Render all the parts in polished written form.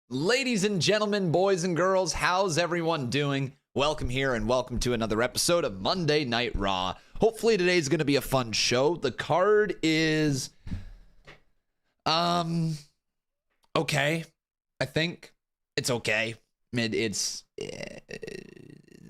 Ladies and gentlemen, boys and girls, how's everyone doing? Welcome here and welcome to another episode of Monday Night Raw. Hopefully today's going to be a fun show. The card is okay. I think it's okay.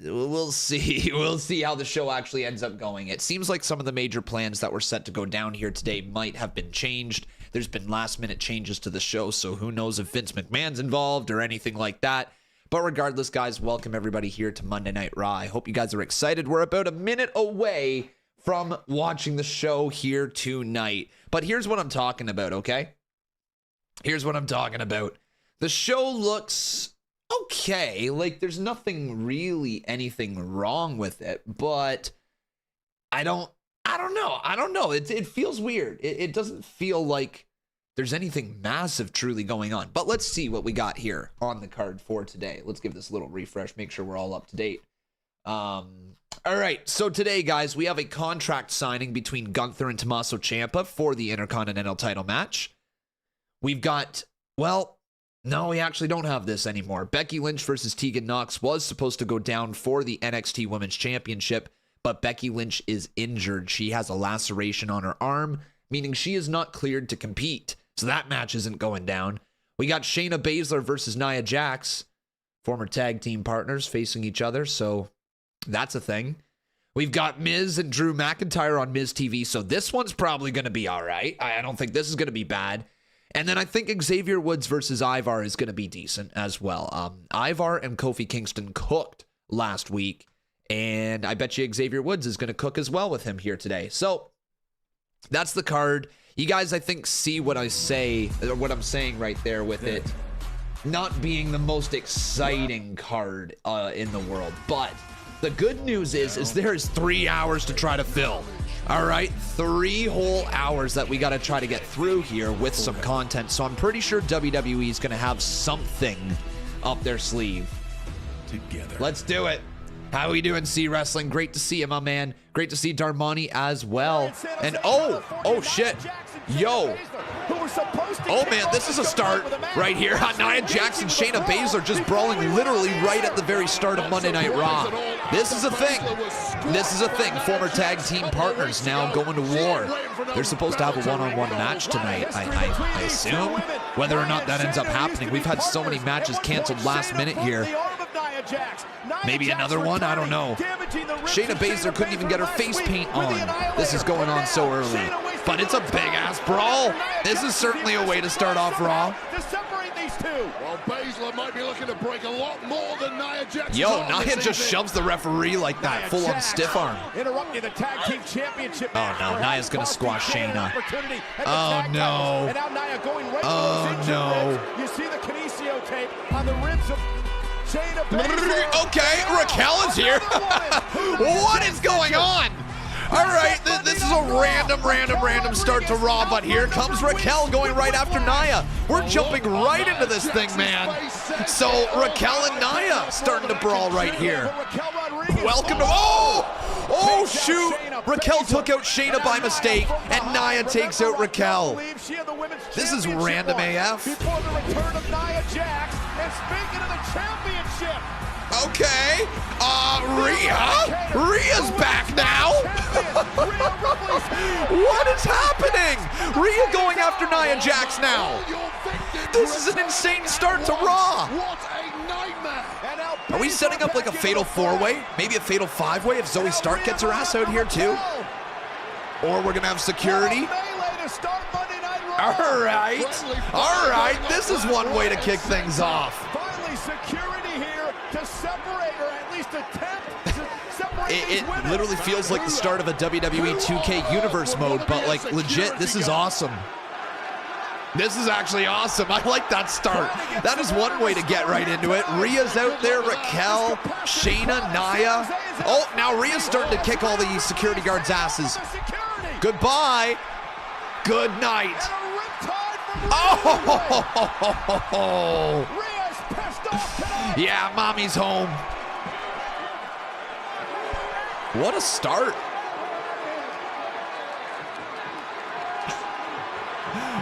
We'll see. We'll see how the show actually ends up going. It seems like some of the major plans that were set to go down here today might have been changed. There's been last minute changes to the show, so who knows if Vince McMahon's involved or anything like that. But regardless, guys, welcome everybody here to Monday Night Raw. I hope you guys are excited. We're about a minute away from watching the show here tonight. But here's what I'm talking about, okay? Here's what I'm talking about. The show looks okay. Like, there's nothing really anything wrong with it, but I don't know. It feels weird. It doesn't feel like there's anything massive truly going on. But let's see what we got here on the card for today. Let's give this a little refresh, make sure we're all up to date. All right, so today, guys, we have a contract signing between Gunther and Tommaso Ciampa for the Intercontinental Title Match. We've got, well, no, we actually don't have this anymore. Becky Lynch versus Tegan Knox was supposed to go down for the NXT Women's Championship, but Becky Lynch is injured. She has a laceration on her arm, meaning she is not cleared to compete. So that match isn't going down. We got Shayna Baszler versus Nia Jax, former tag team partners facing each other, so that's a thing. We've got Miz and Drew McIntyre on Miz TV, so this one's probably going to be all right. I don't think this is going to be bad. And then I think Xavier Woods versus Ivar is going to be decent as well. Ivar and Kofi Kingston cooked last week, and I bet you Xavier Woods is going to cook as well with him here today. So that's the card. You guys, I think, see what I say, or what I'm saying right there with it not being the most exciting card in the world. But the good news is there is 3 hours to try to fill. All right, 3 whole hours that we got to try to get through here with some content. So I'm pretty sure WWE is going to have something up their sleeve. Together. Let's do it. How we doing, C Wrestling? Great to see you, my man. Great to see Darmani as well. And oh shit. Yo. Oh man, this is a start right here. Nia Jax and Shayna Baszler just brawling literally right at the very start of Monday Night Raw. This is a thing. This is a thing. Former tag team partners now going to war. They're supposed to have a one-on-one match tonight, I assume. Whether or not that ends up happening. We've had so many matches canceled last minute here. Maybe another one? I don't know. Shayna Baszler couldn't even get her face paint on. This is going on so early. But it's a big-ass brawl. This is certainly a way to start off Raw. Well, Baszler might be looking to break a lot more than Nia Jax. Yo, Nia just shoves the referee like that, full-on stiff arm. Interrupting the tag team championship. Oh no, Nia's gonna squash Shayna. Oh no. Oh no. You see the kinesio tape on the ribs of Shayna Baszler. Okay, Raquel is here. What is going on? All right, this is a random start to Raw, but here comes Raquel going right after Nia. We're jumping right into this thing, man. So Raquel and Nia starting to brawl right here. Welcome to, oh shoot. Raquel took out Shayna by mistake, and Nia takes out Raquel. This is random AF. Before the return of Nia Jax, and speaking of the championship. Okay, Rhea's back now. What is happening? Rhea going after Nia Jax now. This is an insane start to Raw. Are we setting up like a fatal 4-way? Maybe a fatal 5-way if Zoe Stark gets her ass out here too? Or we're gonna have security? All right, this is one way to kick things off. Finally, security here to separate, or at least attempt to separate. It literally feels like the start of a WWE 2K universe mode, but like legit, this is awesome. This is actually awesome. I like that start. That is one way to get right into it. Rhea's out there, Raquel, Shayna, Nia. Oh, now Rhea's starting to kick all the security guards' asses. Goodbye. Good night. Oh! Yeah, mommy's home. What a start.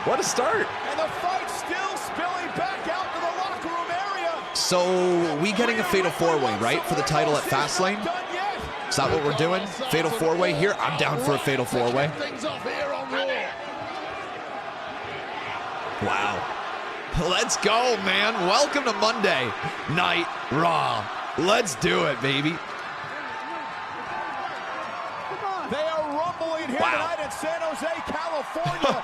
What a start. And the fight still spilling back out to the locker room area. So we getting a fatal four-way, right, for the title at Fastlane? Is that what we're doing? Fatal four-way here? I'm down for a fatal four-way. Wow. Let's go, man. Welcome to Monday Night Raw. Let's do it, baby. They are rumbling here tonight in San Jose, California.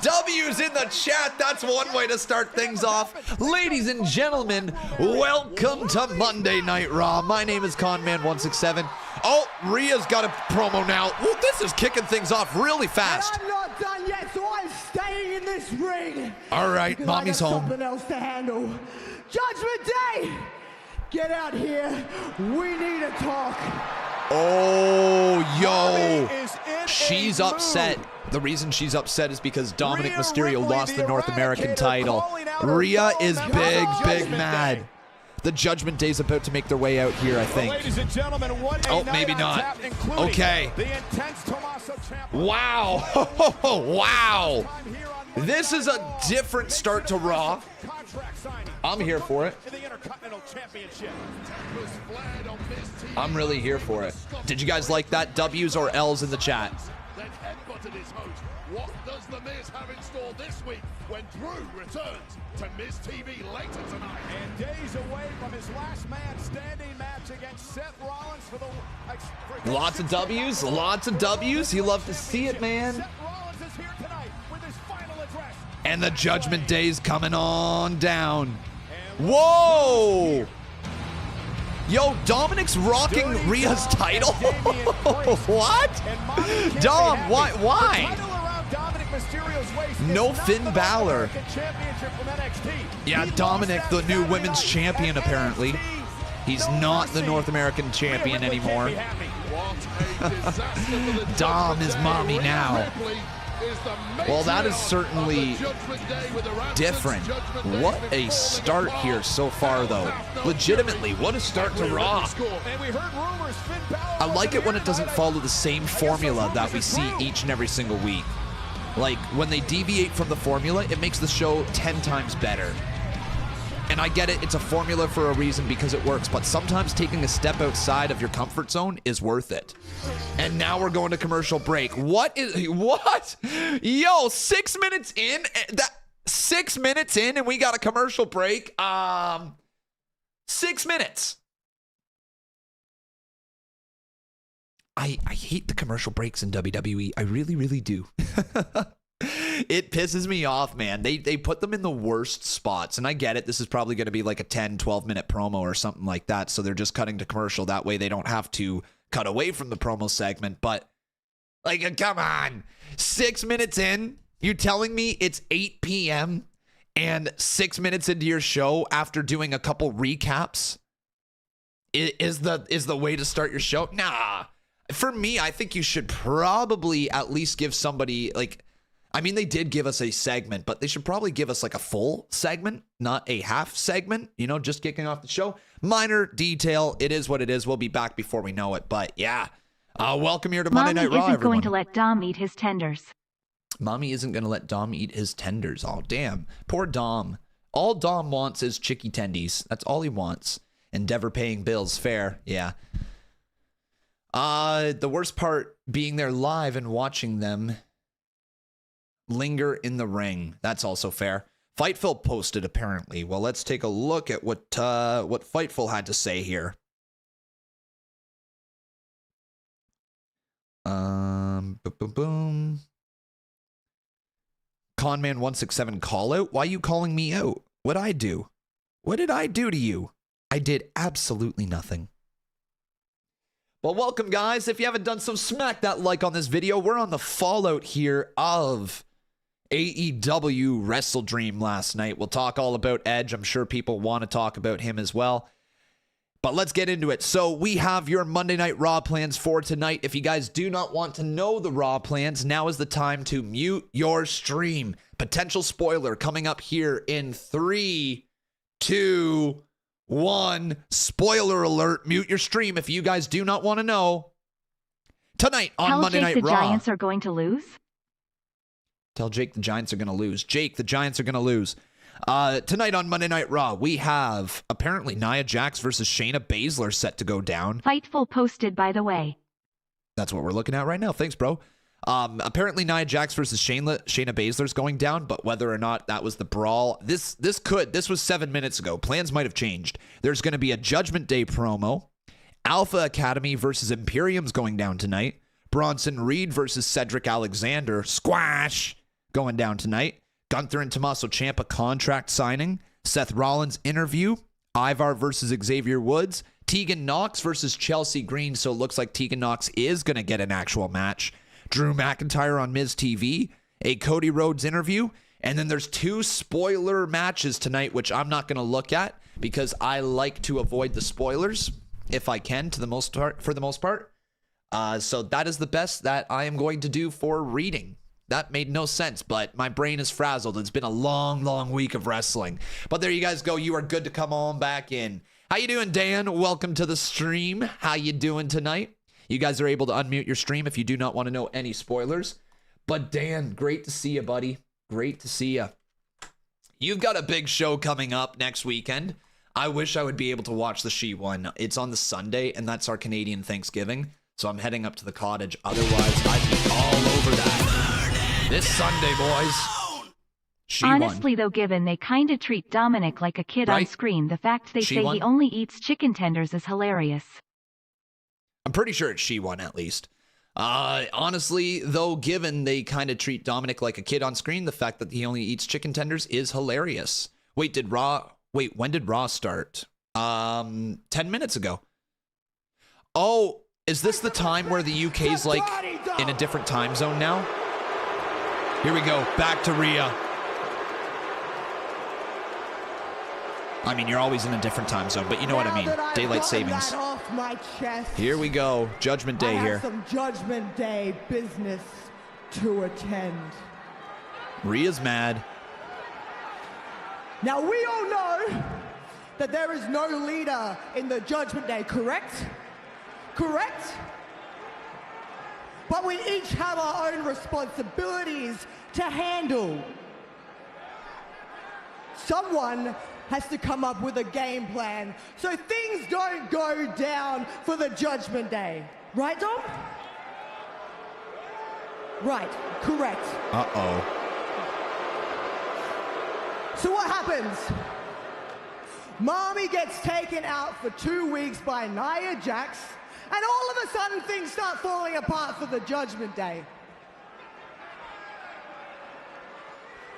W's in the chat. That's one way to start things off. Ladies and gentlemen, welcome to Monday Night Raw. My name is Conman167. Oh, Rhea's got a promo now. Ooh, this is kicking things off really fast. I'm not done yet, so I'm staying in this ring. All right, mommy's home. Something else to handle. Judgment Day! Get out here. We need to talk. Oh, yo. She's upset. The reason she's upset is because Dominic Mysterio lost the North American title. Rhea is big mad. The Judgment Day's about to make their way out here, I think. Oh, maybe not. Okay. Wow. Wow. This is a different start to Raw. I'm here for it. I'm really here for it. Did you guys like that? W's or L's in the chat? What does The Miz have in store this week when Drew returns to Miz TV later tonight? And days away from his last man standing match against Seth Rollins for the... Lots of W's, lots of W's. You love to see it, man. Seth Rollins is here tonight with his final address. And the Judgment Day's coming on down. Whoa! Yo, Dominic's rocking Rhea's title? What? Dom, why? No Finn Balor. Yeah, Dominic, the new women's champion, apparently. He's not the North American champion anymore. Dom is mommy now. Well, that is certainly different. What a start here so far, though. Legitimately, what a start to Raw. I like it when it doesn't follow the same formula that we see each and every single week. Like, when they deviate from the formula, it makes the show 10 times better. And I get it, it's a formula for a reason because it works, but sometimes taking a step outside of your comfort zone is worth it. And now we're going to commercial break. What? Yo, 6 minutes in? 6 minutes in and we got a commercial break? 6 minutes. I hate the commercial breaks in WWE. I really, really do. It pisses me off, man. They put them in the worst spots. And I get it. This is probably going to be like a 10, 12-minute promo or something like that. So they're just cutting to commercial. That way they don't have to cut away from the promo segment. But, like, come on. 6 minutes in, you're telling me it's 8 p.m. and 6 minutes into your show after doing a couple recaps is the way to start your show? Nah. For me, I think you should probably at least give somebody, like... I mean, they did give us a segment, but they should probably give us like a full segment, not a half segment, you know, just kicking off the show. Minor detail. It is what it is. We'll be back before we know it. But yeah, welcome here to Monday Night Raw, Mommy isn't everyone. going to let Dom eat his tenders. Mommy isn't going to let Dom eat his tenders. Oh, damn. Poor Dom. All Dom wants is chicky tendies. That's all he wants. Endeavor paying bills. Fair. Yeah. The worst part being there live and watching them linger in the ring. That's also fair. Fightful posted, apparently. Well, let's take a look at what Fightful had to say here. Boom, boom, boom. Conman167 call out. Why are you calling me out? What'd I do? What did I do to you? I did absolutely nothing. Well, welcome, guys. If you haven't done so, smack that like on this video. We're on the fallout here of AEW Wrestle Dream last night. We'll talk all about Edge. I'm sure people want to talk about him as well. But let's get into it. So we have your Monday Night Raw plans for tonight. If you guys do not want to know the Raw plans, now is the time to mute your stream. Potential spoiler coming up here in 3, 2, 1. Spoiler alert. Mute your stream if you guys do not want to know. Tonight on Monday Night the Raw. Giants are going to lose? Tell Jake the Giants are going to lose. Jake, the Giants are going to lose. Tonight on Monday Night Raw, we have apparently Nia Jax versus Shayna Baszler set to go down. Fightful posted, by the way. That's what we're looking at right now. Thanks, bro. Apparently Nia Jax versus Shayna Baszler's going down, but whether or not that was the brawl, this was 7 minutes ago. Plans might have changed. There's going to be a Judgment Day promo. Alpha Academy versus Imperium's going down tonight. Bronson Reed versus Cedric Alexander, squash, going down tonight. Gunther and Tommaso Ciampa contract signing. Seth Rollins interview. Ivar versus Xavier Woods. Tegan Knox versus Chelsea Green. So it looks like Tegan Knox is going to get an actual match. Drew McIntyre on Miz TV. A Cody Rhodes interview. And then there's 2 spoiler matches tonight, which I'm not going to look at because I like to avoid the spoilers if I can for the most part. So that is the best that I am going to do for reading. That made no sense, but my brain is frazzled. It's been a long, long week of wrestling. But there you guys go. You are good to come on back in. How you doing, Dan? Welcome to the stream. How you doing tonight? You guys are able to unmute your stream if you do not want to know any spoilers. But Dan, great to see you, buddy. Great to see you. You've got a big show coming up next weekend. I wish I would be able to watch the She one. It's on the Sunday, and that's our Canadian Thanksgiving. So I'm heading up to the cottage. Otherwise, I'd be all over that. This Sunday, boys. Honestly, though, given they kinda treat Dominic like a kid on screen, the fact they say he only eats chicken tenders is hilarious. I'm pretty sure it's She one at least. Honestly, though, given they kind of treat Dominic like a kid on screen, the fact that he only eats chicken tenders is hilarious. Wait, when did Raw start? 10 minutes ago. Oh, is this the time where the UK's like in a different time zone now? Here we go, back to Rhea. I mean, you're always in a different time zone, but you know what I mean. Daylight savings. Off my chest, here we go, Judgment Day here. I have some Judgment Day business to attend. Rhea's mad. Now, we all know that there is no leader in the Judgment Day, correct? Correct? But we each have our own responsibilities to handle. Someone has to come up with a game plan so things don't go down for the Judgment Day. Right, Dom? Right, correct. Uh-oh. So what happens? Mommy gets taken out for 2 weeks by Nia Jax, and all of a sudden things start falling apart for the Judgment Day.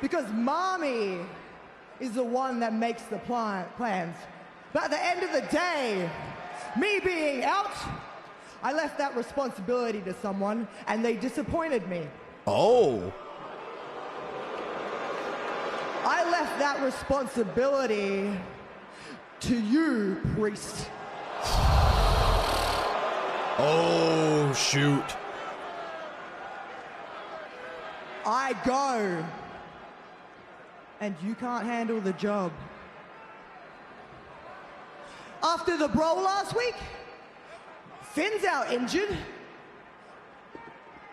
Because Mommy is the one that makes the plans. But at the end of the day, me being out, I left that responsibility to someone, and they disappointed me. Oh. I left that responsibility to you, priest. Oh, shoot. I go, and you can't handle the job. After the brawl last week, Finn's out injured.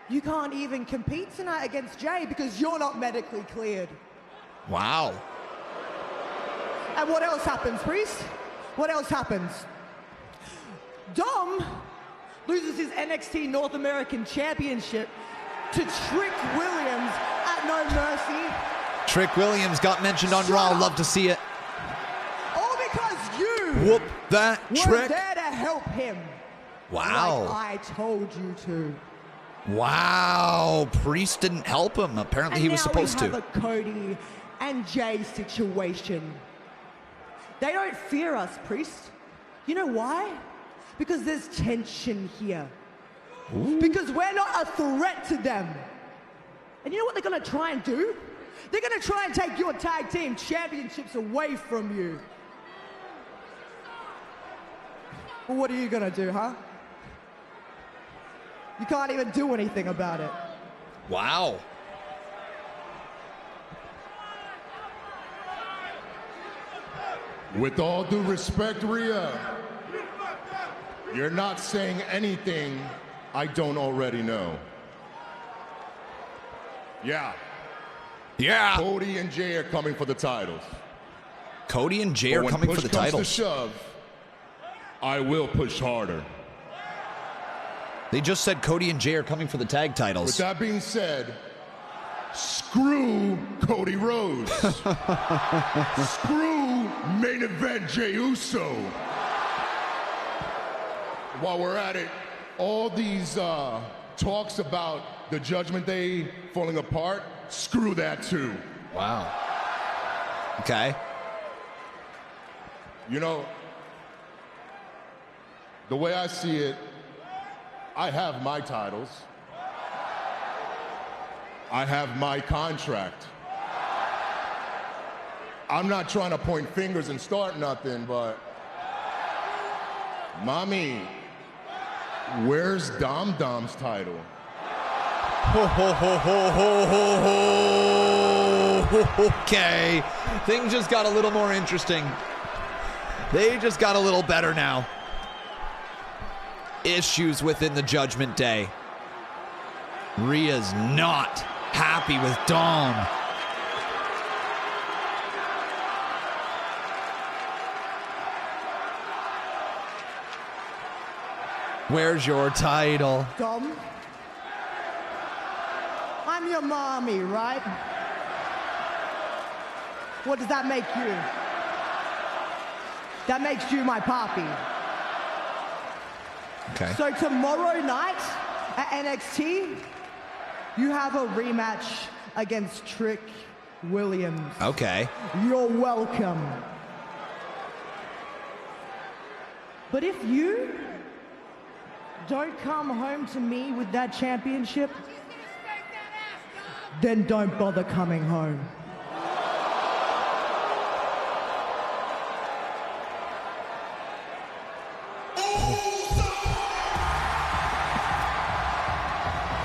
You can't even compete tonight against Jey because you're not medically cleared. Wow. And what else happens, priest? What else happens? Dom loses his NXT North American Championship to Trick Williams at No Mercy. Trick Williams got mentioned on Raw. Love to see it. All because you whoop that were Trick. there to help him. Wow. Like I told you to. Wow. Priest didn't help him. Apparently he was supposed to. And now we have a Cody and Jey situation. They don't fear us, priest. You know why? Because there's tension here. Ooh. Because we're not a threat to them. And you know what they're gonna try and do? They're gonna try and take your tag team championships away from you. Well, what are you gonna do, huh? You can't even do anything about it. Wow. With all due respect, Rhea, you're not saying anything I don't already know. Yeah, Yeah. Cody and Jey are coming for the titles. Cody and Jey are coming for the titles. When push comes to shove, I will push harder. They just said Cody and Jey are coming for the tag titles. With that being said, screw Cody Rhodes. Screw main event Jey Uso. While we're at it, all these talks about the Judgment Day falling apart, screw that too. Wow. Okay. You know, the way I see it, I have my titles. I have my contract. I'm not trying to point fingers and start nothing, but mommy, where's Dom Dom's title? Ho, ho, ho, ho, ho, ho, ho. Okay. Things just got a little more interesting. They just got a little better now. Issues within the Judgment Day. Rhea's not happy with Dom. Where's your title? Dom, I'm your mommy, right? What does that make you? That makes you my papi. Okay. So tomorrow night at NXT, you have a rematch against Trick Williams. Okay. You're welcome. But if you don't come home to me with that championship, then don't bother coming home.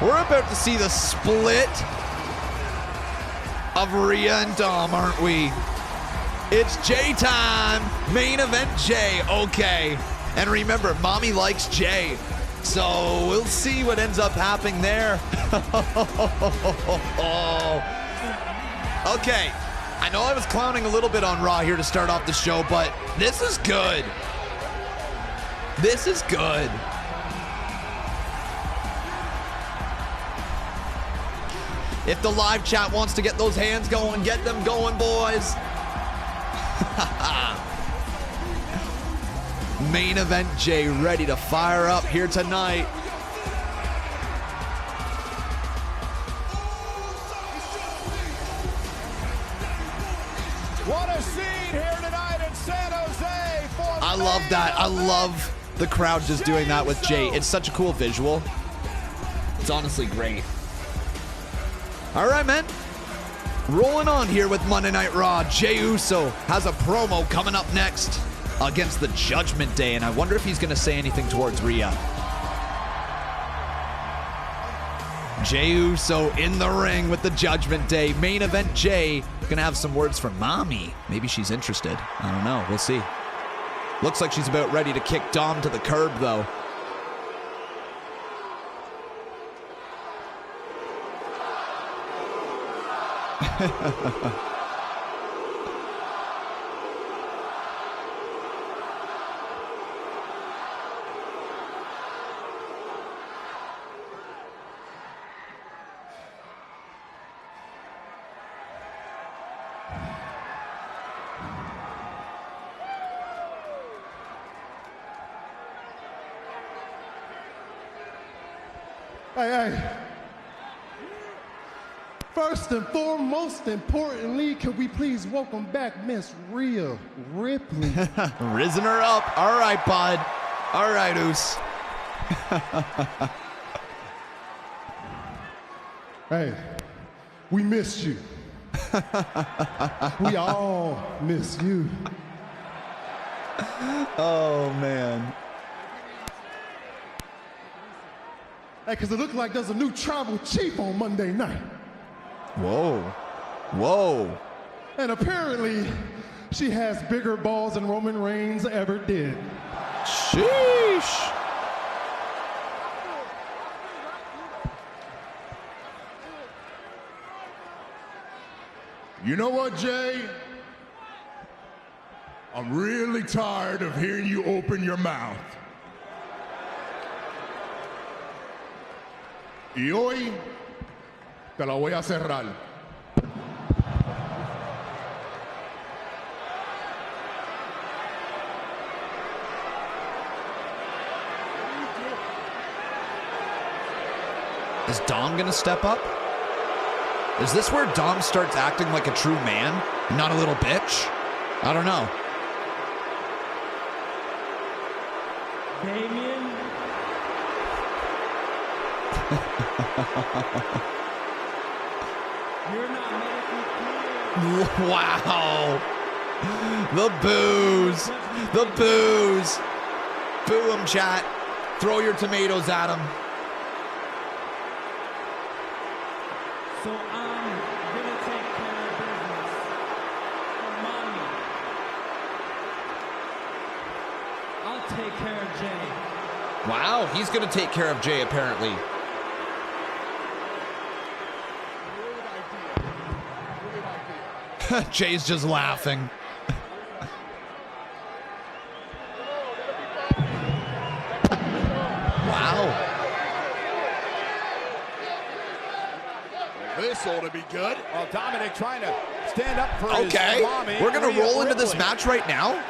We're about to see the split of Rhea and Dom, aren't we? It's Jey time. Main event Jey. Okay. And remember, mommy likes Jey. So we'll see what ends up happening there. Okay. I know I was clowning a little bit on Raw here to start off the show, but this is good. This is good. If the live chat wants to get those hands going, get them going, boys. Main event Jey ready to fire up here tonight. What a scene here tonight in San Jose for I love that. I love the crowd just doing that with Jey. It's such a cool visual. It's honestly great. All right, man. Rolling on here with Monday Night Raw. Jey Uso has a promo coming up next against the Judgment Day, and I wonder if he's going to say anything towards Rhea. Jey Uso in the ring with the Judgment Day. Main event Jey going to have some words from mommy. Maybe she's interested. I don't know. We'll see. Looks like she's about ready to kick Dom to the curb, though. Hey. First and foremost, importantly, can we please welcome back Miss Rhea Ripley? Risen her up. All right, bud. All right, Oos. Hey, we missed you. We all miss you. Oh, man. Hey, because it looked like there's a new tribal chief on Monday night. Whoa. Whoa. And apparently, she has bigger balls than Roman Reigns ever did. Sheesh. You know what, Jey? I'm really tired of hearing you open your mouth. Y hoy te la voy a cerrar. Is Dom gonna step up? Is this where Dom starts acting like a true man, not a little bitch? I don't know. Damien. You're not medically clear. Wow. The boos. The boos. Boo him, chat. Throw your tomatoes at him. So I'm gonna take care of business for mommy. I'll take care of Jey. Wow, he's gonna take care of Jey apparently. Jay's just laughing. Wow. This ought to be good. Well, Dominic trying to stand up for his mommy. We're gonna roll into this match right now.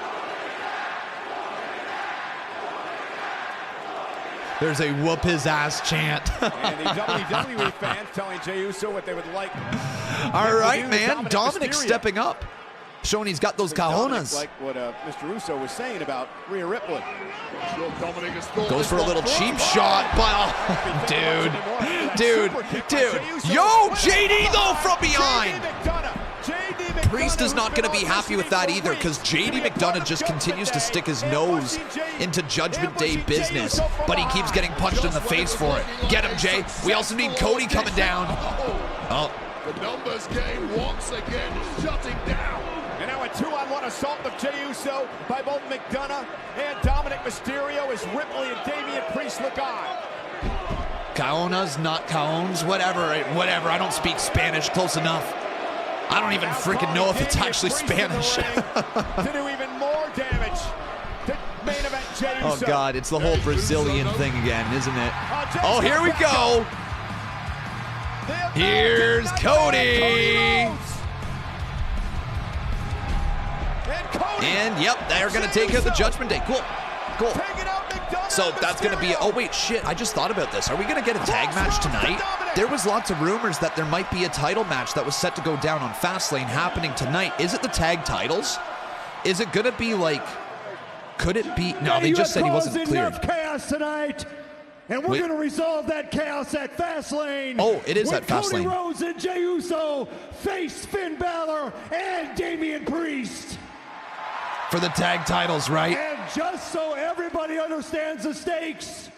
There's a whoop his ass chant. And the WWE fans telling Jey Uso what they would like. All right, man. Dominic stepping up. Showing he's got those cojones. Like what Mr. Uso was saying about Rhea Ripley. Goes for a little cheap shot, but dude. Yo, JD though from behind. Priest is not going to be happy with that either because JD McDonough just continues to stick his nose into Judgment Day business, but he keeps getting punched in the face for it. Get him, Jey. We also need Cody coming down. Oh. The numbers game once again shutting down. And now a 2-on-1 assault of Jey Uso by both McDonough and Dominic Mysterio as Ripley and Damian Priest look on. Caonas, not caones, whatever. I don't speak Spanish close enough. I don't even freaking know if it's actually Spanish. To do even more damage to main event Jey Uso. Oh God, it's the whole Brazilian thing again, isn't it? Oh, here we go. Here's Cody. And yep, they're gonna take out the Judgment Day. Cool. So that's gonna be, oh wait, shit, I just thought about this. Are we gonna get a tag match tonight? There was lots of rumors that there might be a title match that was set to go down on Fastlane happening tonight. Is it the tag titles? Is it gonna be like, could it be? No, they just said he wasn't cleared. Chaos tonight. And we're going to resolve that chaos at Fastlane. Oh, it is at Fastlane. Cody Rhodes and Jey Uso face Finn Balor and Damian Priest. For the tag titles, right? And just so everybody understands the stakes,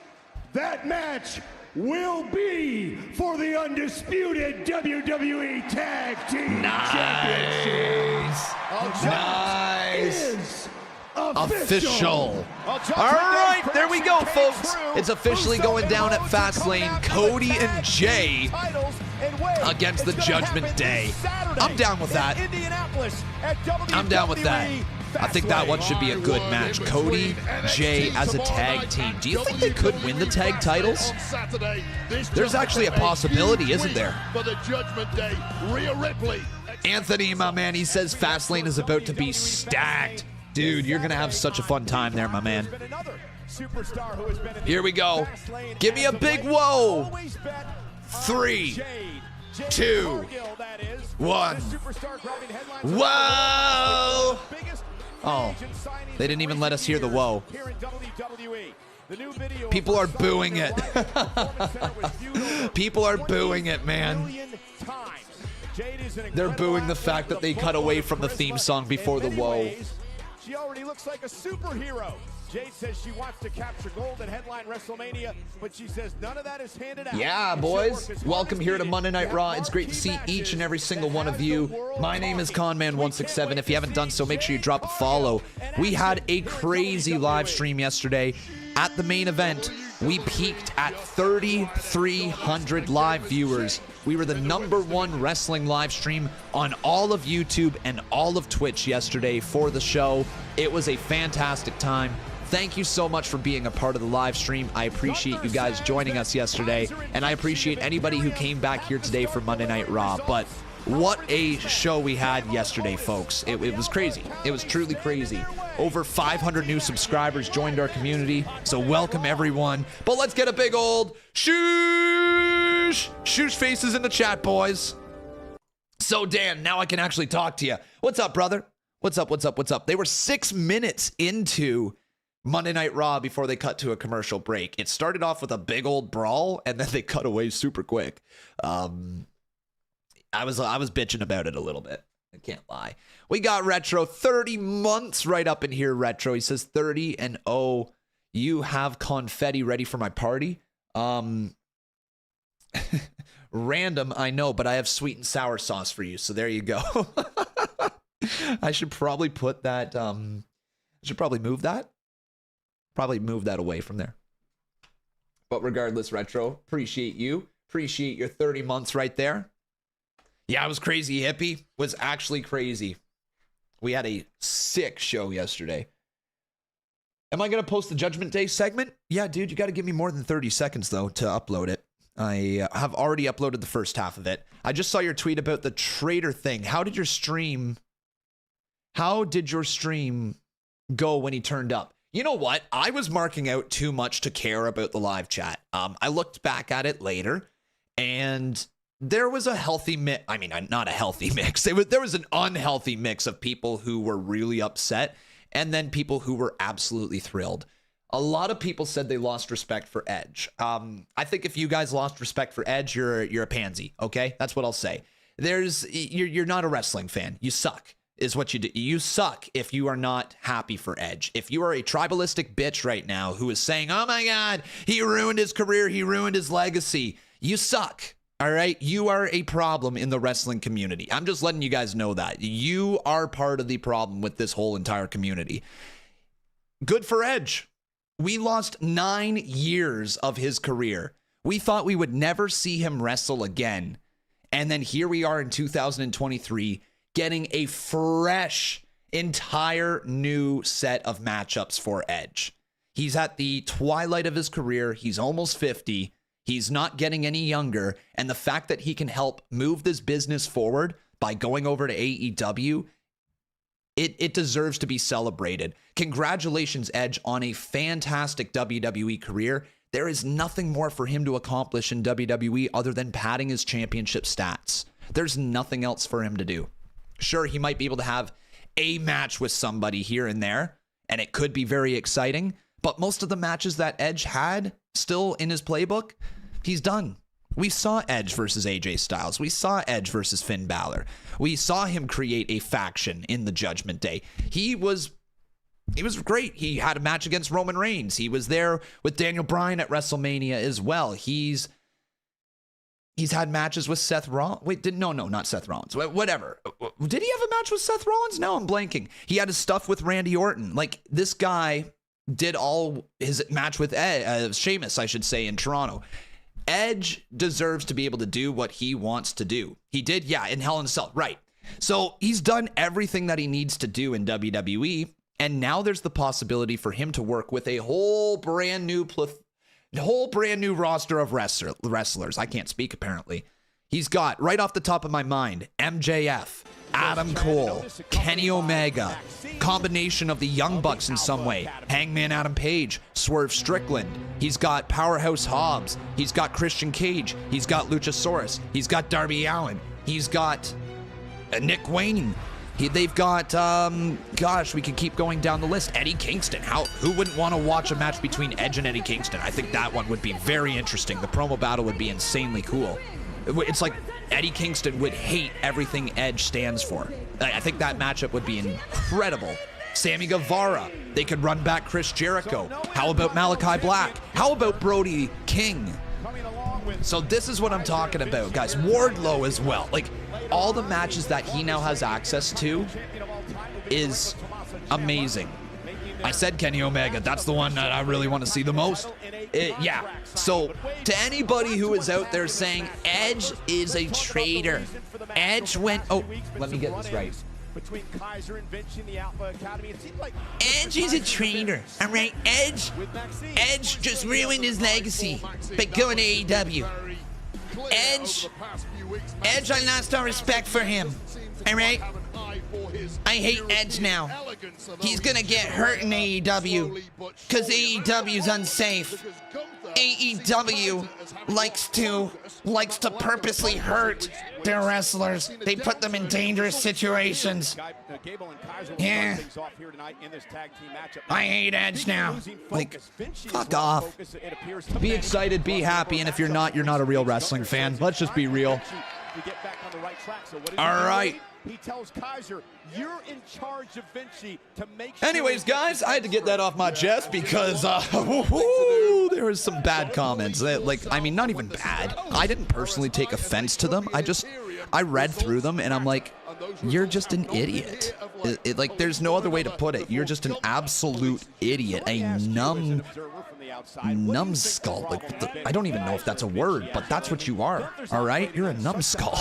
that match will be for the undisputed WWE Tag Team Championship. Nice. Official. All right, there we go, folks. It's officially going down at Fastlane. Cody and Jey against the Judgment Day. I'm down with that. I'm down with that. I think that one should be a good match. Cody, Jey as a tag team. Do you think they could win the tag titles? There's actually a possibility, isn't there? For the Judgment Day, Rhea Ripley. Anthony, my man, he says Fastlane is about to be stacked. Dude, you're going to have such a fun time there, my man. Here we go. Give me a big whoa. 3, 2, 1. Whoa. Oh, they didn't even let us hear the whoa. People are booing it. People are booing it, man. They're booing the fact that they cut away from the theme song before the whoa. She already looks like a superhero. Jade says she wants to capture gold and headline WrestleMania, but she says none of that is handed out. Yeah, boys. Welcome here to Monday Night Raw. It's great to see each and every single one of you. My name is Conman167. If you haven't done so, make sure you drop a follow. We had a crazy live stream yesterday at the main event We peaked at 3,300 live viewers. We were the #1 wrestling live stream on all of YouTube and all of Twitch yesterday for the show. It was a fantastic time. Thank you so much for being a part of the live stream. I appreciate you guys joining us yesterday, and I appreciate anybody who came back here today for Monday Night Raw. But what a show we had yesterday, folks. It was crazy. It was truly crazy. Over 500 new subscribers joined our community, so welcome everyone. But let's get a big old shoosh faces in the chat, boys. So Dan, now I can actually talk to you. What's up, brother? What's up? They were 6 minutes into Monday Night Raw before they cut to a commercial break. It started off with a big old brawl, and then they cut away super quick. I was bitching about it a little bit. I can't lie. We got Retro 30 months right up in here. Retro, he says 30 and oh, you have confetti ready for my party. Random, I know, but I have sweet and sour sauce for you. So there you go. I should probably put that. I should probably move that. Probably move that away from there. But regardless, Retro, appreciate you. Appreciate your 30 months right there. Yeah, it was crazy. Hippie was actually crazy. We had a sick show yesterday. Am I going to post the Judgment Day segment? Yeah, dude, you got to give me more than 30 seconds, though, to upload it. I have already uploaded the first half of it. I just saw your tweet about the traitor thing. How did your stream go when he turned up? You know what? I was marking out too much to care about the live chat. I looked back at it later, and there was a healthy mix. I mean, not a healthy mix. There was an unhealthy mix of people who were really upset and then people who were absolutely thrilled. A lot of people said they lost respect for Edge. I think if you guys lost respect for Edge, you're a pansy. Okay, that's what I'll say. You're not a wrestling fan. You suck, is what you do. You suck if you are not happy for Edge. If you are a tribalistic bitch right now who is saying, "Oh my God, he ruined his career, he ruined his legacy," you suck. All right, you are a problem in the wrestling community. I'm just letting you guys know that. You are part of the problem with this whole entire community. Good for Edge. We lost 9 years of his career. We thought we would never see him wrestle again. And then here we are in 2023 getting a fresh, entire new set of matchups for Edge. He's at the twilight of his career. He's almost 50. He's not getting any younger, and the fact that he can help move this business forward by going over to AEW, it deserves to be celebrated. Congratulations, Edge, on a fantastic WWE career. There is nothing more for him to accomplish in WWE other than padding his championship stats. There's nothing else for him to do. Sure, he might be able to have a match with somebody here and there, and it could be very exciting, but most of the matches that Edge had still in his playbook, he's done. We saw Edge versus AJ Styles. We saw Edge versus Finn Balor. We saw him create a faction in the Judgment Day. He was great. He had a match against Roman Reigns. He was there with Daniel Bryan at WrestleMania as well. He's had matches with Seth Rollins. Wait, not Seth Rollins. Whatever. Did he have a match with Seth Rollins? No, I'm blanking. He had his stuff with Randy Orton. Like, this guy did all his match with Sheamus, I should say, in Toronto. Edge deserves to be able to do what he wants to do. He did, yeah, in Hell in a Cell, right. So he's done everything that he needs to do in WWE, and now there's the possibility for him to work with a whole brand new roster of wrestlers. I can't speak, apparently. He's got, right off the top of my mind, MJF, Adam Cole, Kenny Omega, combination of the Young Bucks in some way, Hangman Adam Page, Swerve Strickland. He's got Powerhouse Hobbs. He's got Christian Cage. He's got Luchasaurus. He's got Darby Allin. He's got Nick Wayne. They've got, we could keep going down the list. Eddie Kingston. Who wouldn't want to watch a match between Edge and Eddie Kingston? I think that one would be very interesting. The promo battle would be insanely cool. It's like Eddie Kingston would hate everything Edge stands for. I think that matchup would be incredible. Sammy Guevara. They could run back Chris Jericho. How about Malachi Black? How about Brody King? So this is what I'm talking about, guys. Wardlow as well. Like, all the matches that he now has access to is amazing. I said Kenny Omega. That's the one that I really want to see the most. Yeah. So to anybody who is out there saying Edge is a traitor, Edge went. Oh, let me get this right. Edge is a traitor. All right, Edge just ruined his legacy by going to AEW. Edge, I lost all respect for him. All right, I hate Edge now. He's gonna get hurt in AEW because AEW is unsafe. AEW likes to purposely hurt their wrestlers. They put them in dangerous situations. Yeah. I hate Edge now. Like, fuck off. Be excited, be happy, and if you're not a real wrestling fan. Let's just be real. All right. He tells Kaiser, you're in charge of Vinci to make sure. Anyways, guys, I had to get that off my chest because there was some bad comments. I mean, not even bad. I didn't personally take offense to them. I read through them and I'm like, you're just an idiot. Like, there's no other way to put it. You're just an absolute idiot, a numbskull. Like, I don't even know if that's a word, but that's what you are. All right, you're a numbskull.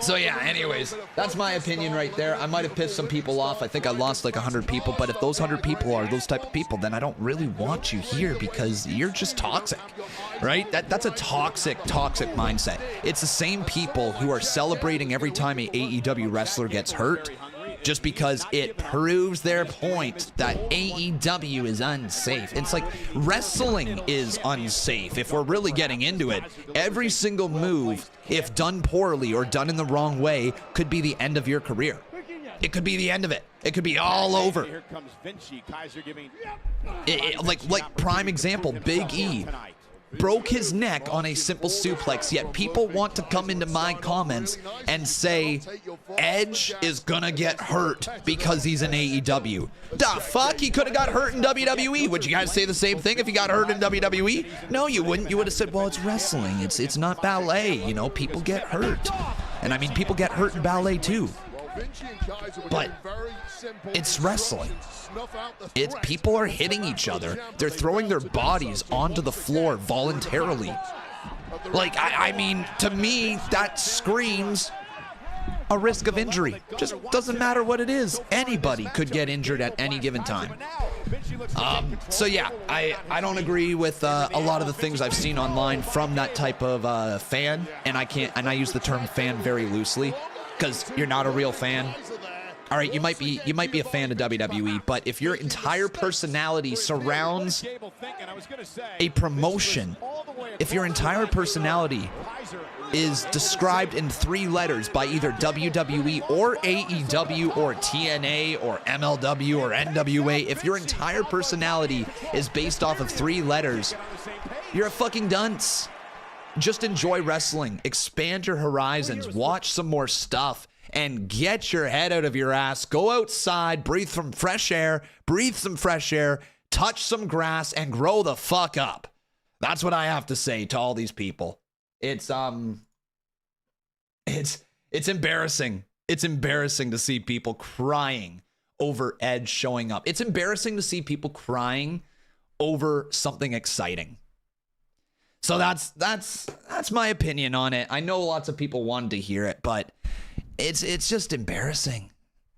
So yeah, anyways, that's my opinion right there. I might have pissed some people off. I think I lost like 100 people, but if those 100 people are those type of people, then I don't really want you here because you're just toxic, right? That's a toxic mindset. It's the same people who are celebrating every time a AEW wrestler gets hurt just because it proves their point that AEW is unsafe. It's like wrestling is unsafe. If we're really getting into it, every single move, if done poorly or done in the wrong way, could be the end of your career. It could be the end of it. It could be all over. Here comes Vinci. Kaiser giving like prime example, Big E broke his neck on a simple suplex, yet people want to come into my comments and say Edge is gonna get hurt because he's in AEW. The fuck? He could have got hurt in WWE. Would you guys say the same thing if he got hurt in WWE? No, you wouldn't. You would have said, well, it's wrestling. It's not ballet. You know, people get hurt. And I mean, people get hurt in ballet too. But it's wrestling. It's people are hitting each other. They're throwing their bodies onto the floor voluntarily. Like, I mean, to me, that screams a risk of injury. Just doesn't matter what it is. Anybody could get injured at any given time. So yeah, I don't agree with a lot of the things I've seen online from that type of fan, and I use the term fan very loosely because you're not a real fan. All right, you might be a fan of WWE, but if your entire personality surrounds a promotion, if your entire personality is described in 3 letters by either WWE or AEW or TNA or MLW or NWA, if your entire personality is based off of 3 letters, you're a fucking dunce. Just enjoy wrestling, expand your horizons, watch some more stuff, and get your head out of your ass. Go outside, breathe some fresh air, touch some grass, and grow the fuck up. That's what I have to say to all these people. It's embarrassing. It's embarrassing to see people crying over Edge showing up. It's embarrassing to see people crying over something exciting. So that's my opinion on it. I know lots of people wanted to hear it, but it's just embarrassing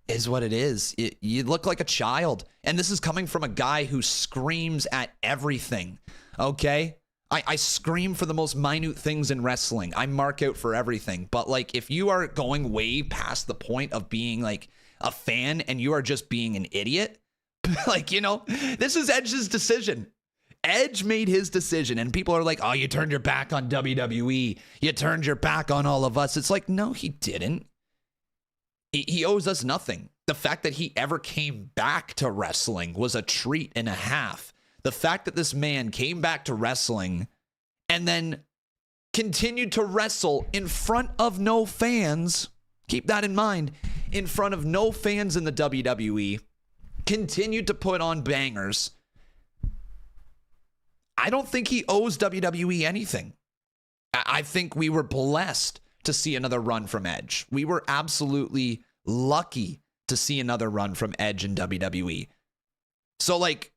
is what it is. You look like a child. And this is coming from a guy who screams at everything. Okay? I scream for the most minute things in wrestling. I mark out for everything. But like, if you are going way past the point of being like a fan and you are just being an idiot, like, you know, this is Edge's decision. Edge made his decision, and people are like, oh, you turned your back on WWE. You turned your back on all of us. It's like, no, he didn't. He owes us nothing. The fact that he ever came back to wrestling was a treat and a half. The fact that this man came back to wrestling and then continued to wrestle in front of no fans, keep that in mind, in front of no fans in the WWE, continued to put on bangers. I don't think he owes WWE anything. I think we were blessed to see another run from Edge. We were absolutely lucky to see another run from Edge in WWE. So, like,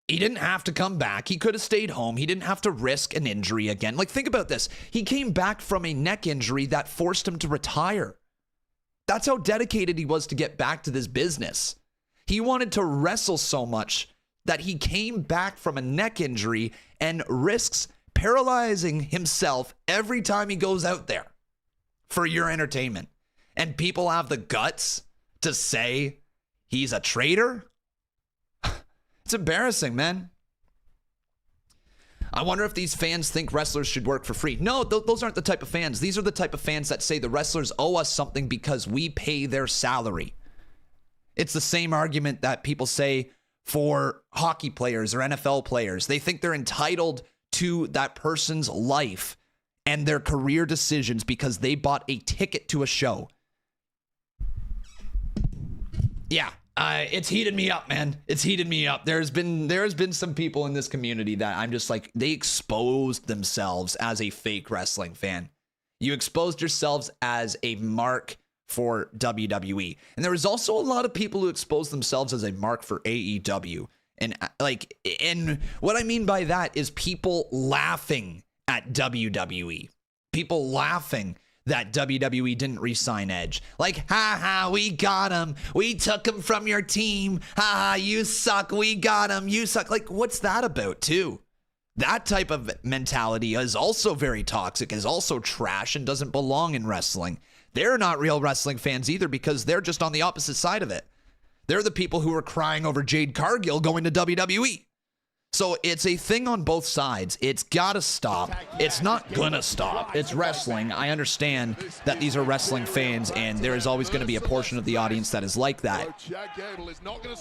He didn't have to come back. He could have stayed home. He didn't have to risk an injury again. Like, think about this. He came back from a neck injury that forced him to retire. That's how dedicated he was to get back to this business. He wanted to wrestle so much that he came back from a neck injury and risks paralyzing himself every time he goes out there for your entertainment. And people have the guts to say he's a traitor? It's embarrassing, man. I wonder if these fans think wrestlers should work for free. No, those aren't the type of fans. These are the type of fans that say the wrestlers owe us something because we pay their salary. It's the same argument that people say for hockey players or NFL players. They think they're entitled to that person's life and their career decisions because they bought a ticket to a show. Yeah. It's heated me up, man. It's heated me up. There's been some people in this community that I'm just like, they exposed themselves as a fake wrestling fan. You exposed yourselves as a mark for WWE. And there was also a lot of people who exposed themselves as a mark for AEW. And what I mean by that is people laughing at WWE. People laughing that WWE didn't re-sign Edge. Like, ha, we got him. We took him from your team. Ha, you suck. We got him. You suck. Like, what's that about, too? That type of mentality is also very toxic, is also trash, and doesn't belong in wrestling. They're not real wrestling fans either because they're just on the opposite side of it. They're the people who are crying over Jade Cargill going to WWE. So it's a thing on both sides. It's got to stop. It's not going to stop. It's wrestling. I understand that these are wrestling fans, and there is always going to be a portion of the audience that is like that.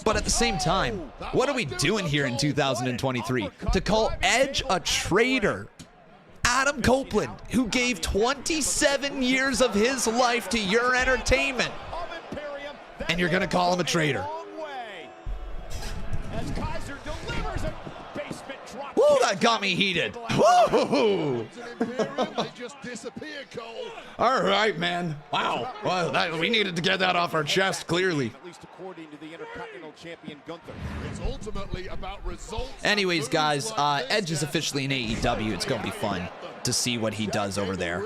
But at the same time, what are we doing here in 2023? To call Edge a traitor? Adam Copeland, who gave 27 years of his life to your entertainment, and you're going to call him a traitor? Woo, that got me heated. Woo! All right, man. Wow. Well, we needed to get that off our chest, clearly. At least according to the Intercontinental Champion Gunther. It's ultimately about results. Anyways, guys, Edge is officially in AEW. It's going to be fun to see what he does over there.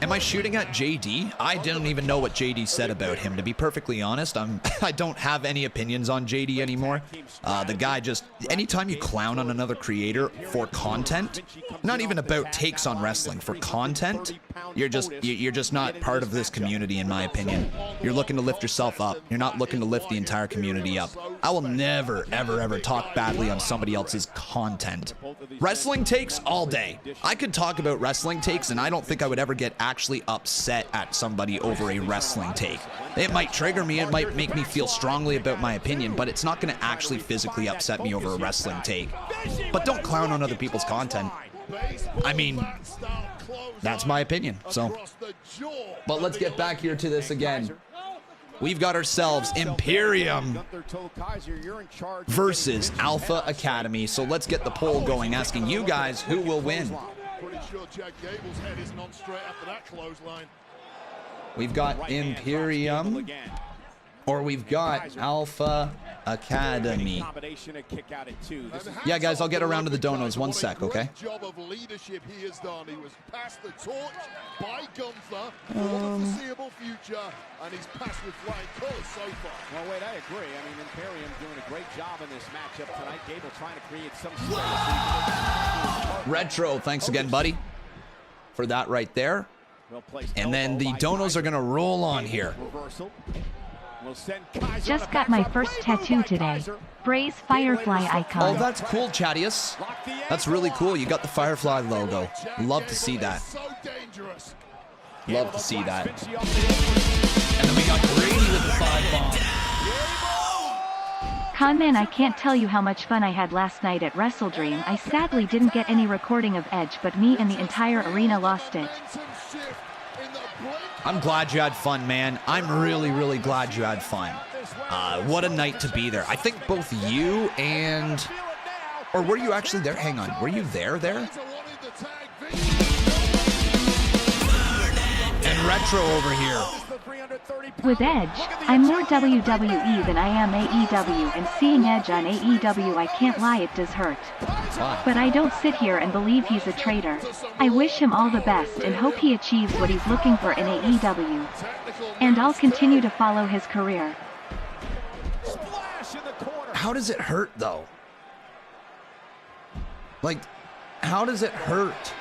Am I shooting at JD? I didn't even know what JD said about him. To be perfectly honest, I don't have any opinions on JD anymore. The guy just, anytime you clown on another creator for content, not even about takes on wrestling, for content, you're just not part of this community, in my opinion. You're looking to lift yourself up. You're not looking to lift the entire community up. I will never, ever, ever talk badly on somebody else's content. Wrestling takes all day. I could talk about wrestling takes, and I don't think I would ever get actually upset at somebody over a wrestling take. It might trigger me, it might make me feel strongly about my opinion, but it's not going to actually physically upset me over a wrestling take. But don't clown on other people's content. I mean, that's my opinion. So, but let's get back here to this again. We've got ourselves Imperium versus Alpha Academy. So let's get the poll going, asking you guys who will win. We've got Imperium, or we've got Alpha Academy. Yeah, guys, I'll get around to the donos. 1 sec, okay? Job of leadership he has done. He was passed the torch by Gunther for the foreseeable future, and he's passed with flying colors so far. Well, wait, I agree. I mean, Imperium doing a great job in this matchup tonight. Gable trying to create some space. Retro, thanks again, buddy, for that right there. And then the donos are going to roll on here. Just got my first tattoo today. Bray's Firefly icon. Oh, that's cool, Chadius. That's really cool. You got the Firefly logo. Love to see that. Love to see that. And then we got Brady with the 5-bomb. Conman, I can't tell you how much fun I had last night at WrestleDream. I sadly didn't get any recording of Edge, but me and the entire arena lost it. I'm glad you had fun, man. I'm really, really glad you had fun. What a night to be there. I think both you and... Or were you actually there? Hang on. Were you there? And Retro over here. With Edge, I'm more WWE than I am AEW, and seeing Edge on AEW, I can't lie, it does hurt. But I don't sit here and believe he's a traitor. I wish him all the best and hope he achieves what he's looking for in AEW. And I'll continue to follow his career. How does it hurt, though? Like, how does it hurt?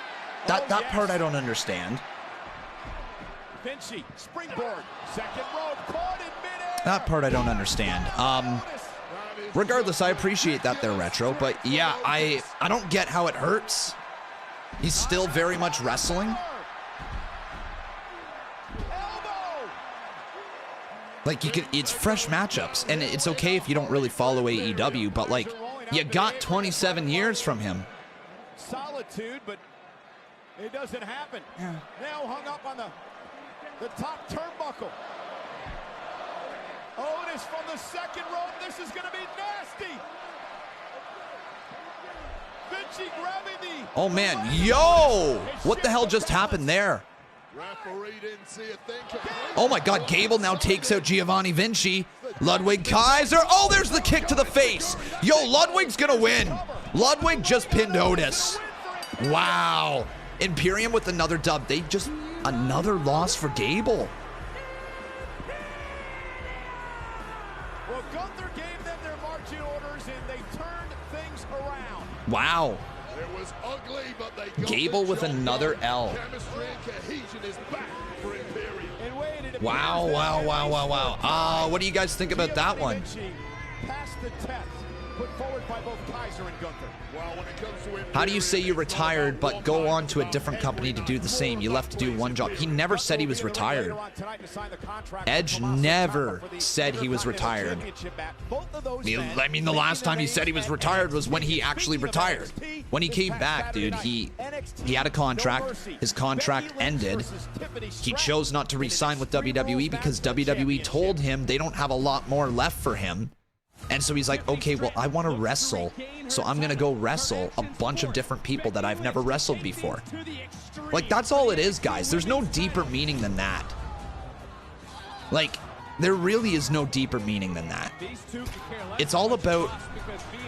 That part I don't understand. Vinci, springboard, second rope, caught in midair. That part I don't understand. Regardless, I appreciate that they're retro, but yeah, I don't get how it hurts. He's still very much wrestling. Like, you can, it's fresh matchups, and it's okay if you don't really follow AEW, but like, you got 27 years from him. Solitude, but it doesn't happen. Yeah. Now hung up on the top turnbuckle. Otis from the second rope. This is going to be nasty. Vinci grabbing the... Oh, man. Yo! What the hell just happened there? Oh, my God. Gable now takes out Giovanni Vinci. Ludwig Kaiser. Oh, there's the kick to the face. Yo, Ludwig's going to win. Ludwig just pinned Otis. Wow. Imperium with another dub. They just... Another loss for Gable. Well, Gunther gave them their marching orders and they turned things around. Wow. It was ugly, but they got Gable with another L. Chemistry and cohesion is back for Imperium. Wow, wow, wow, wow, wow. What do you guys think about that one? Passed the test put forward by both Kaiser and Gunther. Well, when it comes to Imperium, how do you say you retired but go on to a different company to do the same? You left to do one job. He never said he was retired. Edge never said he was retired. I mean, the last time he said he was retired was when he actually retired. When he came back, dude, he had a contract. His contract ended. He chose not to re-sign with WWE because WWE told him they don't have a lot more left for him. And so he's like, okay, well, I want to wrestle, so I'm going to go wrestle a bunch of different people that I've never wrestled before. Like, that's all it is, guys. There's no deeper meaning than that. Like, there really is no deeper meaning than that. It's all about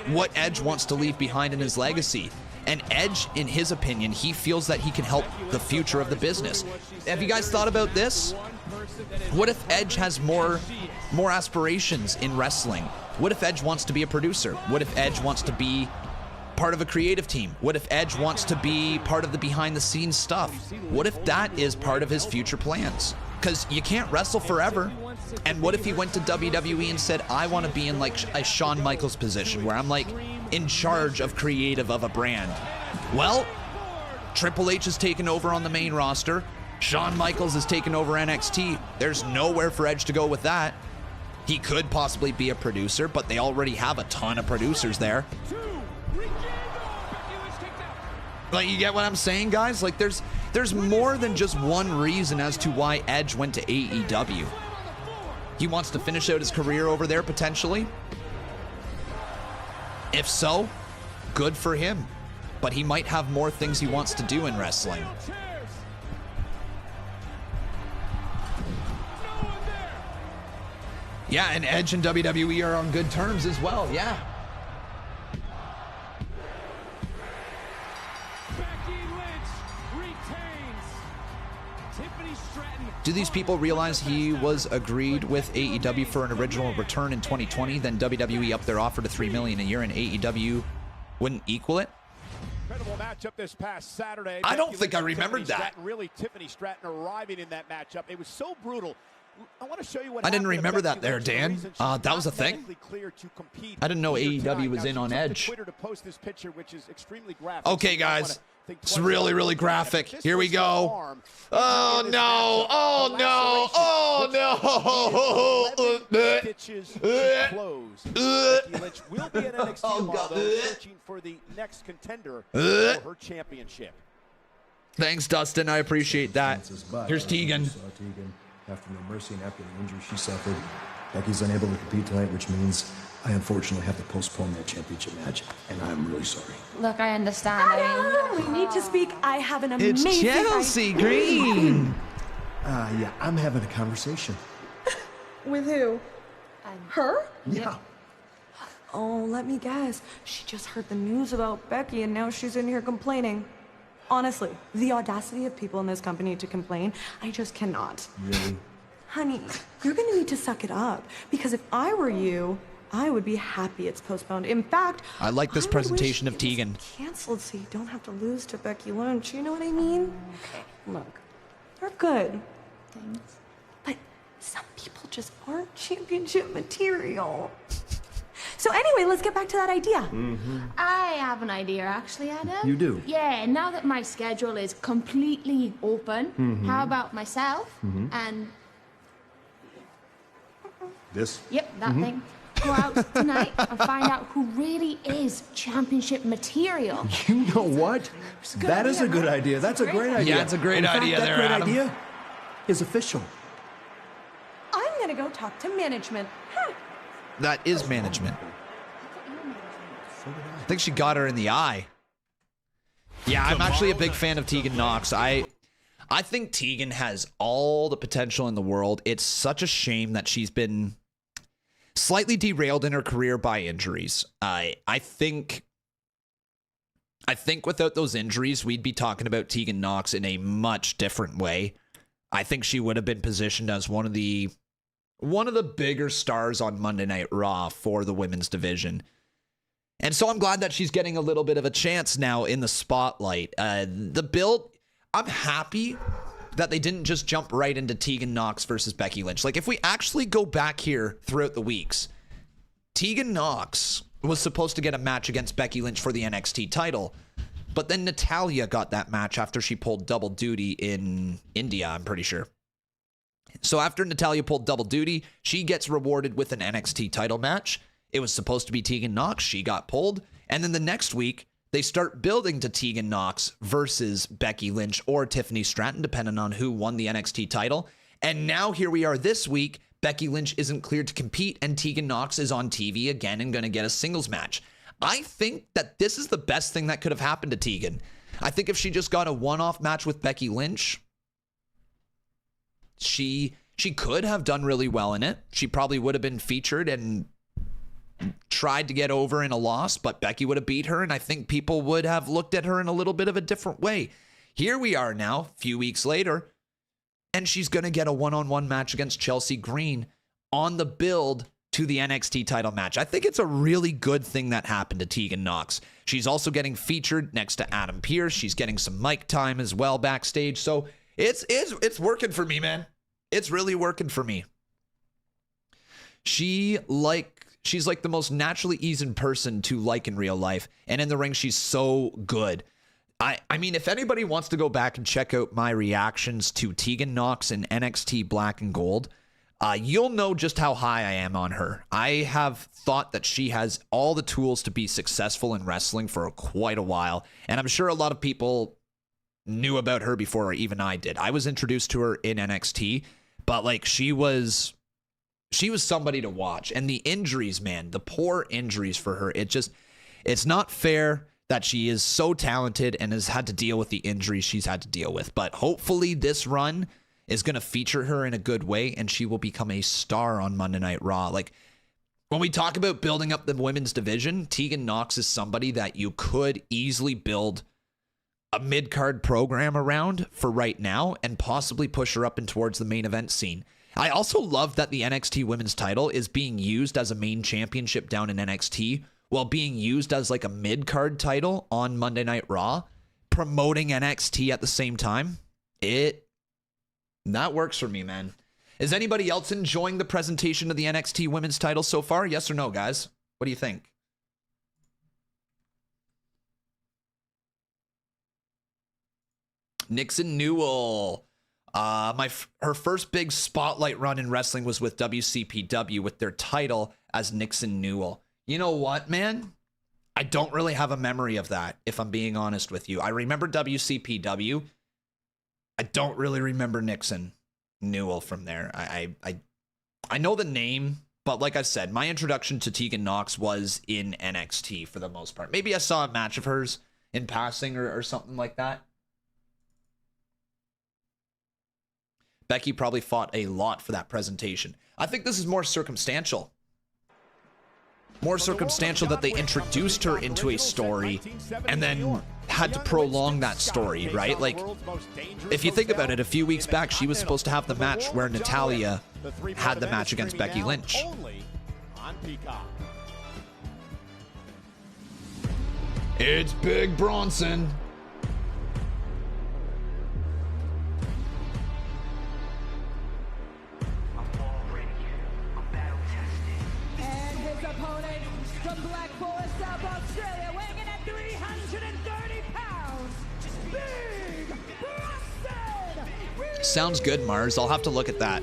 what Edge wants to leave behind in his legacy. And Edge, in his opinion, he feels that he can help the future of the business. Have you guys thought about this? What if Edge has more aspirations in wrestling? What if Edge wants to be a producer? What if Edge wants to be part of a creative team? What if Edge wants to be part of the behind-the-scenes stuff? What if that is part of his future plans? Because you can't wrestle forever. And what if he went to WWE and said, I want to be in like a Shawn Michaels position where I'm like in charge of creative of a brand? Well, Triple H has taken over on the main roster. Shawn Michaels has taken over NXT. There's nowhere for Edge to go with that. He could possibly be a producer, but they already have a ton of producers there. Like, you get what I'm saying, guys? Like, there's more than just one reason as to why Edge went to AEW. He wants to finish out his career over there, potentially. If so, good for him. But he might have more things he wants to do in wrestling. Yeah, and Edge and WWE are on good terms as well, yeah. Becky Lynch retains. Tiffany Stratton. Do these people realize he was agreed with AEW for an original return in 2020, then WWE upped their offer to $3 million a year and AEW wouldn't equal it? Incredible matchup this past Saturday. I don't think I remembered that. Really, Tiffany Stratton arriving in that matchup. It was so brutal. I want to show you what I didn't remember that there, Dan. That was a thing? I didn't know AEW was in on Edge. Okay, guys. It's really, really graphic. Here we go. Oh, no. Oh, no. Oh, no. Stitches to close. Becky Lynch will be at NXT tomorrow, searching for the next contender for her championship. Thanks, Dustin. I appreciate that. Here's Tegan. After No Mercy and after the injury she suffered, Becky's unable to compete tonight, which means I unfortunately have to postpone that championship match, and I'm really sorry. Look, I understand. We need to speak. I have an amazing... It's Chelsea Green. Yeah, I'm having a conversation. With who? Her? Yeah. Oh, let me guess. She just heard the news about Becky and now she's in here complaining. Honestly, the audacity of people in this company to complain, I just cannot. Really? Honey, you're gonna need to suck it up. Because if I were you, I would be happy it's postponed. In fact, I like this presentation of Tegan. Canceled so you don't have to lose to Becky Lynch. You know what I mean? Okay. Look, you're good. Thanks. But some people just aren't championship material. So anyway, let's get back to that idea. I have an idea, actually, Adam. You do? Yeah, now that my schedule is completely open, how about myself and... This? Yep, that thing. Go out tonight and find out who really is championship material. You know what? That is a good idea. That's a great idea. Yeah, it's a great In fact, idea that there, great Adam. idea is official. I'm gonna go talk to management. That is management. I think she got her in the eye. Yeah, I'm actually a big fan of Tegan Knox. I think Tegan has all the potential in the world. It's such a shame that she's been slightly derailed in her career by injuries. I think without those injuries, we'd be talking about Tegan Knox in a much different way. I think she would have been positioned as one of the bigger stars on Monday Night Raw for the women's division. And so I'm glad that she's getting a little bit of a chance now in the spotlight. The build, I'm happy that they didn't just jump right into Tegan Knox versus Becky Lynch. Like, if we actually go back here throughout the weeks, Tegan Knox was supposed to get a match against Becky Lynch for the NXT title, but then Natalia got that match after she pulled double duty in India, I'm pretty sure. So after Natalia pulled double duty, she gets rewarded with an NXT title match. It was supposed to be Tegan Knox. She got pulled. And then the next week, they start building to Tegan Knox versus Becky Lynch or Tiffany Stratton, depending on who won the NXT title. And now here we are this week. Becky Lynch isn't cleared to compete, and Tegan Knox is on TV again and going to get a singles match. I think that this is the best thing that could have happened to Tegan. I think if she just got a one-off match with Becky Lynch, she could have done really well in it. She probably would have been featured and tried to get over in a loss, but Becky would have beat her, and I think people would have looked at her in a little bit of a different way. Here we are now, a few weeks later, and she's going to get a one-on-one match against Chelsea Green on the build to the NXT title match. I think it's a really good thing that happened to Tegan Knox. She's also getting featured next to Adam Pearce. She's getting some mic time as well backstage, so it's working for me, man. It's really working for me. She's like the most naturally easy person to like in real life. And in the ring, she's so good. I mean, if anybody wants to go back and check out my reactions to Tegan Knox in NXT Black and Gold, you'll know just how high I am on her. I have thought that she has all the tools to be successful in wrestling for quite a while. And I'm sure a lot of people knew about her before even I did. I was introduced to her in NXT, but like she was somebody to watch. And the injuries, man, the poor injuries for her, it's not fair that she is so talented and has had to deal with the injuries she's had to deal with. But hopefully this run is going to feature her in a good way, and she will become a star on Monday Night Raw. Like, when we talk about building up the women's division, Tegan Knox is somebody that you could easily build a mid-card program around for right now and possibly push her up and towards the main event scene. I also love that the NXT women's title is being used as a main championship down in NXT while being used as like a mid-card title on Monday Night Raw, promoting NXT at the same time. That works for me, man. Is anybody else enjoying the presentation of the NXT women's title so far? Yes or no, guys? What do you think? Nixon Newell. Her first big spotlight run in wrestling was with WCPW with their title as Nixon Newell. You know what, man? I don't really have a memory of that, if I'm being honest with you. I remember WCPW. I don't really remember Nixon Newell from there. I know the name, but like I said, my introduction to Tegan Knox was in NXT for the most part. Maybe I saw a match of hers in passing or something like that. Becky probably fought a lot for that presentation. I think this is more circumstantial. More circumstantial that they introduced her into a story and then had to prolong that story, right? Like, if you think about it, a few weeks back, she was supposed to have the match where Natalia had the match against Becky Lynch. It's Big Bronson. And his opponent from Black Forest, South Australia, weighing in at 330 pounds, Big Bronson! Sounds good, Mars. I'll have to look at that.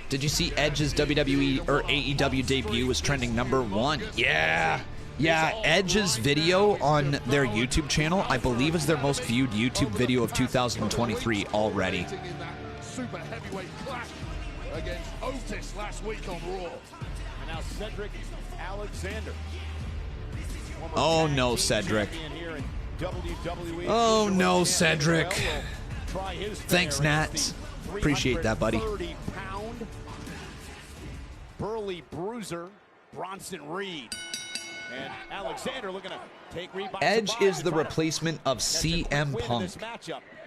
Did you see Edge's WWE or AEW debut was trending #1? Yeah. Yeah, Edge's video on their YouTube channel, I believe, is their most viewed YouTube video of 2023 already. Super heavyweight clash against Otis last week on Raw. And now Cedric Alexander. Oh no, Cedric. Oh no, Cedric. Thanks, Nat. Appreciate that, buddy. Burly bruiser, Bronson Reed. And Alexander looking to take Reed by Edge surprise. is the replacement of CM Punk.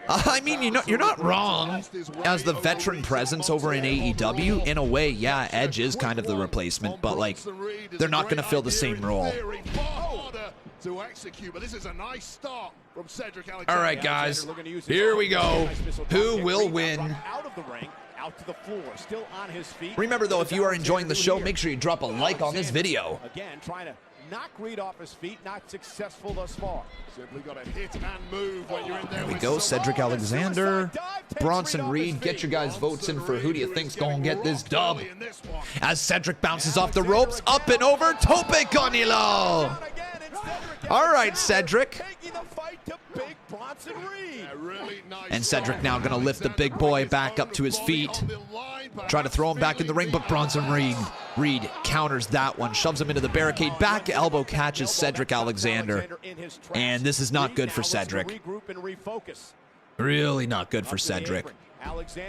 I mean, you're not wrong. As the veteran presence over in AEW, in a way, yeah, Edge is kind of the replacement, but like, they're not going to fill the same role. To execute, but this is a nice start from Cedric Alexander. All right, guys, here we go. Who will win? Out of the ring, out to the floor, still on his feet. Remember, though, if you are enjoying the show, make sure you drop a like on this video. Again, trying to knock Reed off his feet, not successful thus far. Simply got to hit and move when you're in there. There we go, Cedric Alexander, Bronson Reed. Get your guys' votes in for who do you think's going to get this dub. As Cedric bounces off the ropes, up and over, tope con hilo. All right, Cedric. And Cedric now going to lift the big boy back up to his feet. Try to throw him back in the ring, but Bronson Reed counters that one, shoves him into the barricade. Back elbow catches Cedric Alexander. And this is not good for Cedric. Really not good for Cedric.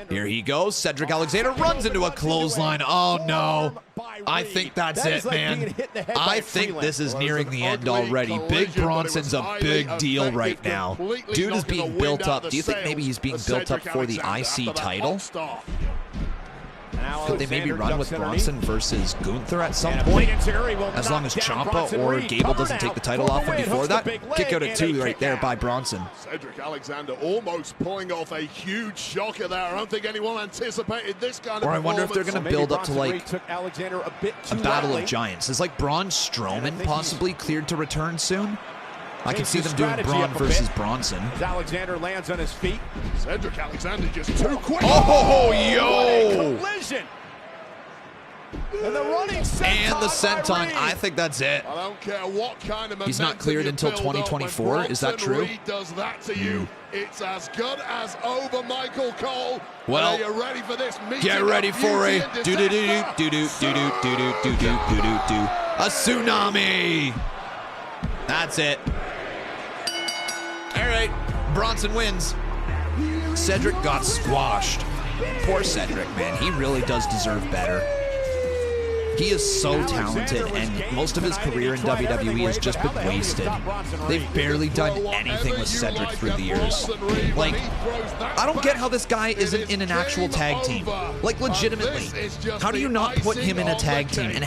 Here he goes. Cedric Alexander runs into a clothesline. Oh, no. I think that's it, man. I think this is nearing the end already. Big Bronson's a big deal right now. Dude is being built up. Do you think maybe he's being built up for the IC title? Could they maybe run with Bronson versus Gunther at some point? As long as Ciampa or Gable doesn't take the title off him before that? Kick out at 2 right there by Bronson. Cedric Alexander almost pulling off a huge shocker there. I don't think anyone anticipated this kind of Or I wonder if they're going to build up to like a battle of giants. Is like Braun Strowman possibly cleared to return soon? I can see them doing Braun versus Bronson. As Alexander lands on his feet. Cedric Alexander just too quick. Oh, yo! Collision. And the running and the senton. I think that's it. I don't care what kind of he's not cleared until 2024. Is that true? Does that to you? It's as good as over, Michael Cole. Well, are you ready for this? Get ready for a a tsunami. That's it. All right, Bronson wins. Cedric got squashed. Poor Cedric, man. He really does deserve better. He is so talented, and most of his career in WWE has just been wasted. They've barely done anything with Cedric through the years. Like, I don't get how this guy isn't in an actual tag team. Like, legitimately. How do you not put him in a tag team? And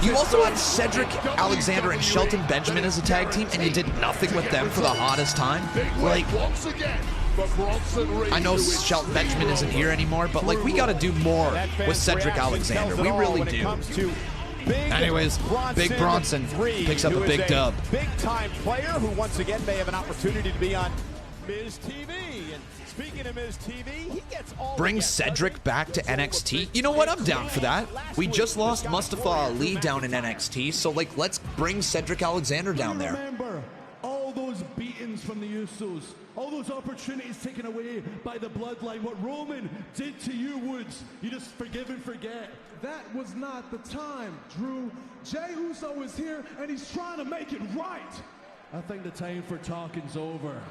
you also had Cedric Alexander and Shelton Benjamin as a tag team, and you did nothing with them for the hottest time? Like, I know Shelton Benjamin isn't here anymore, but like, we got to do more with Cedric Alexander. We really do. Anyways, Big Bronson picks up a big dub. Big time player who once again may have an opportunity to be on Miz TV. And speaking of Miz TV, he gets all. Bring Cedric back to NXT. You know what? I'm down for that. We just lost Mustafa Ali down in NXT, so like, let's bring Cedric Alexander down there. Remember all those beatings from the Usos. All those opportunities taken away by the bloodline. What Roman did to you, Woods. You just forgive and forget. That was not the time, Drew. Jey Uso is here, and he's trying to make it right. I think the time for talking's over.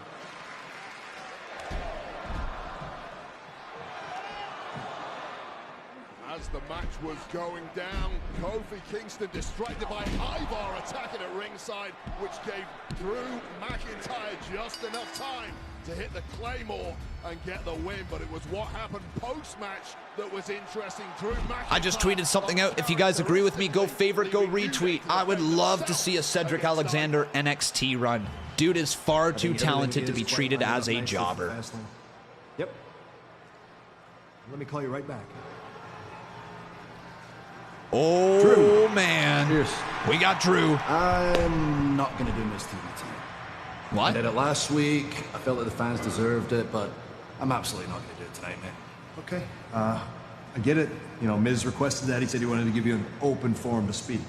As the match was going down, Kofi Kingston distracted by Ivar attacking at ringside, which gave Drew McIntyre just enough time to hit the Claymore and get the win. But it was what happened post-match that was interesting. Drew McIntyre... I just tweeted something out. If you guys agree with me, go favorite, go retweet. I would love to see a Cedric Alexander NXT run. Dude is far too talented to be treated as a jobber. Yep. Let me call you right back. Oh, Drew. Man. Pierce. We got Drew. I'm not going to do Miss TV tonight. What? I did it last week. I felt like the fans deserved it, but I'm absolutely not going to do it tonight, man. Okay. I get it. You know, Miz requested that. He said he wanted to give you an open forum to speak.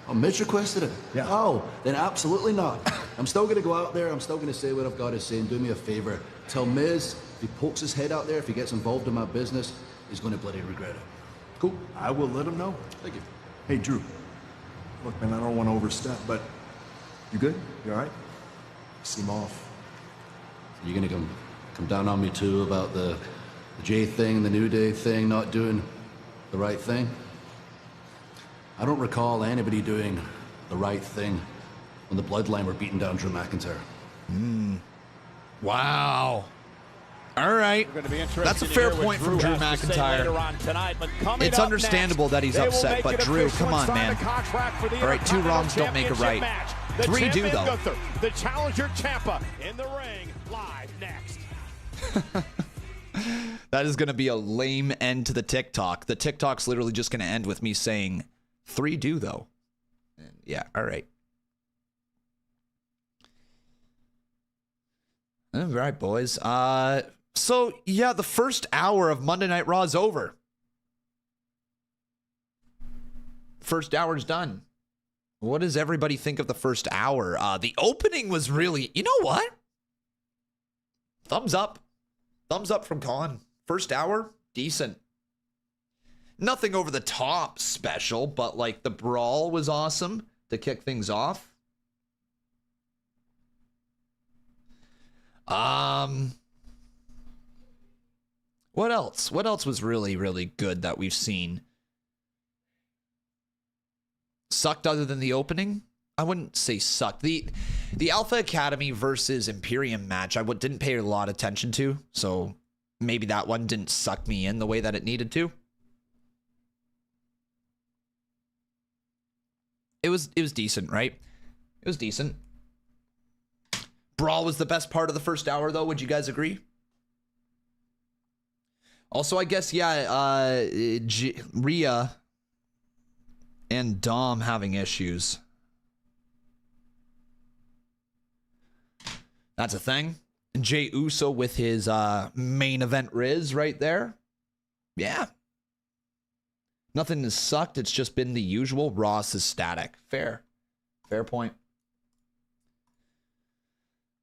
Oh, Miz requested it? Yeah. Oh, then absolutely not. I'm still going to go out there. I'm still going to say what I've got to say, and do me a favor. Tell Miz, if he pokes his head out there, if he gets involved in my business, he's going to bloody regret it. Cool. I will let him know. Thank you. Hey, Drew. Look, man, I don't want to overstep, but you good? You all right? You seem off. You're going to come down on me, too, about the Jey thing, the New Day thing, not doing the right thing? I don't recall anybody doing the right thing when the Bloodline were beating down Drew McIntyre. Wow. All right. That's a fair point from Drew McIntyre. It's understandable that he's upset, but Drew, come on, man. All right, 2 wrongs don't make a right. 3 do, though. Gunther, the challenger Champa in the ring, live next. That is going to be a lame end to the TikTok. The TikTok's literally just going to end with me saying, 3 do, though. And yeah, all right. All right, boys. So, yeah, the first hour of Monday Night Raw is over. First hour's done. What does everybody think of the first hour? The opening was really... You know what? Thumbs up. Thumbs up from Con. First hour, decent. Nothing over the top special, but, like, the brawl was awesome to kick things off. What else? What else was really, really good that we've seen? Sucked other than the opening? I wouldn't say sucked. The Alpha Academy versus Imperium match I didn't pay a lot of attention to, so maybe that one didn't suck me in the way that it needed to. It was decent, right? It was decent. Brawl was the best part of the first hour, though. Would you guys agree? Also, I guess, yeah, Rhea and Dom having issues. That's a thing. And Jey Uso with his main event Riz right there. Yeah. Nothing has sucked. It's just been the usual. Ross is static. Fair. Fair point.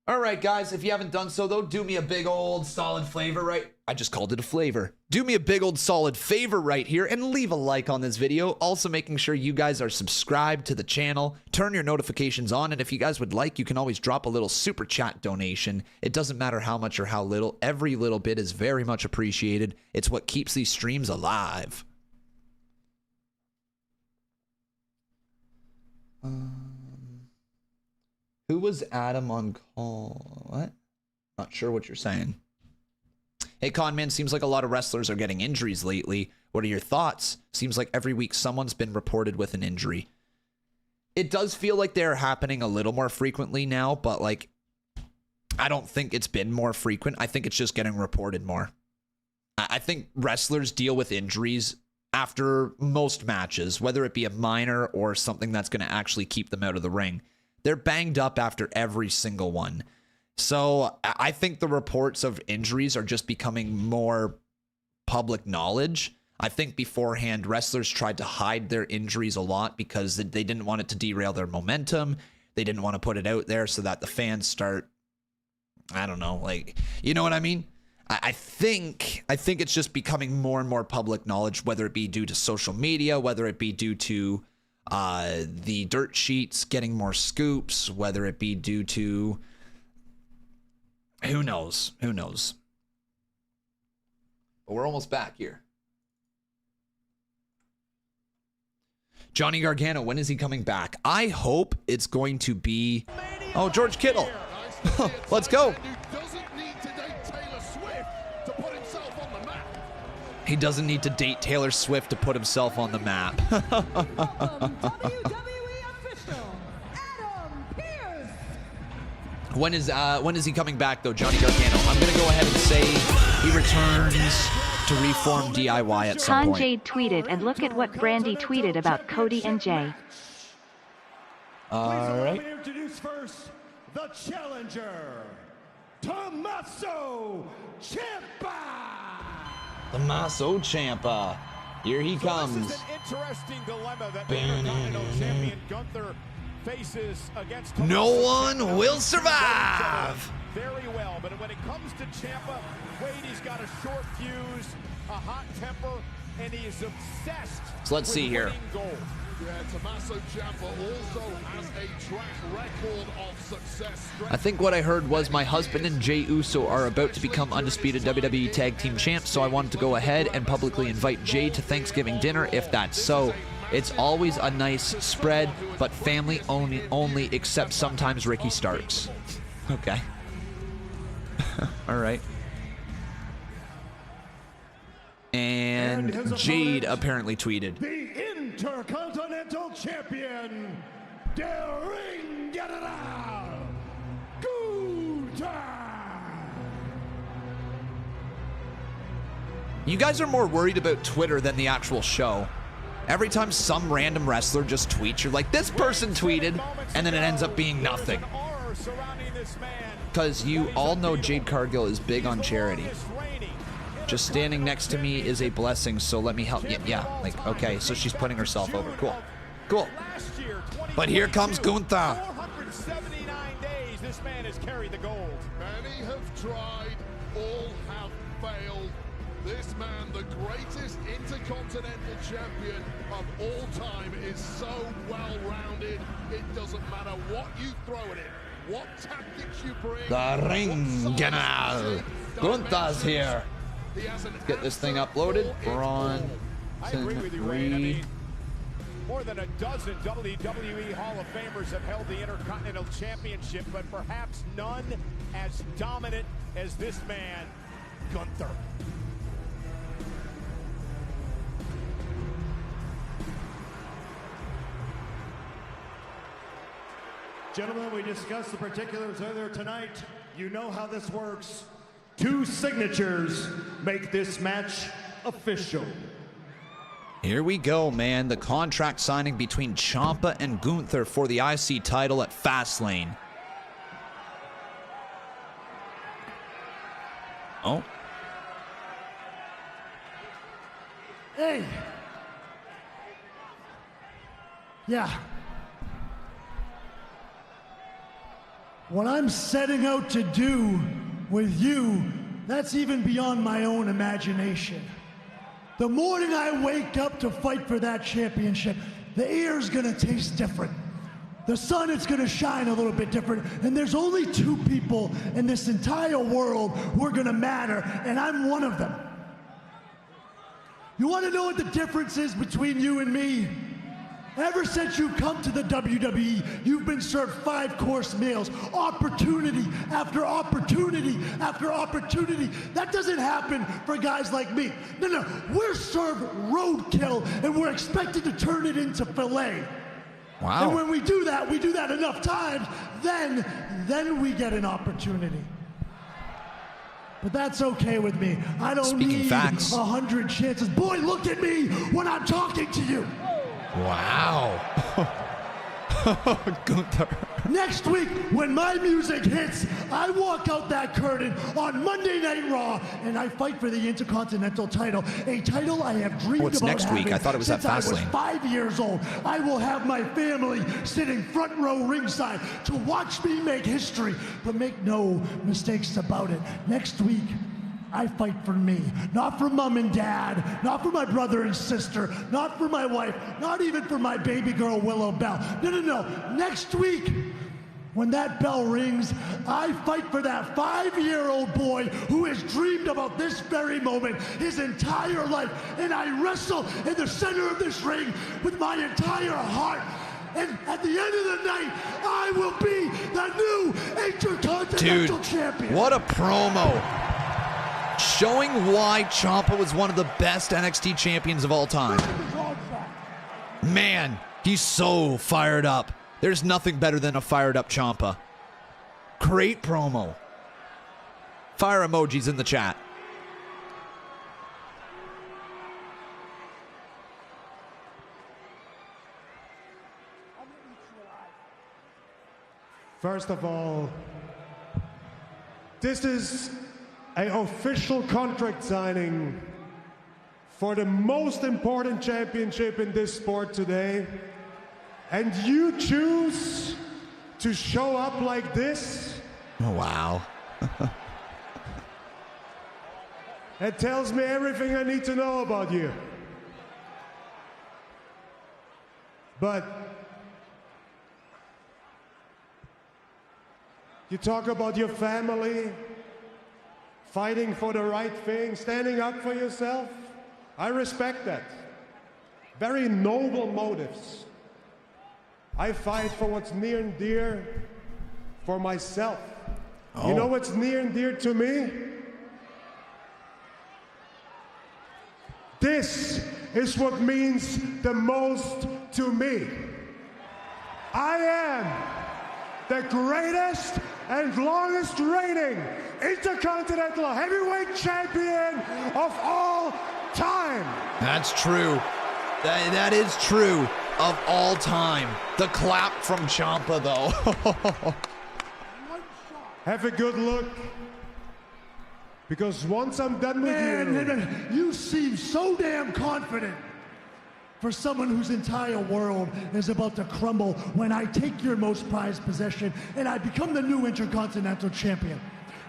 All right, guys, if you haven't done so, though, do me a big old solid flavor, right? I just called it a flavor. Do me a big old solid favor right here and leave a like on this video. Also making sure you guys are subscribed to the channel. Turn your notifications on, and if you guys would like, you can always drop a little super chat donation. It doesn't matter how much or how little. Every little bit is very much appreciated. It's what keeps these streams alive. Who was Adam on call? What? Not sure what you're saying. Hey, Conman, seems like a lot of wrestlers are getting injuries lately. What are your thoughts? Seems like every week someone's been reported with an injury. It does feel like they're happening a little more frequently now, but like, I don't think it's been more frequent. I think it's just getting reported more. I think wrestlers deal with injuries after most matches, whether it be a minor or something that's going to actually keep them out of the ring. They're banged up after every single one. So I think the reports of injuries are just becoming more public knowledge. I think beforehand, wrestlers tried to hide their injuries a lot because they didn't want it to derail their momentum. They didn't want to put it out there so that the fans start, I don't know, like, you know what I mean? I think it's just becoming more and more public knowledge, whether it be due to social media, whether it be due to the dirt sheets getting more scoops, whether it be due to who knows. But we're almost back here. Johnny Gargano, when is he coming back? I hope it's going to be... Oh, George Kittle. Let's go. He doesn't need to date Taylor Swift to put himself on the map. When is he coming back, though, Johnny Gargano? I'm going to go ahead and say he returns to reform DIY at some point. Jade tweeted, and look at what Brandy tweeted about Cody and Jey. All right. Let me introduce first the challenger, Tommaso Ciampa. Tommaso Ciampa. Here he comes. This is an interesting dilemma that the Intercontinental Champion Gunther faces against No one will survive. Very well, but when it comes to Ciampa, Wade, he's got a short fuse, a hot temper, and he is obsessed. So let's see here. Gold. Yeah, Tommaso Ciampa also has a track record of success. I think what I heard was my husband and Jey Uso are about to become undisputed WWE Tag Team Champs, so I wanted to go ahead and publicly invite Jey to Thanksgiving dinner if that's so. It's always a nice spread, but family only except sometimes Ricky Starks. Okay. All right. And Jade apparently tweeted. The Intercontinental Champion, the Ring General, Gunther. You guys are more worried about Twitter than the actual show. Every time some random wrestler just tweets, you're like, this person tweeted, and then it ends up being nothing. Because you all know Jade Cargill is big on charity. Just standing next to me is a blessing, so let me help. Yeah, like, okay, so she's putting herself over. Cool. Cool. But here comes Gunther. 479 days, this man has carried the gold. Many have tried, all have failed. This man, the greatest Intercontinental Champion of all time, is so well-rounded, it doesn't matter what you throw at it, what tactics you bring. The Ring General. Gunther's here. Let's get this thing uploaded. Bronson. More than a dozen WWE Hall of Famers have held the Intercontinental Championship, but perhaps none as dominant as this man, Gunther. Gentlemen, we discussed the particulars earlier tonight. You know how this works. 2 signatures make this match official. Here we go, man. The contract signing between Ciampa and Gunther for the IC title at Fastlane. Oh. Hey. Yeah. What I'm setting out to do with you, that's even beyond my own imagination. The morning I wake up to fight for that championship, the air's gonna taste different. The sun is gonna shine a little bit different, and there's only 2 people in this entire world who are gonna matter, and I'm one of them. You wanna know what the difference is between you and me? Ever since you come to the WWE, you've been served 5-course meals, opportunity after opportunity after opportunity. That doesn't happen for guys like me. No, we're served roadkill, and we're expected to turn it into filet. Wow. And when we do that enough times, then we get an opportunity. But that's okay with me. I don't need 100 chances. Boy, look at me when I'm talking to you. Wow. Gunther. Next week, when my music hits, I walk out that curtain on Monday Night Raw, and I fight for the Intercontinental title, a title I have dreamed it's about next week. I thought it was at since Fastlane. I was 5 years old. I will have my family sitting front row ringside to watch me make history, but make no mistakes about it. Next week, I fight for me, not for mom and dad, not for my brother and sister, not for my wife, not even for my baby girl Willow Bell. No. Next week, When that bell rings, I fight for that 5-year-old boy who has dreamed about this very moment his entire life. And I wrestle in the center of this ring with my entire heart. And at the end of the night, I will be the new Intercontinental Champion. What a promo. Showing why Ciampa was one of the best NXT champions of all time. Man, he's so fired up. There's nothing better than a fired up Ciampa. Great promo. Fire emojis in the chat. First of all, this is an official contract signing for the most important championship in this sport today. And you choose to show up like this? Oh, wow. It tells me everything I need to know about you. But you talk about your family, fighting for the right thing, standing up for yourself. I respect that. Very noble motives. I fight for what's near and dear for myself. Oh. You know what's near and dear to me? This is what means the most to me. I am the greatest and longest reigning Intercontinental Heavyweight Champion of all time. That's true. That is true. Of all time. The clap from Ciampa, though. Have a good look. Because once I'm done with you seem so damn confident for someone whose entire world is about to crumble when I take your most prized possession and I become the new Intercontinental Champion.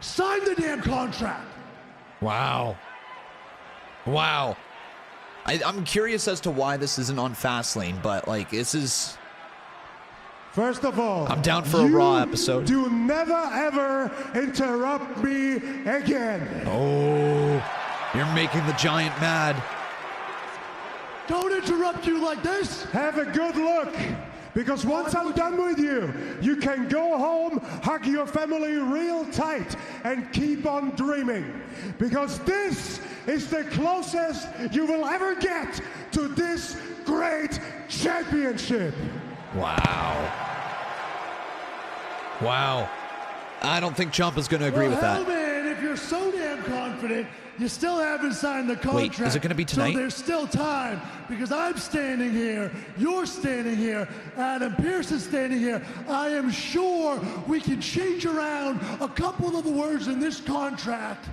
Sign the damn contract. Wow. Wow. I'm curious as to why this isn't on Fastlane, but like this is. First of all, I'm down for a Raw episode. Do never ever interrupt me again. Oh, you're making the giant mad. Don't interrupt you like this. Have a good look. Because once I'm done with you, you can go home, hug your family real tight, and keep on dreaming. Because this is the closest you will ever get to this great championship. Wow. Wow. I don't think Ciampa's going to agree with that. Man, if you're so damn confident, you still haven't signed the contract. Wait, is it going to be tonight? So there's still time, because I'm standing here, you're standing here, Adam Pearce is standing here. I am sure we can change around a couple of the words in this contract,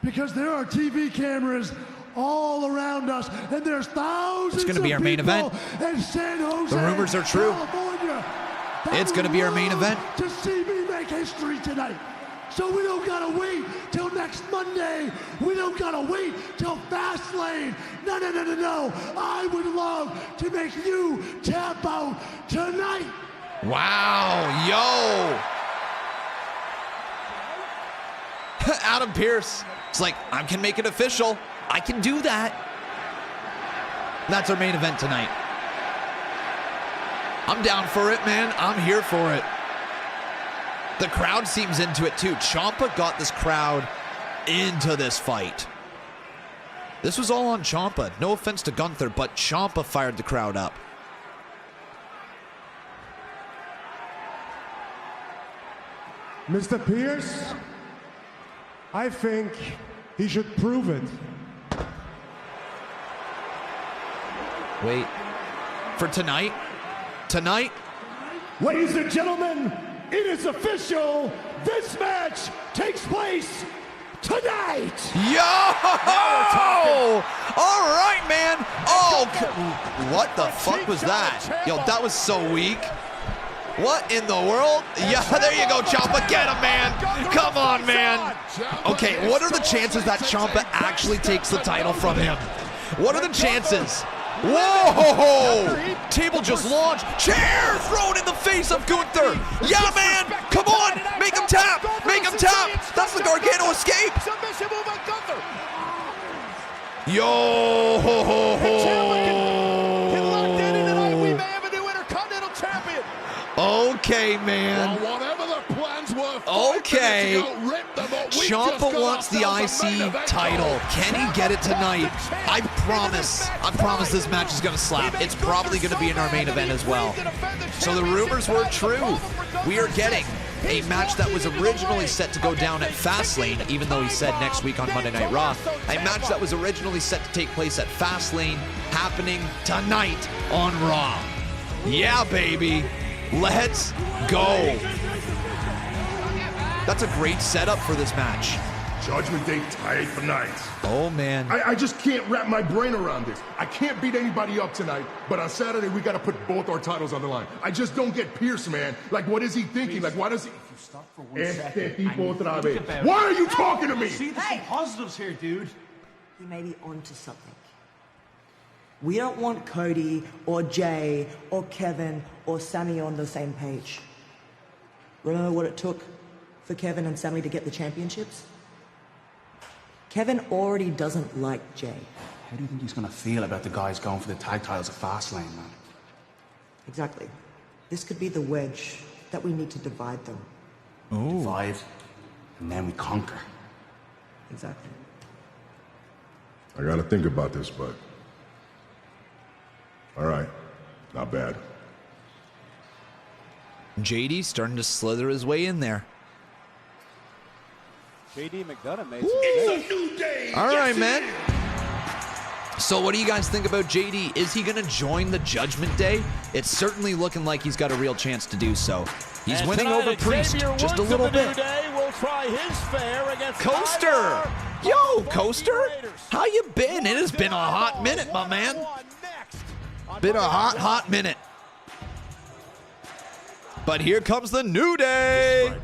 because there are TV cameras all around us, and there's thousands it's going to be our main event. In San Jose, the rumors are true. California, it's going to be our main event. To see me make history tonight. So we don't gotta wait till next Monday. We don't gotta wait till Fastlane. No. I would love to make you tap out tonight. Wow, yo. Adam Pearce. It's like, I can make it official. I can do that. That's our main event tonight. I'm down for it, man. I'm here for it. The crowd seems into it too. Ciampa got this crowd into this fight. This was all on Ciampa. No offense to Gunther, but Ciampa fired the crowd up. Mr. Pearce, I think he should prove it. Wait. For tonight? Tonight? Ladies and gentlemen, it is official. This match takes place tonight. Yo! All right, man. Oh, what the fuck was that? Yo, that was so weak. What in the world? Yeah, there you go, Ciampa. Get him, man. Come on, man. Okay, what are the chances that Ciampa actually takes the title from him? What are the chances? Whoa! Table just launched. Chair thrown in the face of Gunther. Yeah, man. Come on. Make him tap. Make him tap. That's the Gargano escape. Submission move on Gunther. Yo! Get locked in tonight. We may have a new Intercontinental Champion. Okay, man. Well, whatever the plans were, Okay. Ciampa wants the IC title. Can he get it tonight? I promise this match is going to slap. It's probably going to be in our main event as well. So the rumors were true. We are getting a match that was originally set to go down at Fastlane, even though he said next week on Monday Night Raw. A match that was originally set to take place at Fastlane, happening tonight on Raw. Yeah, baby. Let's go. That's a great setup for this match. Judgment Day tight tonight. Oh, man. I just can't wrap my brain around this. I can't beat anybody up tonight, but on Saturday, we got to put both our titles on the line. I just don't get Pearce, man. Like, what is he thinking? Please. Like, why does he... If you stop for 1 second, Why are you talking to me? See, there's some positives here, dude. He may be onto something. We don't want Cody or Jey or Kevin or Sammy on the same page. Remember what it took for Kevin and Sammy to get the championships? Kevin already doesn't like Jey. How do you think he's going to feel about the guys going for the tag titles at Fastlane, man? Exactly. This could be the wedge that we need to divide them. Ooh. Divide, and then we conquer. Exactly. I got to think about this, but... All right. Not bad. JD starting to slither his way in there. JD McDonough made It's a new day. All right, man. So what do you guys think about JD? Is he going to join the Judgment Day? It's certainly looking like he's got a real chance to do so. He's and winning over Priest Xavier just a little bit. Will try his fare against Coaster! Ivar. Yo, Coaster! How you been? It has been a hot minute, my man. Been a hot minute. But here comes the New Day.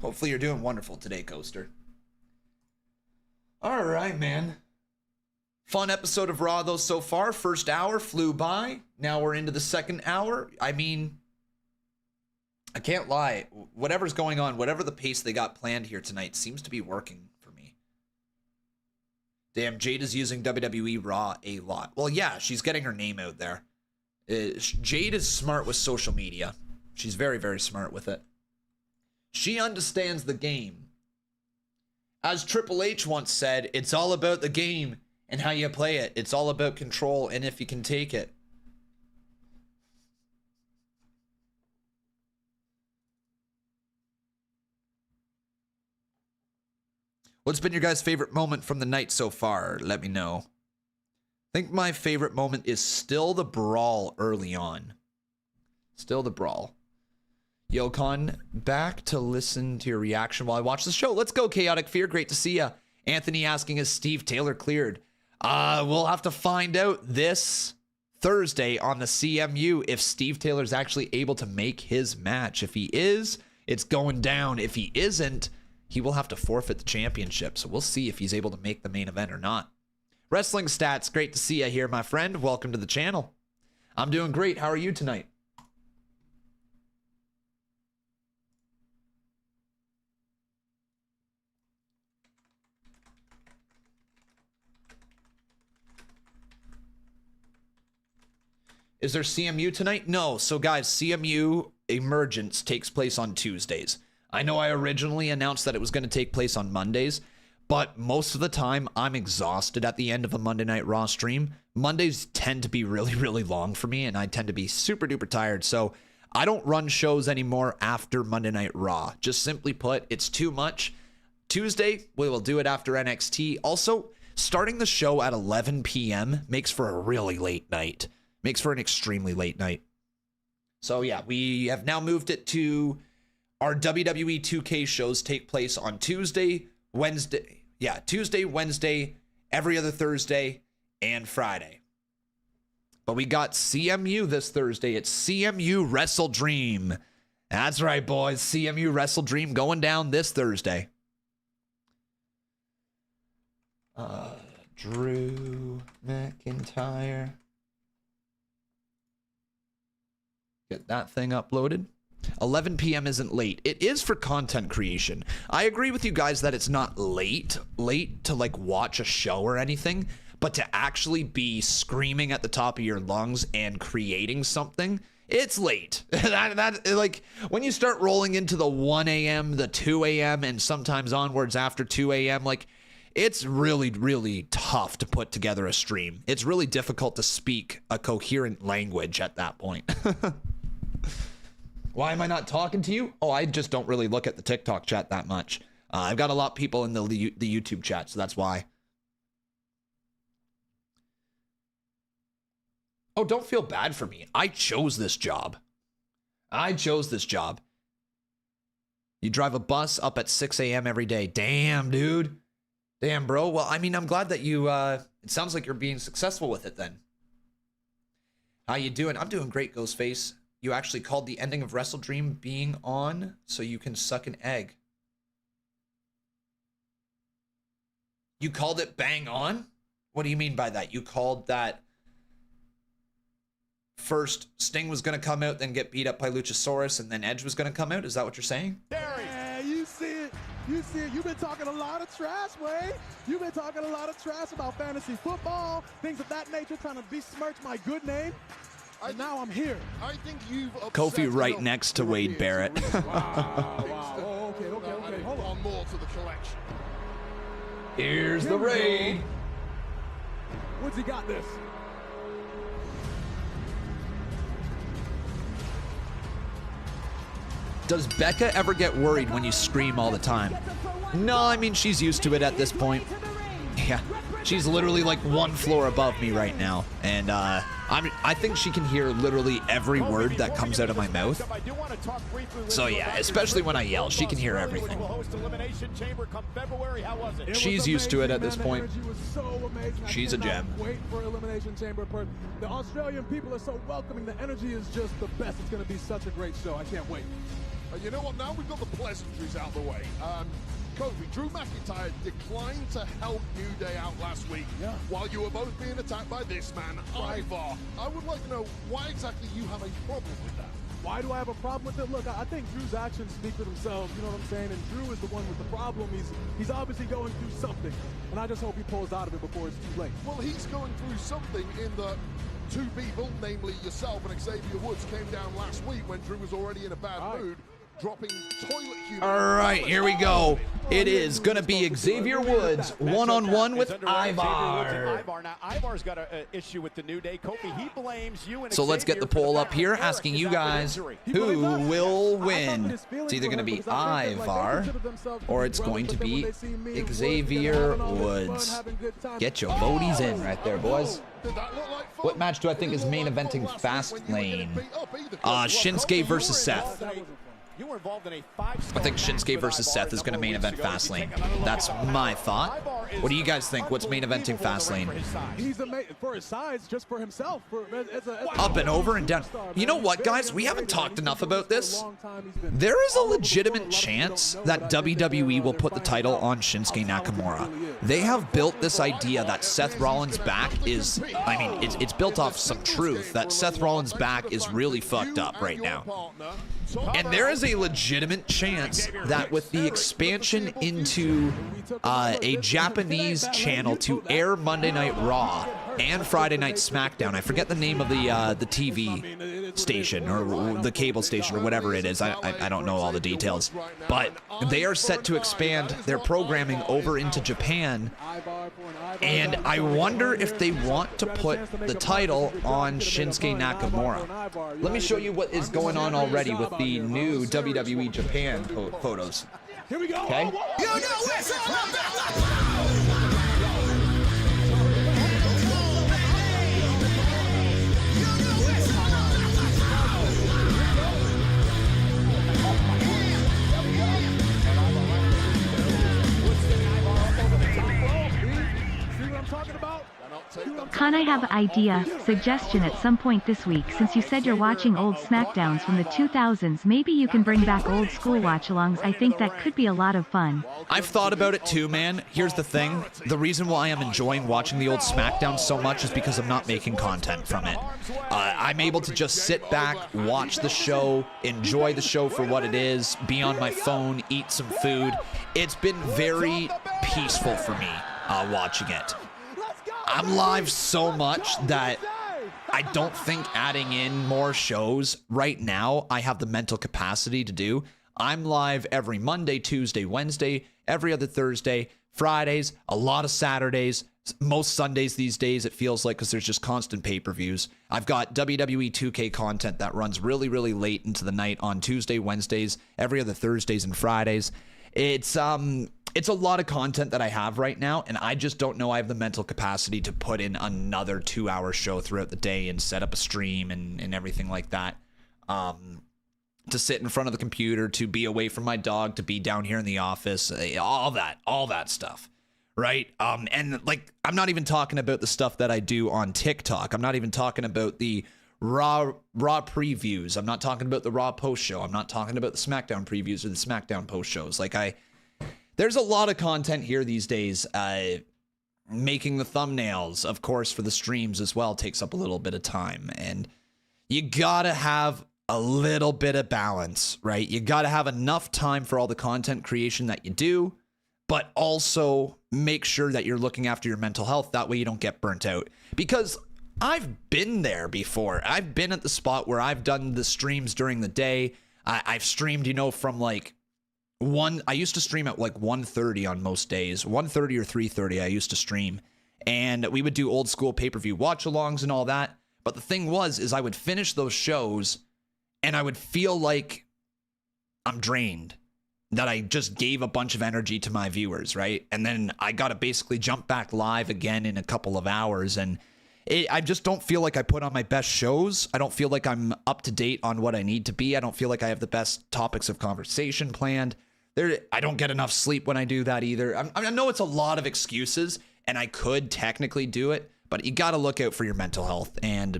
Hopefully you're doing wonderful today, Coaster. All right, man. Fun episode of Raw, though, so far. First hour flew by. Now we're into the second hour. I mean, I can't lie. Whatever's going on, whatever the pace they got planned here tonight seems to be working for me. Damn, Jade is using WWE RAW a lot. Well, yeah, she's getting her name out there. Jade is smart with social media. She's very, very smart with it. She understands the game. As Triple H once said, it's all about the game and how you play it. It's all about control and if you can take it. What's been your guys' favorite moment from the night so far? Let me know. I think my favorite moment is still the brawl early on. Still the brawl. Yokon, back to listen to your reaction while I watch the show. Let's go, Chaotic Fear. Great to see ya. Anthony asking, is Steve Taylor cleared? We'll have to find out this Thursday on the CMU if Steve Taylor's actually able to make his match. If he is, it's going down. If he isn't, he will have to forfeit the championship. So we'll see if he's able to make the main event or not. Wrestling Stats, great to see you here, my friend. Welcome to the channel. I'm doing great. How are you tonight? Is there CMU tonight? No. So guys, CMU Emergence takes place on Tuesdays. I know I originally announced that it was going to take place on Mondays, but most of the time I'm exhausted at the end of a Monday Night Raw stream. Mondays tend to be really, really long for me, and I tend to be super duper tired. So I don't run shows anymore after Monday Night Raw. Just simply put, it's too much. Tuesday, we will do it after NXT. Also, starting the show at 11 p.m. makes for a really late night. Makes for an extremely late night. So yeah, we have now moved it to our WWE 2K shows take place on Tuesday, Wednesday. Yeah, Tuesday, Wednesday, every other Thursday, and Friday. But we got CMU this Thursday. It's CMU Wrestle Dream. That's right, boys. CMU Wrestle Dream going down this Thursday. Drew Mc. McIntyre. Get that thing uploaded. 11 p.m. isn't late. It is for content creation. I agree with you guys that it's not late to like watch a show or anything, but to actually be screaming at the top of your lungs and creating something, it's late. that like when you start rolling into the 1 a.m., the 2 a.m., and sometimes onwards after 2 a.m., like it's really, really tough to put together a stream. It's really difficult to speak a coherent language at that point. Why am I not talking to you? Oh, I just don't really look at the TikTok chat that much. I've got a lot of people in the YouTube chat, so that's why. Oh, don't feel bad for me. I chose this job. I chose this job. You drive a bus up at 6 a.m. every day. Damn, dude. Damn, bro. Well, I mean, I'm glad that you, it sounds like you're being successful with it then. How you doing? I'm doing great, Ghostface. You actually called the ending of Wrestle Dream being on so you can suck an egg. You called it bang on? What do you mean by that? You called that first Sting was going to come out, then get beat up by Luchasaurus, and then Edge was going to come out? Is that what you're saying? Yeah, you see it. You see it. You've been talking a lot of trash, Wade. You've been talking a lot of trash about fantasy football, things of that nature, trying to besmirch my good name. And now I'm here. I think you've Kofi right next to Wade Barrett. Wow. Oh, okay. Hold on. More to the collection. Here's the raid. What's he got this? Does Becca ever get worried when you scream all the time? No, I mean, she's used to it at this point. Yeah, she's literally like one floor above me right now. And I think she can hear literally every word that comes out of my mouth. So yeah, especially when I yell, she can hear everything. She's used to it at this point. She's a gem. Wait for Elimination Chamber. The Australian people are so welcoming. The energy is just the best. It's going to be such a great show. I can't wait. You know what? Now we've got the pleasantries out of the way. Kofi, Drew McIntyre declined to help New Day out last week while you were both being attacked by this man, Ivar. I would like to know why exactly you have a problem with that. Why do I have a problem with it? Look, I think Drew's actions speak for themselves, you know what I'm saying? And Drew is the one with the problem. He's obviously going through something, and I just hope he pulls out of it before it's too late. Well, he's going through something in that two people, namely yourself and Xavier Woods, came down last week when Drew was already in a bad mood. Dropping toilet humor. All right, here we go. It is going to be Xavier Woods one-on-one with Ivar. Now, Ivar's got an issue with the New Day. Kofi, he blames you and So let's get the poll up here asking you guys who will win. It's either going to be Ivar or it's going to be Xavier Woods. Get your voties in right there, boys. What match do I think is main eventing Fastlane? Shinsuke versus Seth. I think Shinsuke versus Seth is going to main event Fastlane. That's my thought. What do you guys think? What's main eventing Fastlane? He's for his size, just for himself. Up and over and down. You know what, guys? We haven't talked enough about this. There is a legitimate chance that WWE will put the title on Shinsuke Nakamura. They have built this idea that Seth Rollins' back is, I mean, it's built off some truth, that Seth Rollins' back is really fucked up right now. And there is a legitimate chance that with the expansion into a Japanese channel to air Monday Night Raw and Friday Night SmackDown, I forget the name of the TV station or the cable station or whatever it is. I don't know all the details, but they are set to expand their programming over into Japan. And I wonder if they want to put the title on Shinsuke Nakamura. Let me show you what is going on already with the new WWE Japan photos. Here we go. Okay. You know it's all about talking about? Con, I have an idea, suggestion at some point this week. Since you said you're watching old SmackDowns from the 2000s, maybe you can bring back old school watch-alongs. I think that could be a lot of fun. I've thought about it too, man. Here's the thing. The reason why I'm enjoying watching the old SmackDown so much is because I'm not making content from it. I'm able to just sit back, watch the show, enjoy the show for what it is, be on my phone, eat some food. It's been very peaceful for me watching it. I'm live so much that I don't think adding in more shows right now I have the mental capacity to do. I'm live every Monday, Tuesday, Wednesday, every other Thursday, Fridays, a lot of Saturdays, most Sundays these days it feels like, because there's just constant pay-per-views. I've got WWE 2K content that runs really, really late into the night on Tuesday, Wednesdays, every other Thursdays and Fridays. It's a lot of content that I have right now, and I just don't know I have the mental capacity to put in another 2-hour show throughout the day and set up a stream and everything like that. To sit in front of the computer, to be away from my dog, to be down here in the office, all that stuff, right? And like, I'm not even talking about the stuff that I do on TikTok. I'm not even talking about the Raw previews. I'm not talking about the Raw post show. I'm not talking about the SmackDown previews or the SmackDown post shows. There's a lot of content here these days. Making the thumbnails, of course, for the streams as well takes up a little bit of time. And you gotta have a little bit of balance, right? You gotta have enough time for all the content creation that you do, but also make sure that you're looking after your mental health. That way you don't get burnt out. Because I've been there before. I've been at the spot where I've done the streams during the day. I've streamed, from I used to stream at 1:30 on most days. 1:30 or 3:30 I used to stream. And we would do old school pay-per-view watch-alongs and all that. But the thing is I would finish those shows and I would feel like I'm drained. That I just gave a bunch of energy to my viewers, right? And then I got to basically jump back live again in a couple of hours. And I just don't feel like I put on my best shows. I don't feel like I'm up to date on what I need to be. I don't feel like I have the best topics of conversation planned. I don't get enough sleep when I do that either. I know it's a lot of excuses, and I could technically do it, but you got to look out for your mental health. And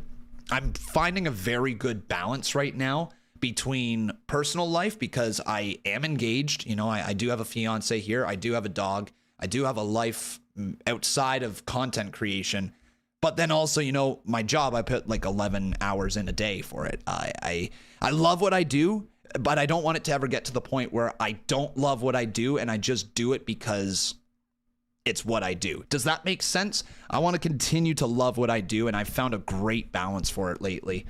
I'm finding a very good balance right now between personal life, because I am engaged. I do have a fiance here. I do have a dog. I do have a life outside of content creation. But then also, my job, I put 11 hours in a day for it. I love what I do, but I don't want it to ever get to the point where I don't love what I do and I just do it because it's what I do. Does that make sense? I want to continue to love what I do, and I've found a great balance for it lately.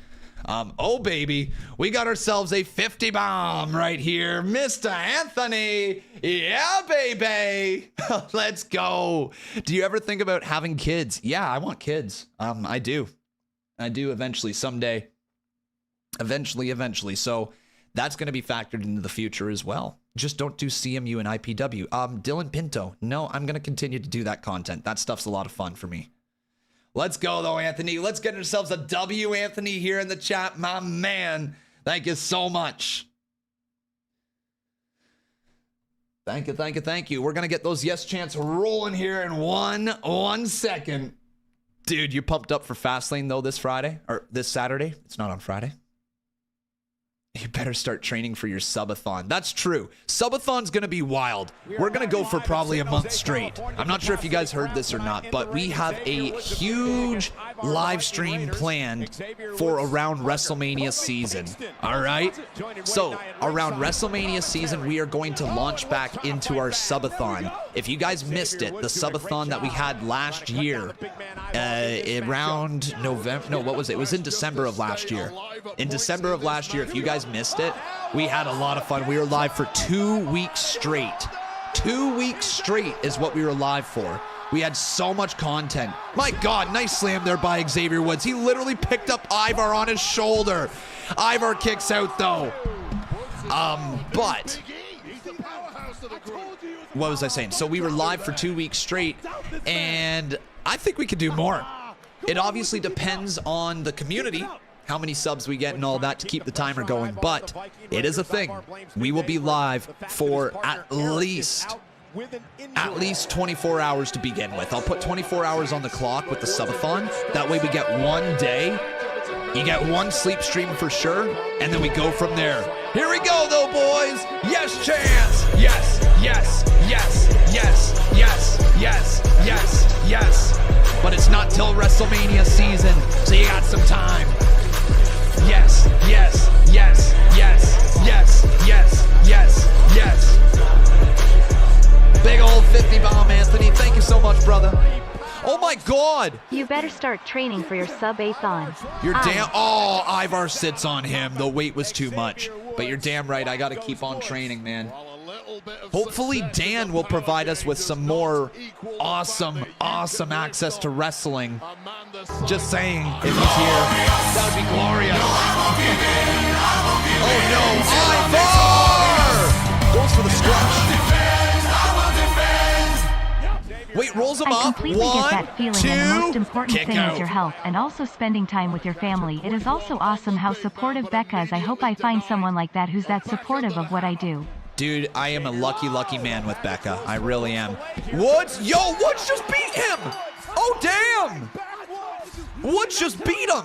Oh, baby, we got ourselves a 50 bomb right here. Mr. Anthony. Yeah, baby. Let's go. Do you ever think about having kids? Yeah, I want kids. I do eventually, someday. Eventually. So that's going to be factored into the future as well. Just don't do CMU and IPW. Dylan Pinto. No, I'm going to continue to do that content. That stuff's a lot of fun for me. Let's go, though, Anthony. Let's get ourselves a W, Anthony, here in the chat. My man, thank you so much. Thank you. We're going to get those yes chants rolling here in one second. Dude, you pumped up for Fastlane, though, this Friday? Or this Saturday? It's not on Friday. You better start training for your subathon. That's true. Subathon's going to be wild. We're going to go for probably a month straight. I'm not sure if you guys heard this or not, but we have a huge live stream planned for around WrestleMania season. All right? So, around WrestleMania season, we are going to launch back into our subathon. If you guys missed it, the subathon that we had last year, around November, no, what was it? It was in December of last year. In December of last year, if you guys missed it, we had a lot of fun. We were live for 2 weeks straight. 2 weeks straight is what we were live for. We had so much content. My God, nice slam there by Xavier Woods. He literally picked up Ivar on his shoulder. Ivar kicks out though. But what was I saying? So we were live for 2 weeks straight, and I think we could do more. It obviously depends on the community, how many subs we get and all that to keep the timer going, but it is a thing. We will be live for at least at least 24 hours to begin with. I'll put 24 hours on the clock with the subathon. That way we get 1 day. You get 1 sleep stream for sure, and then we go from there. Here we go, though, boys. Yes, chance. Yes, yes, yes, yes, yes, yes, yes, yes. But it's not till WrestleMania season, so you got some time. Yes, yes, yes, yes, yes, yes, yes, yes. Big old 50 bomb, Anthony. Thank you so much, brother. Oh my God! You better start training for your sub-8-thon. You're damn. Oh, Ivar sits on him. The weight was too much. But you're damn right. I got to keep on training, man. Hopefully, Dan will provide us with some more awesome access to wrestling. Just saying, if he's here, that would be glorious. Oh no, Ivar! Goes for the scratch. Wait, rolls him I up. completely get that feeling, and the most important kick thing out. is your health and also spending time with your family. It is also awesome how supportive Becca is. I hope I find someone like that who's that supportive of what I do. Dude, I am a lucky man with Becca. I really am. Woods? Yo, Woods just beat him! Oh, damn! Woods just beat him!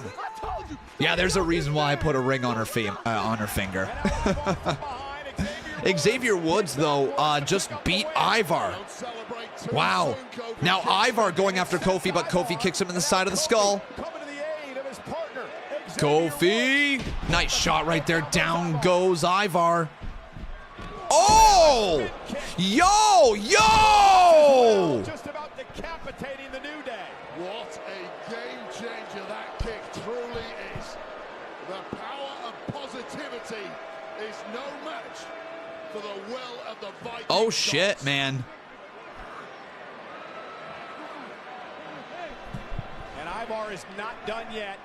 Yeah, there's a reason why I put a ring on her finger. Xavier Woods, though, just beat Ivar. Wow. Now Ivar going after Kofi, but Kofi kicks him in the side of the skull. Kofi. Nice shot right there. Down goes Ivar. Oh! Yo! Just about decapitating the New Day. What a game changer that kick truly is. The power of positivity is no match for the will of the Vikings. Oh shit, man. And Ivar is not done yet.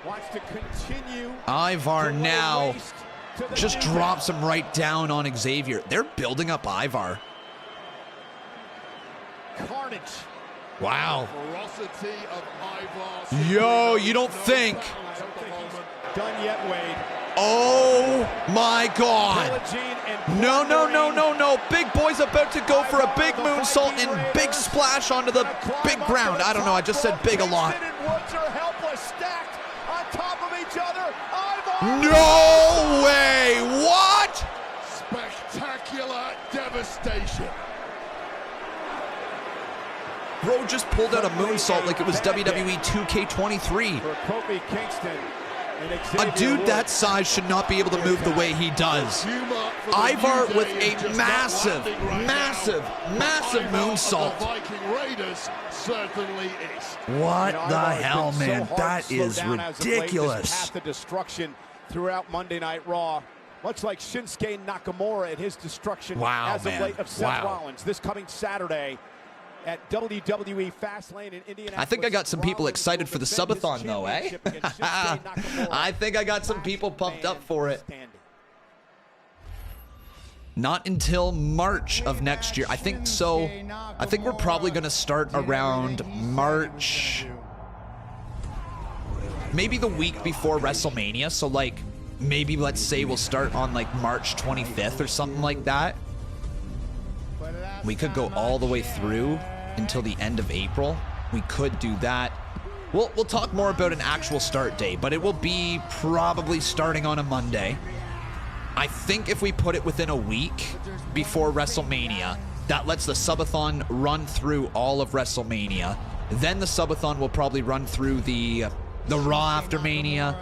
Wants to continue. Ivar now just drops him right down on Xavier. They're building up Ivar. Carnage. Wow. Ferocity of Ivar. Yo, you don't think? Done yet, Wade. Oh my God. No. Big Boy's about to go for a big moonsault and big splash onto the big ground. I don't know. I just said big a lot. No way. What? Spectacular devastation. Bro just pulled out a moonsault like it was WWE 2K23. For Kofi Kingston. A dude that size should not be able to move the way he does. Ivar with a massive moonsault. What the hell, man? That is ridiculous. Path to destruction throughout Monday Night Raw, much like Shinsuke Nakamura and his destruction as of late of Seth Rollins. This coming Saturday at WWE Fastlane in Indianapolis. I think I got some people excited for the subathon, though, eh? I think I got some people pumped up for it. Not until March of next year. I think so. I think we're probably going to start around March. Maybe the week before WrestleMania. So, like, maybe let's say we'll start on, like, March 25th or something like that. We could go all the way through until the end of April. We could do that. We'll talk more about an actual start date, but it will be probably starting on a Monday. I think if we put it within a week before WrestleMania, that lets the subathon run through all of WrestleMania. Then the subathon will probably run through the Raw after Mania,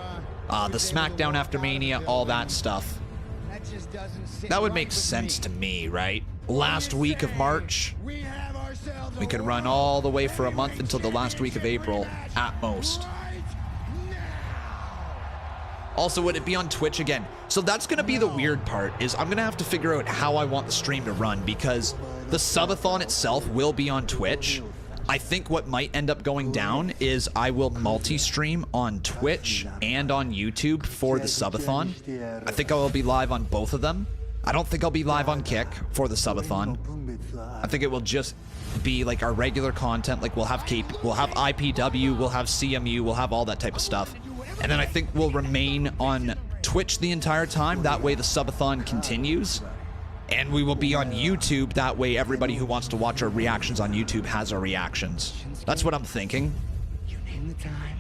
the SmackDown after Mania, all that stuff. That would make sense to me, right? Last week of March, we could run all the way for a month until the last week of April at most. Also, would it be on Twitch again? So that's going to be the weird part, is I'm going to have to figure out how I want the stream to run, because the subathon itself will be on Twitch. I think what might end up going down is I will multi-stream on Twitch and on YouTube for the subathon. I think I will be live on both of them. I don't think I'll be live on Kick for the subathon. I think it will just be like our regular content. Like we'll have IPW, we'll have CMU, we'll have all that type of stuff. And then I think we'll remain on Twitch the entire time. That way the subathon continues. And we will be on YouTube. That way, everybody who wants to watch our reactions on YouTube has our reactions. That's what I'm thinking.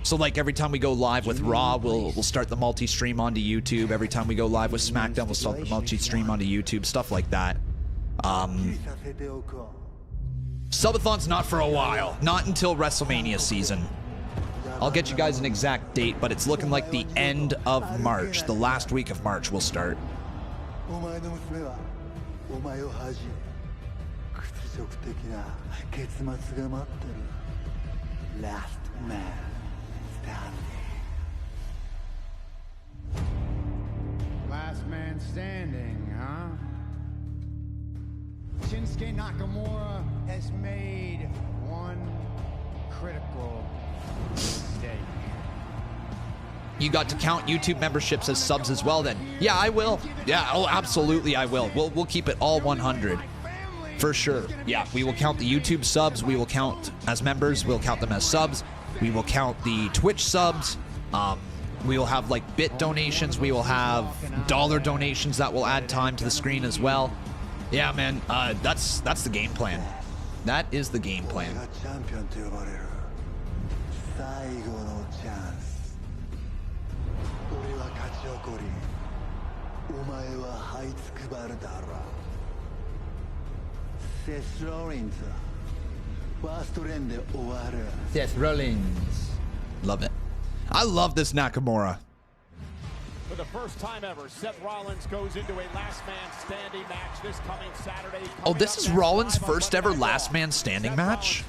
So, like, every time we go live with Raw, we'll start the multi-stream onto YouTube. Every time we go live with SmackDown, we'll start the multi-stream onto YouTube. Stuff like that. Subathon's not for a while. Not until WrestleMania season. I'll get you guys an exact date, but it's looking like the end of March. The last week of March will start. Last man standing. Last man standing, huh? Shinsuke Nakamura has made one critical mistake. You got to count YouTube memberships as subs as well then. Yeah, I will. Yeah, oh, absolutely I will. We'll keep it all 100. For sure. Yeah, we will count the YouTube subs. We will count as members. We'll count them as subs. We will count the Twitch subs. We will have like bit donations. We will have dollar donations that will add time to the screen as well. Yeah, man, that's the game plan. That is the game plan. Seth Rollins. Seth Rollins. Love it. I love this Nakamura. For the first time ever, Seth Rollins goes into a last man standing match this coming Saturday. Oh, this is Rollins' first ever last man standing match?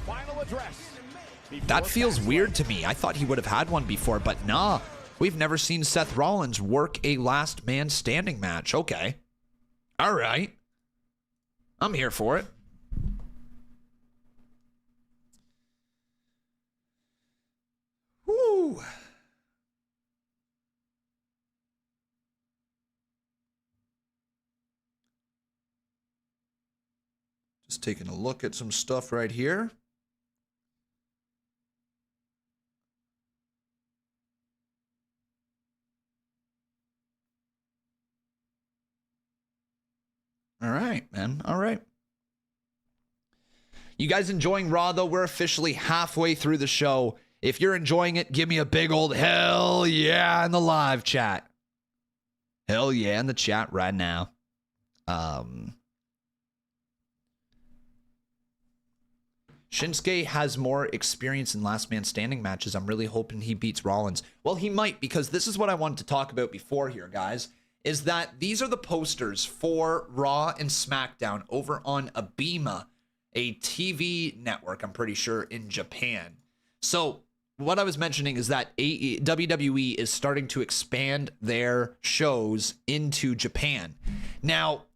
That feels weird to me. I thought he would have had one before, but nah. We've never seen Seth Rollins work a last man standing match. Okay. All right. I'm here for it. Woo. Just taking a look at some stuff right here. All right, man. All right. You guys enjoying Raw, though? We're officially halfway through the show. If you're enjoying it, give me a big old hell yeah in the live chat. Hell yeah in the chat right now. Shinsuke has more experience in last man standing matches. I'm really hoping he beats Rollins. Well, he might, because this is what I wanted to talk about before here, guys, is that these are the posters for Raw and SmackDown over on Abema, a TV network, I'm pretty sure, in Japan. So what I was mentioning is that WWE is starting to expand their shows into Japan. Now,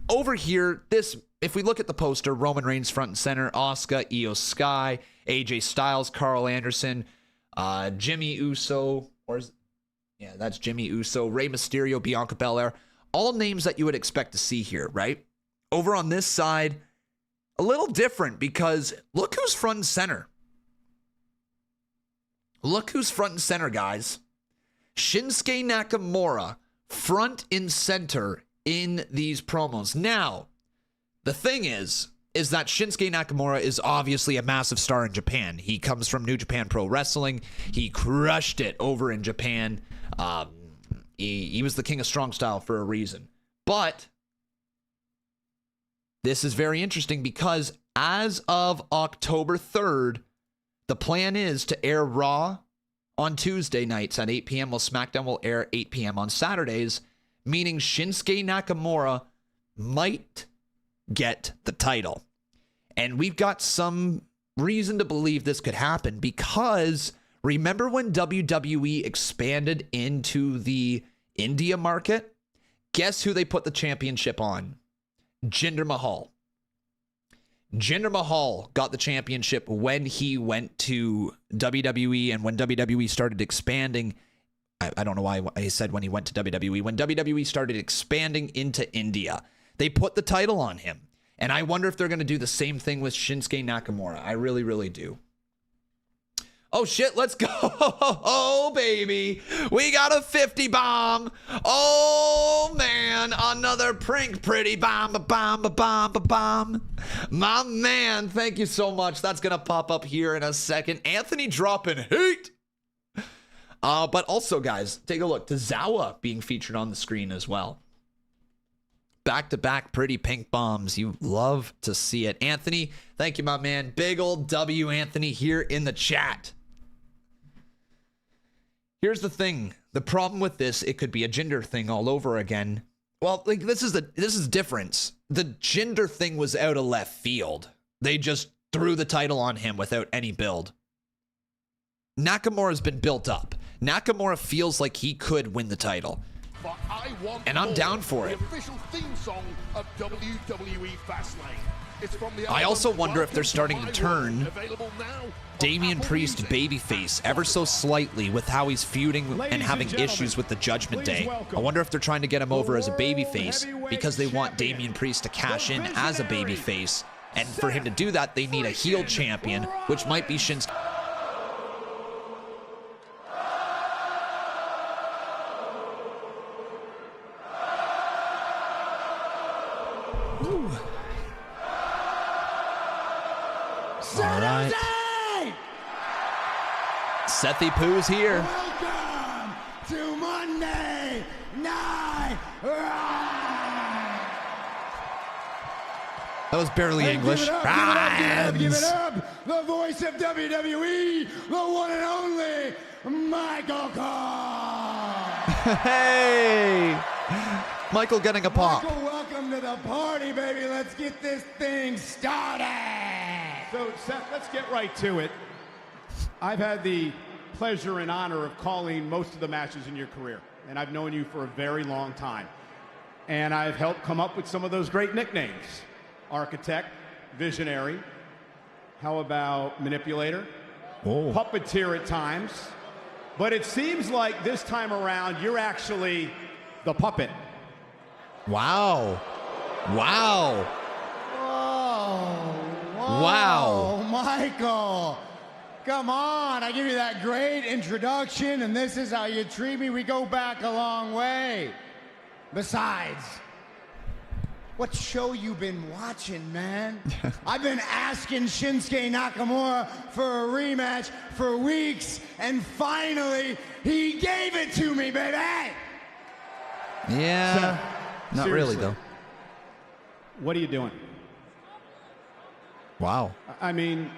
over here, if we look at the poster, Roman Reigns front and center, Asuka, Io Sky, AJ Styles, Carl Anderson, Jimmy Uso, that's Jimmy Uso, Rey Mysterio, Bianca Belair, all names that you would expect to see here, right? Over on this side, a little different because look who's front and center. Look who's front and center, guys. Shinsuke Nakamura, front and center in these promos. Now, the thing is that Shinsuke Nakamura is obviously a massive star in Japan. He comes from New Japan Pro Wrestling. He crushed it over in Japan. He was the king of strong style for a reason. But this is very interesting because as of October 3rd, the plan is to air Raw on Tuesday nights at 8 p.m. while SmackDown will air 8 p.m. on Saturdays, meaning Shinsuke Nakamura might get the title. And we've got some reason to believe this could happen because remember when WWE expanded into the India market? Guess who they put the championship on? Jinder Mahal. Jinder Mahal got the championship when he went to WWE and when WWE started expanding. I don't know why I said when he went to WWE. When WWE started expanding into India, they put the title on him. And I wonder if they're going to do the same thing with Shinsuke Nakamura. I really, really do. Oh, shit, let's go. Oh, baby. We got a 50 bomb. Oh, man. Another prank pretty bomb. My man, thank you so much. That's going to pop up here in a second. Anthony dropping heat. But also, guys, take a look. Tozawa being featured on the screen as well. Back-to-back pretty pink bombs. You love to see it. Anthony, thank you, my man. Big old W, Anthony, here in the chat. Here's the thing. The problem with this, it could be a gender thing all over again. Well, like this is difference. The gender thing was out of left field. They just threw the title on him without any build. Nakamura's been built up. Nakamura feels like he could win the title. And I'm down for it. The official theme song of WWE Fastlane. It's from the I also wonder if they're starting to turn Damian Priest babyface ever so slightly with how he's feuding and having issues with the Judgment Day. I wonder if they're trying to get him over as a babyface because they want Damian Priest to cash in as a babyface. And for him to do that, they need a heel champion, which might be Shinsuke. All right. Sethy Poo's here. Welcome to Monday Night Raw. That was barely English. Give it up. The voice of WWE, the one and only Michael Cole. Hey, Michael getting a pop. Michael, welcome to the party, baby. Let's get this thing started. So, Seth, let's get right to it. I've had the pleasure and honor of calling most of the matches in your career, and I've known you for a very long time. And I've helped come up with some of those great nicknames. Architect, Visionary, how about Manipulator, Puppeteer at times. But it seems like this time around, you're actually the puppet. Wow. Wow. Wow. Michael, come on. I give you that great introduction, and this is how you treat me. We go back a long way. Besides, what show you been watching, man? I've been asking Shinsuke Nakamura for a rematch for weeks, and finally, he gave it to me, baby. Yeah. Not really, though. What are you doing? Wow. I mean,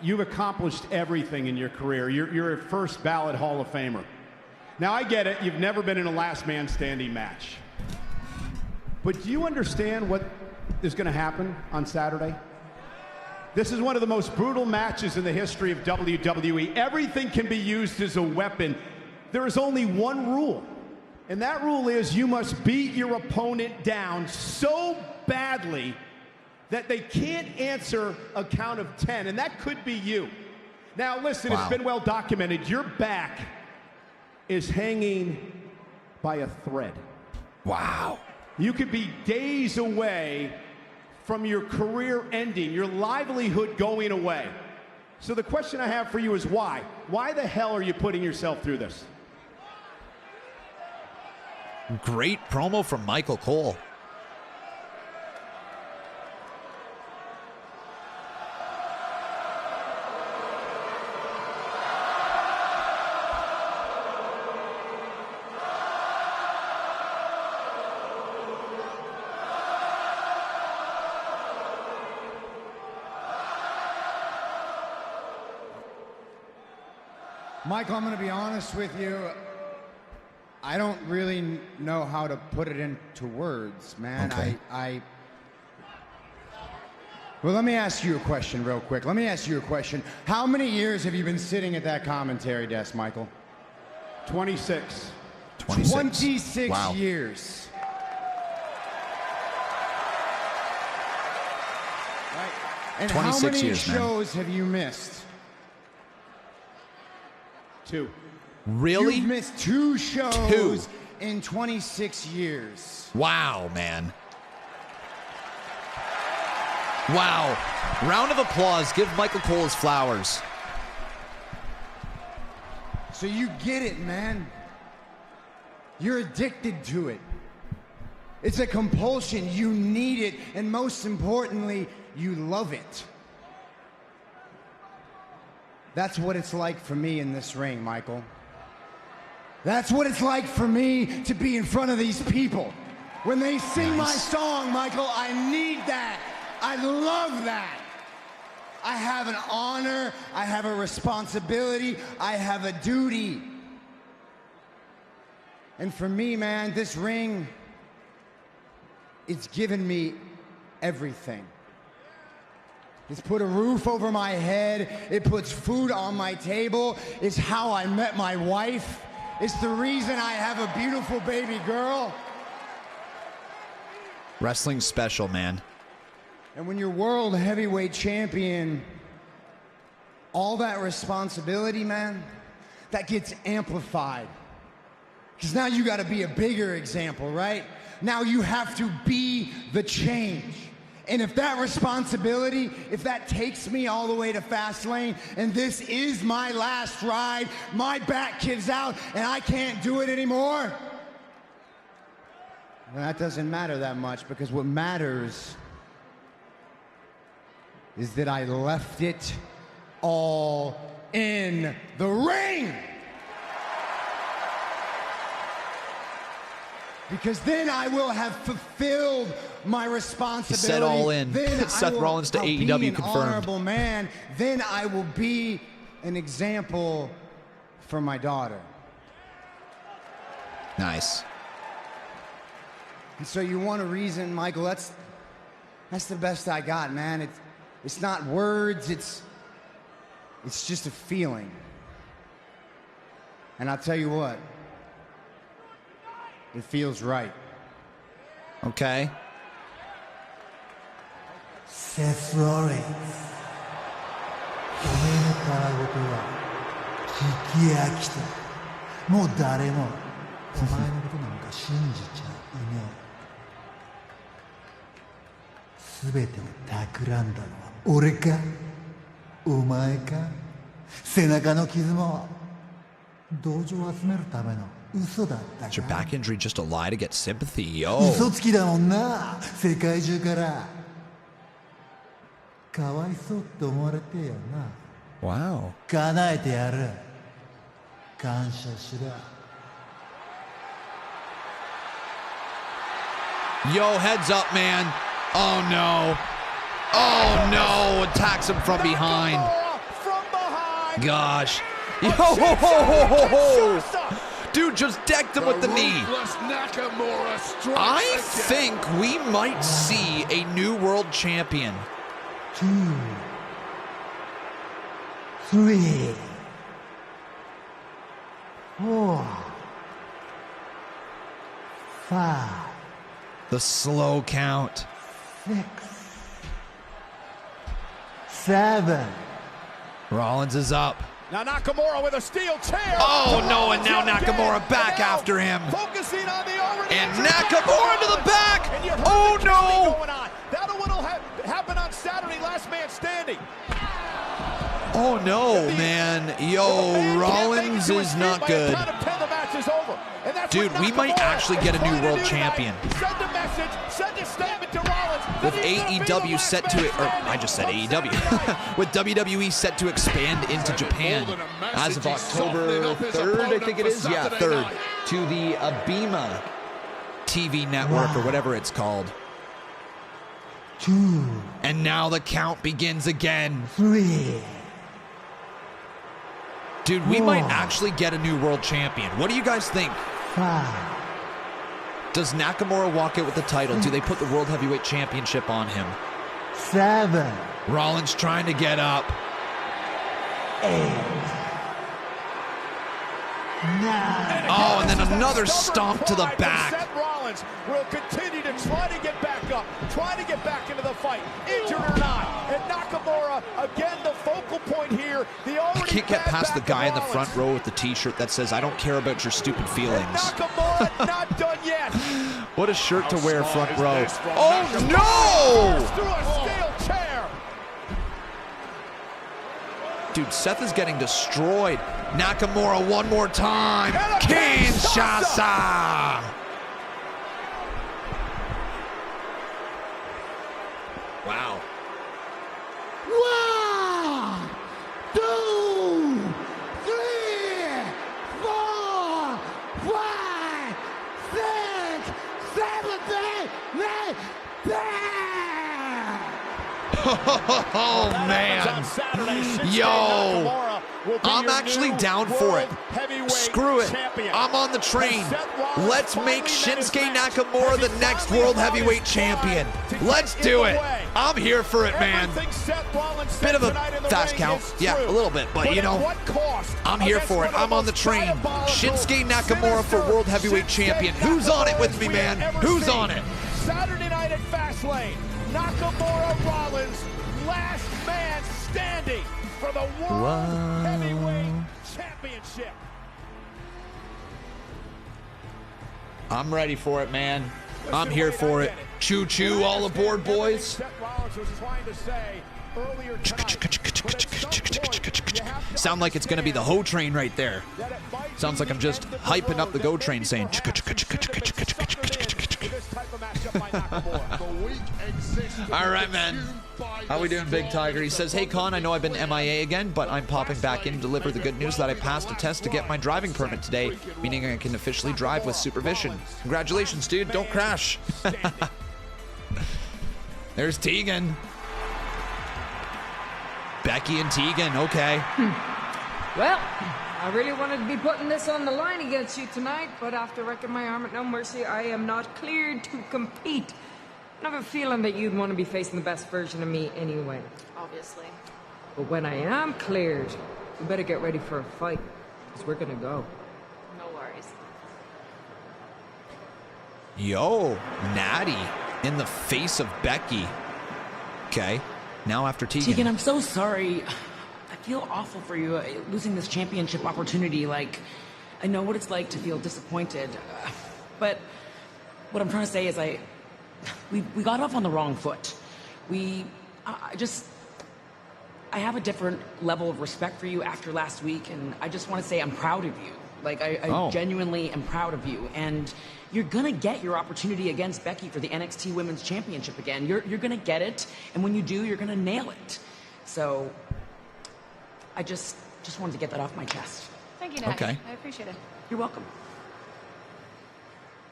you've accomplished everything in your career. You're a first ballot Hall of Famer. Now, I get it. You've never been in a last man standing match. But do you understand what is going to happen on Saturday? This is one of the most brutal matches in the history of WWE. Everything can be used as a weapon. There is only one rule. And that rule is you must beat your opponent down so badly that they can't answer a count of 10, and that could be you. Now, listen, It's been well documented. Your back is hanging by a thread. Wow. You could be days away from your career ending, your livelihood going away. So the question I have for you is why? Why the hell are you putting yourself through this? Great promo from Michael Cole. Michael, I'm going to be honest with you. I don't really know how to put it into words, man. Okay. Well, let me ask you a question real quick. Let me ask you a question. How many years have you been sitting at that commentary desk, Michael? 26. 26 Wow. years. Right. And 26 how many years, shows have you missed? 2. Really? You've missed 2 shows in 26 years. Wow, man. Wow. Round of applause. Give Michael Cole his flowers. So you get it, man. You're addicted to it. It's a compulsion. You need it. And most importantly, you love it. That's what it's like for me in this ring, Michael. That's what it's like for me to be in front of these people. When they sing my song, Michael, I need that. I love that. I have an honor, I have a responsibility, I have a duty. And for me, man, this ring, it's given me everything. It's put a roof over my head, it puts food on my table, it's how I met my wife, it's the reason I have a beautiful baby girl. Wrestling's special, man. And when you're world heavyweight champion, all that responsibility, man, that gets amplified. Because now you got to be a bigger example, right? Now you have to be the change. And if that responsibility, if that takes me all the way to Fastlane, and this is my last ride, my back gives out, and I can't do it anymore, well, that doesn't matter that much, because what matters is that I left it all in the ring. Because then I will have fulfilled my responsibility. He said all in. Then Seth Rollins to AEW be an confirmed. Honorable man. Then I will be an example for my daughter. Nice. And so you want a reason, Michael? That's the best I got, man. It's not words. It's just a feeling. And I'll tell you what. It feels right. Okay. Seth Rollins. お前のたわごとは聞き飽きた。もう誰もお前のことなんか信じちゃいねえ。全てを企んだのは俺かお前か。背中の傷も同情を集めるための Is your back injury just a lie to get sympathy? Yo. 嘘つきだもんな世界中からかわいそうって思われてよな Wow. 叶えてやる感謝しろ Yo, heads up, man. Oh no. Oh no. Attacks him from behind. Gosh. Yo. Dude just decked him with the knee. I think we might see a new world champion. 2, 3, 4, 5. The slow count. 6, 7. Rollins is up. Now Nakamura with a steel chair. Oh no, and now Nakamura back after him. Focusing on the already and Nakamura to the back. Oh no. That'll what'll happen on Saturday, last man standing. Oh no, man. Yo, Rollins is not good. Dude, we might actually get a new world champion. Send a message, send a statement to Rollins. With AEW set to it, or I just said AEW, with WWE set to expand into Japan as of October 3rd, I think it is. Yeah, 3rd, to the Abema TV network or whatever it's called. 2. And now the count begins again. 3. Dude, we might actually get a new world champion. What do you guys think? 5. Does Nakamura walk out with the title? Do they put the World Heavyweight Championship on him? 7. Rollins trying to get up. 8. 9. Oh, and then another stomp to the back. Seth Rollins will continue to try to get back up, try to get back into the fight, injured or not. And Nakamura, again, the focal point here. I can't get past the guy in the front row with the t-shirt that says, I don't care about your stupid feelings. Nakamura not done yet. What a shirt to wear, front row. Oh, no! Through a steel chair. Dude, Seth is getting destroyed. Nakamura one more time. Kinshasa. Wow. 1, 2, 3, 4, 5, 6, 7, 8, 9, 10. Oh, man. Yo. I'm actually down for it. Screw it. I'm on the train. Let's make Shinsuke Nakamura the next World Heavyweight Champion. Let's do it. I'm here for it, man. Bit of a fast count. Yeah, a little bit. But, you know, I'm here for it. I'm on the train. Shinsuke Nakamura for World Heavyweight Champion. Who's on it with me, man? Who's on it? Saturday night at Fastlane. Nakamura Rollins, last man standing for the World Heavyweight Championship. I'm ready for it, man. I'm here for it. Choo choo, all aboard, boys. Seth Rollins was trying to say earlier Sound like it's going to be the Ho train right there. Sounds like I'm just hyping up the Go train saying all right, man. How we doing, Big Tiger? He says, hey, Con, I know I've been MIA again, but I'm popping back in to deliver the good news that I passed a test to get my driving permit today, meaning I can officially drive with supervision. Congratulations, dude. Don't crash. There's Tegan. Becky and Tegan, okay. Well, I really wanted to be putting this on the line against you tonight, but after wrecking my arm at No Mercy, I am not cleared to compete. I have a feeling that you'd want to be facing the best version of me anyway. Obviously. But when I am cleared, you better get ready for a fight, because we're gonna go. No worries. Yo, Natty in the face of Becky. Okay, now after Tegan. Tegan, I'm so sorry. I feel awful for you losing this championship opportunity. Like, I know what it's like to feel disappointed. But what I'm trying to say is we got off on the wrong foot. I have a different level of respect for you after last week, and I just want to say I'm proud of you. Like, I genuinely am proud of you, and you're gonna get your opportunity against Becky for the NXT Women's Championship again. You're gonna get it, and when you do, you're gonna nail it. So, I just wanted to get that off my chest. Thank you, Natty. Okay. I appreciate it. You're welcome.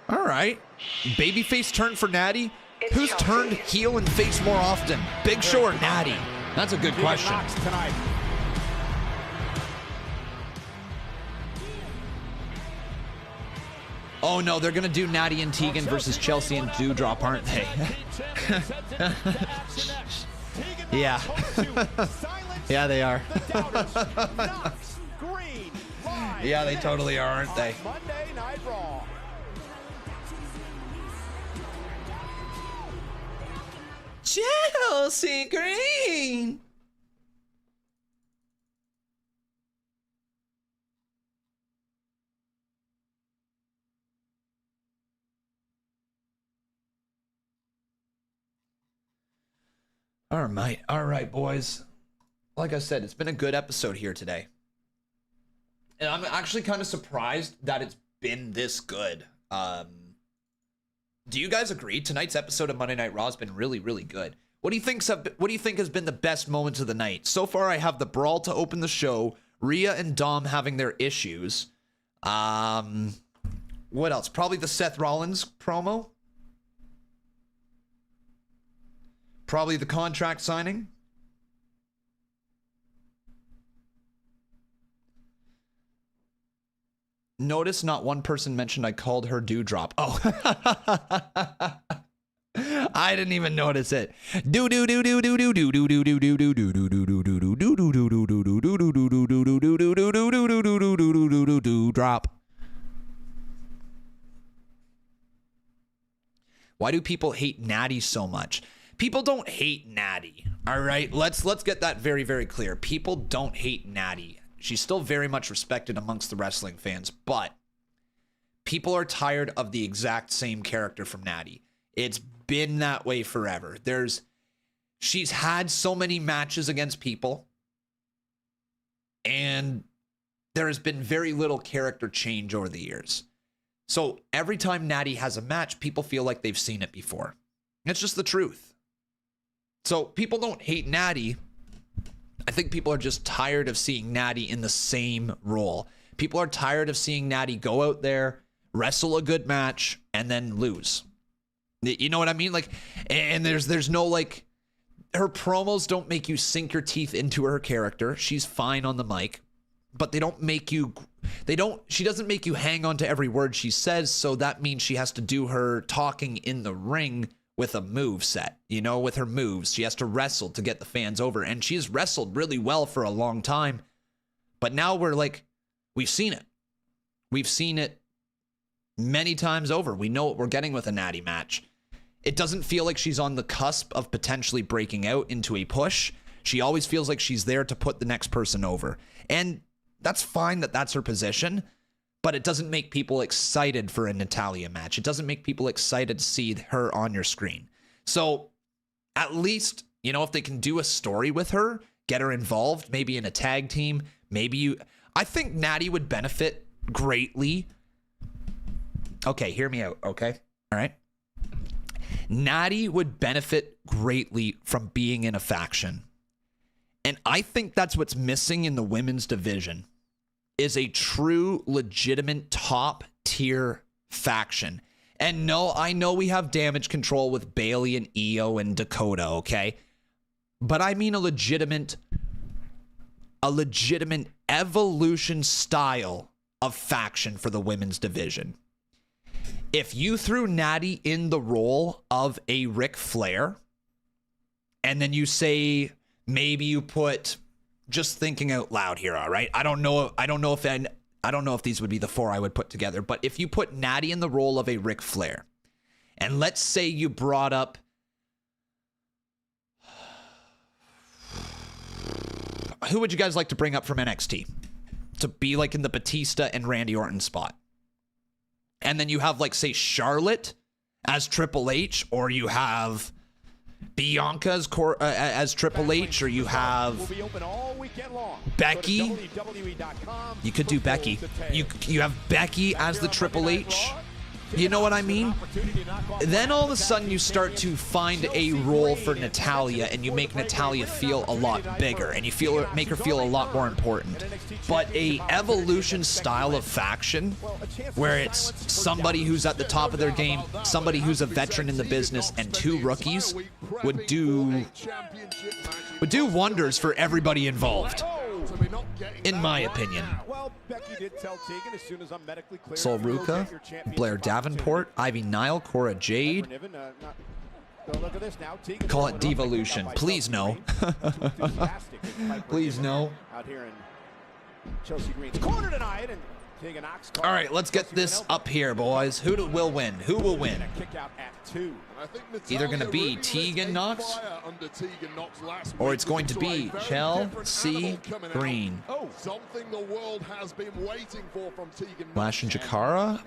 All right. Babyface turn for Natty. Who's turned heel and face more often? Big Show or Natty? That's a good question. Oh no, they're gonna do Natty and Tegan versus Chelsea and Doudrop, aren't they? Yeah. Yeah, they are. Yeah, they totally are, aren't they? Monday Night Raw. Chelsea Green. All right, boys. Like I said, it's been a good episode here today. And I'm actually kind of surprised that it's been this good. Do you guys agree? Tonight's episode of Monday Night Raw has been really, really good. What do you think has been the best moments of the night? So far, I have the brawl to open the show, Rhea and Dom having their issues. What else? Probably the Seth Rollins promo. Probably the contract signing. Notice not one person mentioned I called her Doudrop. Oh. I didn't even notice it. Drop. Why do people hate Natty so much? People don't hate Natty. All right, let's get that very, very clear. People don't hate Natty. She's still very much respected amongst the wrestling fans, but people are tired of the exact same character from Natty. It's been that way forever. She's had so many matches against people. And there has been very little character change over the years. So every time Natty has a match, people feel like they've seen it before. It's just the truth. So people don't hate Natty. I think people are just tired of seeing Natty in the same role. People are tired of seeing Natty go out there, wrestle a good match, and then lose. You know what I mean? Like, and there's no like, her promos don't make you sink your teeth into her character. She's fine on the mic, but they don't make you, she doesn't make you hang on to every word she says. So that means she has to do her talking in the ring with a move set, you know, with her moves. She has to wrestle to get the fans over. And she's wrestled really well for a long time. But now we're like, we've seen it. We've seen it many times over. We know what we're getting with a Natty match. It doesn't feel like she's on the cusp of potentially breaking out into a push. She always feels like she's there to put the next person over. And that's fine that that's her position, but it doesn't make people excited for a Natalia match. It doesn't make people excited to see her on your screen. So at least, you know, if they can do a story with her, get her involved, maybe in a tag team, I think Natty would benefit greatly. Okay, hear me out, okay? All right. Natty would benefit greatly from being in a faction. And I think that's what's missing in the women's division, is a true, legitimate, top-tier faction. And no, I know we have Damage Control with Bayley and Io and Dakota, okay? But I mean a legitimate Evolution style of faction for the women's division. If you threw Natty in the role of a Ric Flair, and then you say, maybe you put, just thinking out loud here, all right? I don't know if these would be the four I would put together, but if you put Natty in the role of a Ric Flair, and let's say you brought up, who would you guys like to bring up from NXT to be like in the Batista and Randy Orton spot? And then you have, like, say, Charlotte as Triple H, or you have Bianca as Triple H, or you have Becky. You could do Becky. You have Becky as the Triple H. You know what I mean? Then all of a sudden you start to find a role for Natalia, and you make Natalia feel a lot bigger, and you make her feel a lot more important. But a Evolution style of faction, where it's somebody who's at the top of their game, somebody who's a veteran in the business, and two rookies, would do wonders for everybody involved, in my opinion. Sol Ruka, Blair Davenport, Ivy Nile, Cora Jade. Call it Devolution. Please no. Please no. All right, let's get this up here, boys. Who will win? Who will win? Either going to be Tegan Knox, or it's going to be Chelsea Green. Lash and Jakara.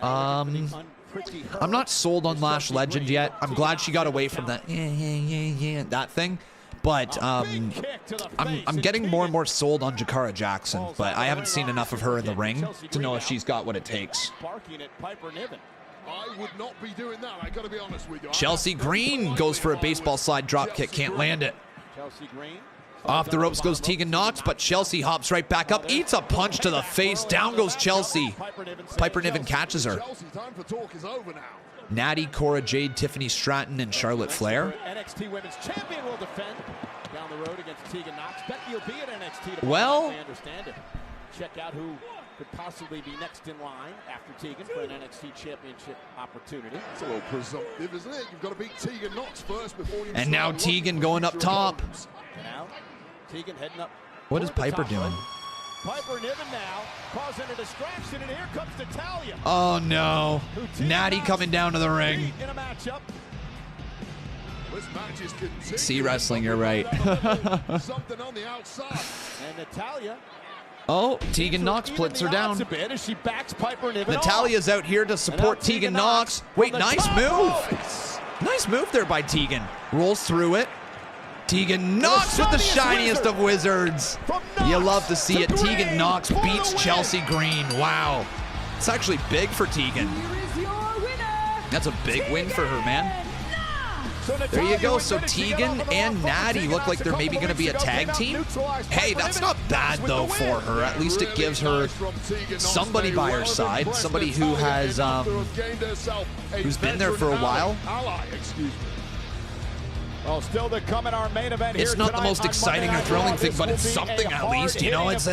I'm not sold on Lash Legend yet. I'm glad she got away from that that thing. But I'm getting more and more sold on Jakara Jackson, but I haven't seen enough of her in the ring to know if she's got what it takes. I would not be doing that, I gotta be honest with you. Chelsea Green goes for a baseball slide drop kick, can't land it. Off the ropes goes Tegan Knox, but Chelsea hops right back up, eats a punch to the face, down goes Chelsea. Piper Niven catches her. Natty, Cora Jade, Tiffany Stratton, and Charlotte Flair. NXT Women's Champion will defend down the road against Tegan Knox. Becky will be at NXT. Well, I understand it. Check out who could possibly be next in line after Tegan for an NXT Championship opportunity. It's a little presumptive, isn't it? You've got to beat Tegan Knox first before you. And now Tegan going up top. Now, Tegan heading up. What is Piper doing? Piper Niven now causing a distraction, and here comes Natalia. Oh no! Natty coming down to the ring. In a matchup. See wrestling, you're right. Something on the outside. And Natalia. Oh, Tegan Knox splits her down. As she backs Piper Niven Natalia's out here to support Tegan Knox. Wait, nice move. Nice move there by Tegan. Rolls through it. Tegan Knox with the shiniest of wizards. You love to see it. Tegan Knox beats Chelsea Green. Wow. It's actually big for Tegan. That's a big win for her, man. There you go. So Tegan and Natty look like they're maybe going to be a tag team. Hey, that's not bad, though, for her. At least it gives her somebody by her side, somebody who has, who's been there for a while. Well, still to come in our main event. It's not the most exciting or thrilling thing, but it's something at least. You know, it's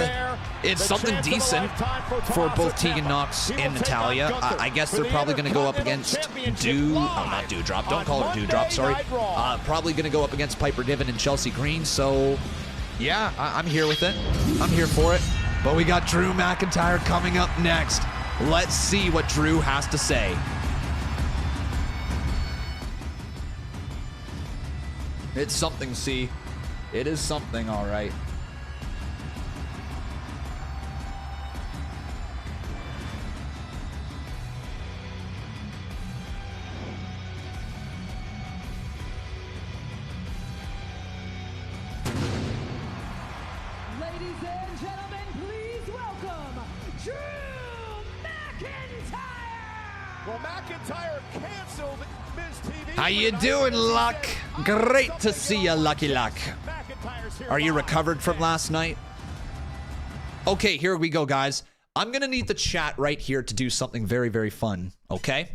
something decent for both Tegan Knox and Natalia. I guess they're probably going to go up against not Dewdrop. Don't call her Dewdrop. Sorry. Probably going to go up against Piper Niven and Chelsea Green. So, yeah, I'm here with it. I'm here for it. But we got Drew McIntyre coming up next. Let's see what Drew has to say. It's something, see. It is something, all right. Ladies and gentlemen, please welcome Drew McIntyre! Well, McIntyre canceled Miz TV. How you doing, Luck? Great to see you, Lucky Luck. Are you recovered from last night? Okay, here we go, guys. I'm going to need the chat right here to do something very, very fun, okay?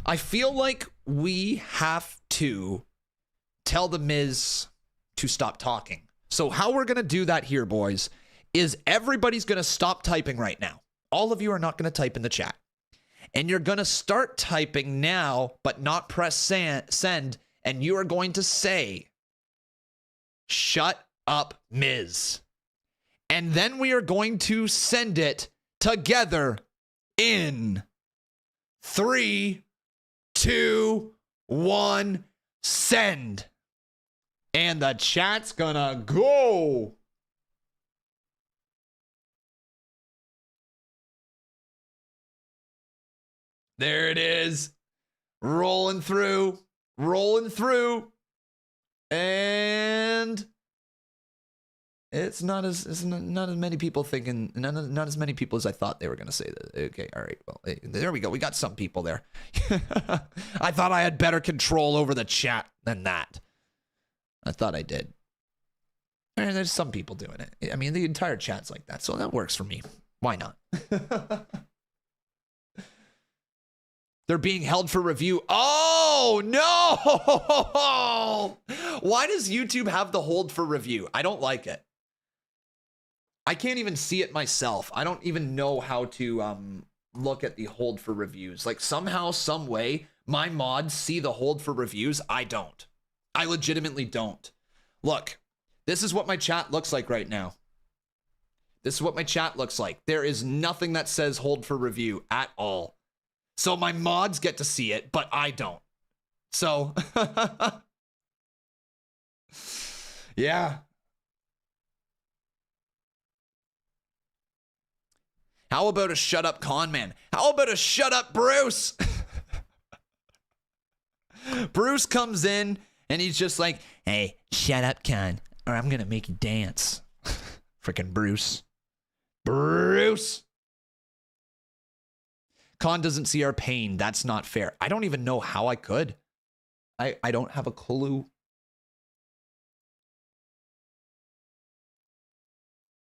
I feel like we have to tell The Miz to stop talking. So how we're going to do that here, boys, is everybody's going to stop typing right now. All of you are not going to type in the chat. And you're going to start typing now, but not press send. And you are going to say, "Shut up, Miz." And then we are going to send it together in 3, 2, 1, send. And the chat's gonna go. There it is. Rolling through. Rolling through. And it's not as many people thinking, not as many people as I thought they were going to say that. Okay, all right. Well, there we go. We got some people there. I thought I had better control over the chat than that. I thought I did. And there's some people doing it. I mean, the entire chat's like that, so that works for me. Why not? They're being held for review. Oh, no! Why does YouTube have the hold for review? I don't like it. I can't even see it myself. I don't even know how to look at the hold for reviews. Like somehow, some way, my mods see the hold for reviews. I don't. I legitimately don't. Look, this is what my chat looks like right now. This is what my chat looks like. There is nothing that says hold for review at all. So my mods get to see it, but I don't. So, yeah. How about a shut up con man? How about a shut up Bruce? Bruce comes in and he's just like, "Hey, shut up, con, or I'm going to make you dance." Freaking Bruce. Bruce. Khan doesn't see our pain. That's not fair. I don't even know how I could. I don't have a clue.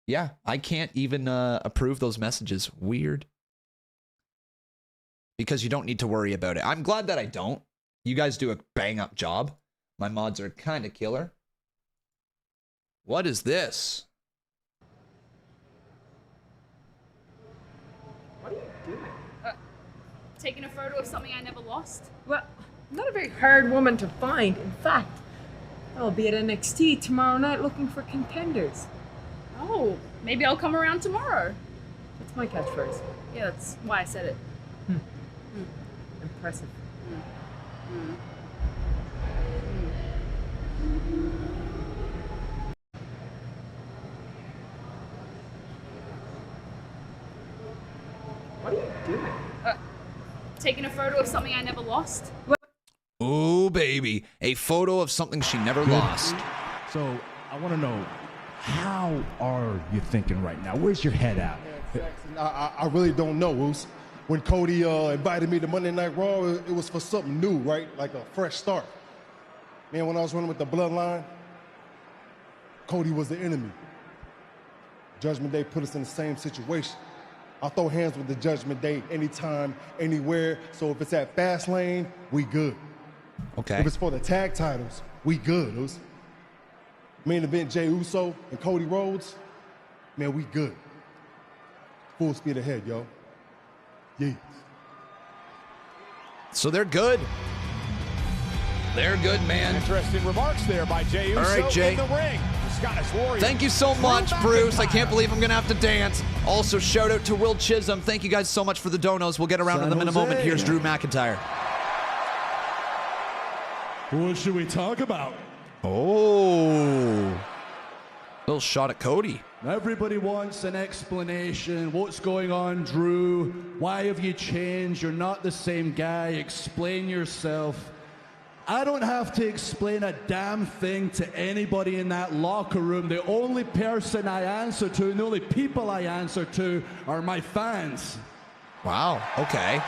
Yeah, I can't even approve those messages. Weird. Because you don't need to worry about it. I'm glad that I don't. You guys do a bang up job. My mods are kind of killer. What is this? What are you doing? Taking a photo of something I never lost? Well, I'm not a very hard woman to find. In fact, I'll be at NXT tomorrow night looking for contenders. Oh, maybe I'll come around tomorrow. That's my catchphrase. Yeah, that's why I said it. Impressive. What are you doing? Taking a photo of something I never lost? Oh, baby. A photo of something she never lost. So I want to know, how are you thinking right now? Where's your head at? I really don't know, Woos. When Cody invited me to Monday Night Raw, it was for something new, right? Like a fresh start. Man, when I was running with the Bloodline, Cody was the enemy. Judgment Day put us in the same situation. I'll throw hands with the Judgment Day anytime, anywhere. So if it's at Fastlane, we good. Okay. If it's for the tag titles, we good, Woos. Main event, Jey Uso and Cody Rhodes, man, we good. Full speed ahead, yo. Yeah. So they're good. They're good, man. Interesting remarks there by Jey Uso. All right, Jey. In the ring. The Scottish Warrior. Thank you so much, Bruce. I can't believe I'm going to have to dance. Also, shout out to Will Chisholm. Thank you guys so much for the donos. We'll get around to them in a moment. Here's Drew McIntyre. What should we talk about? Oh. Little shot at Cody. Everybody wants an explanation. What's going on, Drew? Why have you changed? You're not the same guy. Explain yourself. I don't have to explain a damn thing to anybody in that locker room. The only person I answer to and the only people I answer to are my fans. Wow. Okay.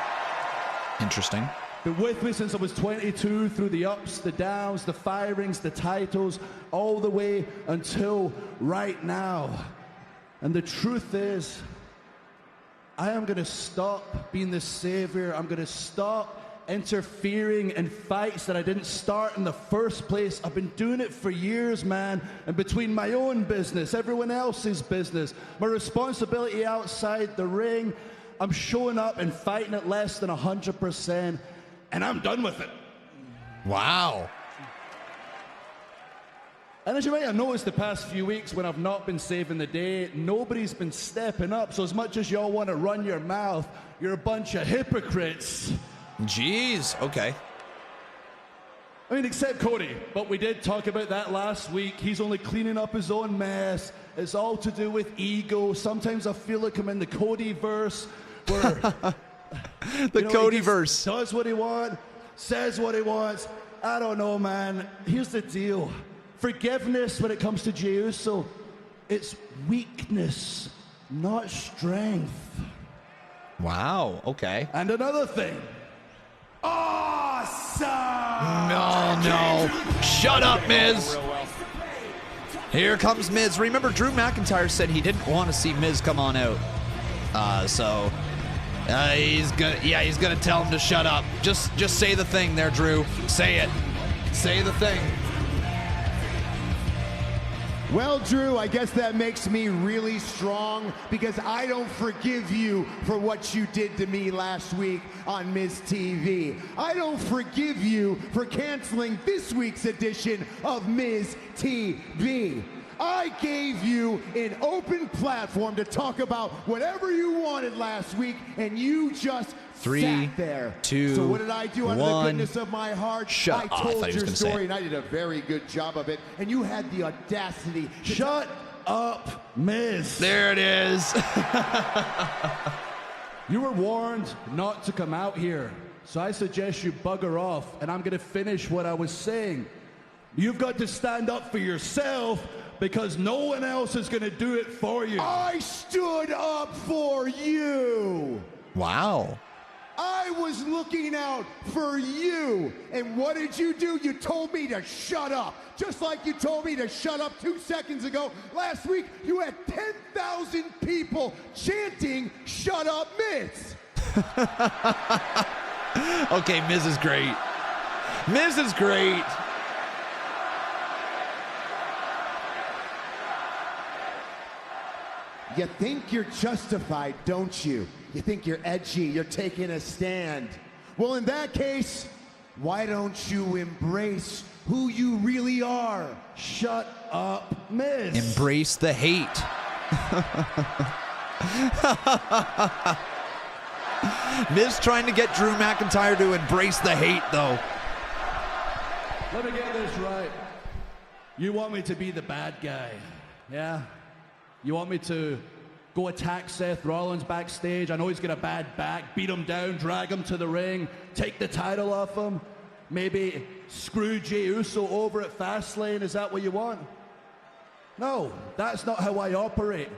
Interesting. Been with me since I was 22, through the ups, the downs, the firings, the titles, all the way until right now. And the truth is, I am going to stop being the savior. I'm going to stop interfering in fights that I didn't start in the first place. I've been doing it for years, man. And between my own business, everyone else's business, my responsibility outside the ring, I'm showing up and fighting at less than 100%. And I'm done with it. Wow. And as you might have noticed the past few weeks when I've not been saving the day, nobody's been stepping up. So as much as y'all want to run your mouth, you're a bunch of hypocrites. Jeez, okay. I mean, except Cody, but we did talk about that last week. He's only cleaning up his own mess. It's all to do with ego. Sometimes I feel like I'm in the Cody-verse where... The Cody-verse. Does what he wants, says what he wants. I don't know, man. Here's the deal. Forgiveness when it comes to Jey Uso, it's weakness, not strength. Wow, okay. And another thing. Awesome! No. Shut up, Miz. Here comes Miz. Remember, Drew McIntyre said he didn't want to see Miz come on out. He's gonna tell him to shut up. Just say the thing there, Drew. Say it. Say the thing. Well, Drew, I guess that makes me really strong because I don't forgive you for what you did to me last week on Miz TV. I don't forgive you for canceling this week's edition of Miz TV. I gave you an open platform to talk about whatever you wanted last week, and you just sat there. 2, so what did I do out of the goodness of my heart? Shut I told your story, say. and I did a very good job of it, and you had the audacity to Shut up, Miz. There it is. You were warned not to come out here, so I suggest you bugger off, and I'm going to finish what I was saying. You've got to stand up for yourself because no one else is going to do it for you. I stood up for you. Wow. I was looking out for you. And what did you do? You told me to shut up. Just like you told me to shut up 2 seconds ago. Last week, you had 10,000 people chanting, "Shut up, Miz." Okay, Miz is great. Miz is great. You think you're justified, don't you? You think you're edgy, you're taking a stand. Well, in that case, why don't you embrace who you really are? Shut up, Miz. Embrace the hate. Miz trying to get Drew McIntyre to embrace the hate, though. Let me get this right. You want me to be the bad guy, yeah? You want me to go attack Seth Rollins backstage? I know he's got a bad back. Beat him down, drag him to the ring, take the title off him. Maybe screw Jey Uso over at Fastlane? Is that what you want? No, that's not how I operate.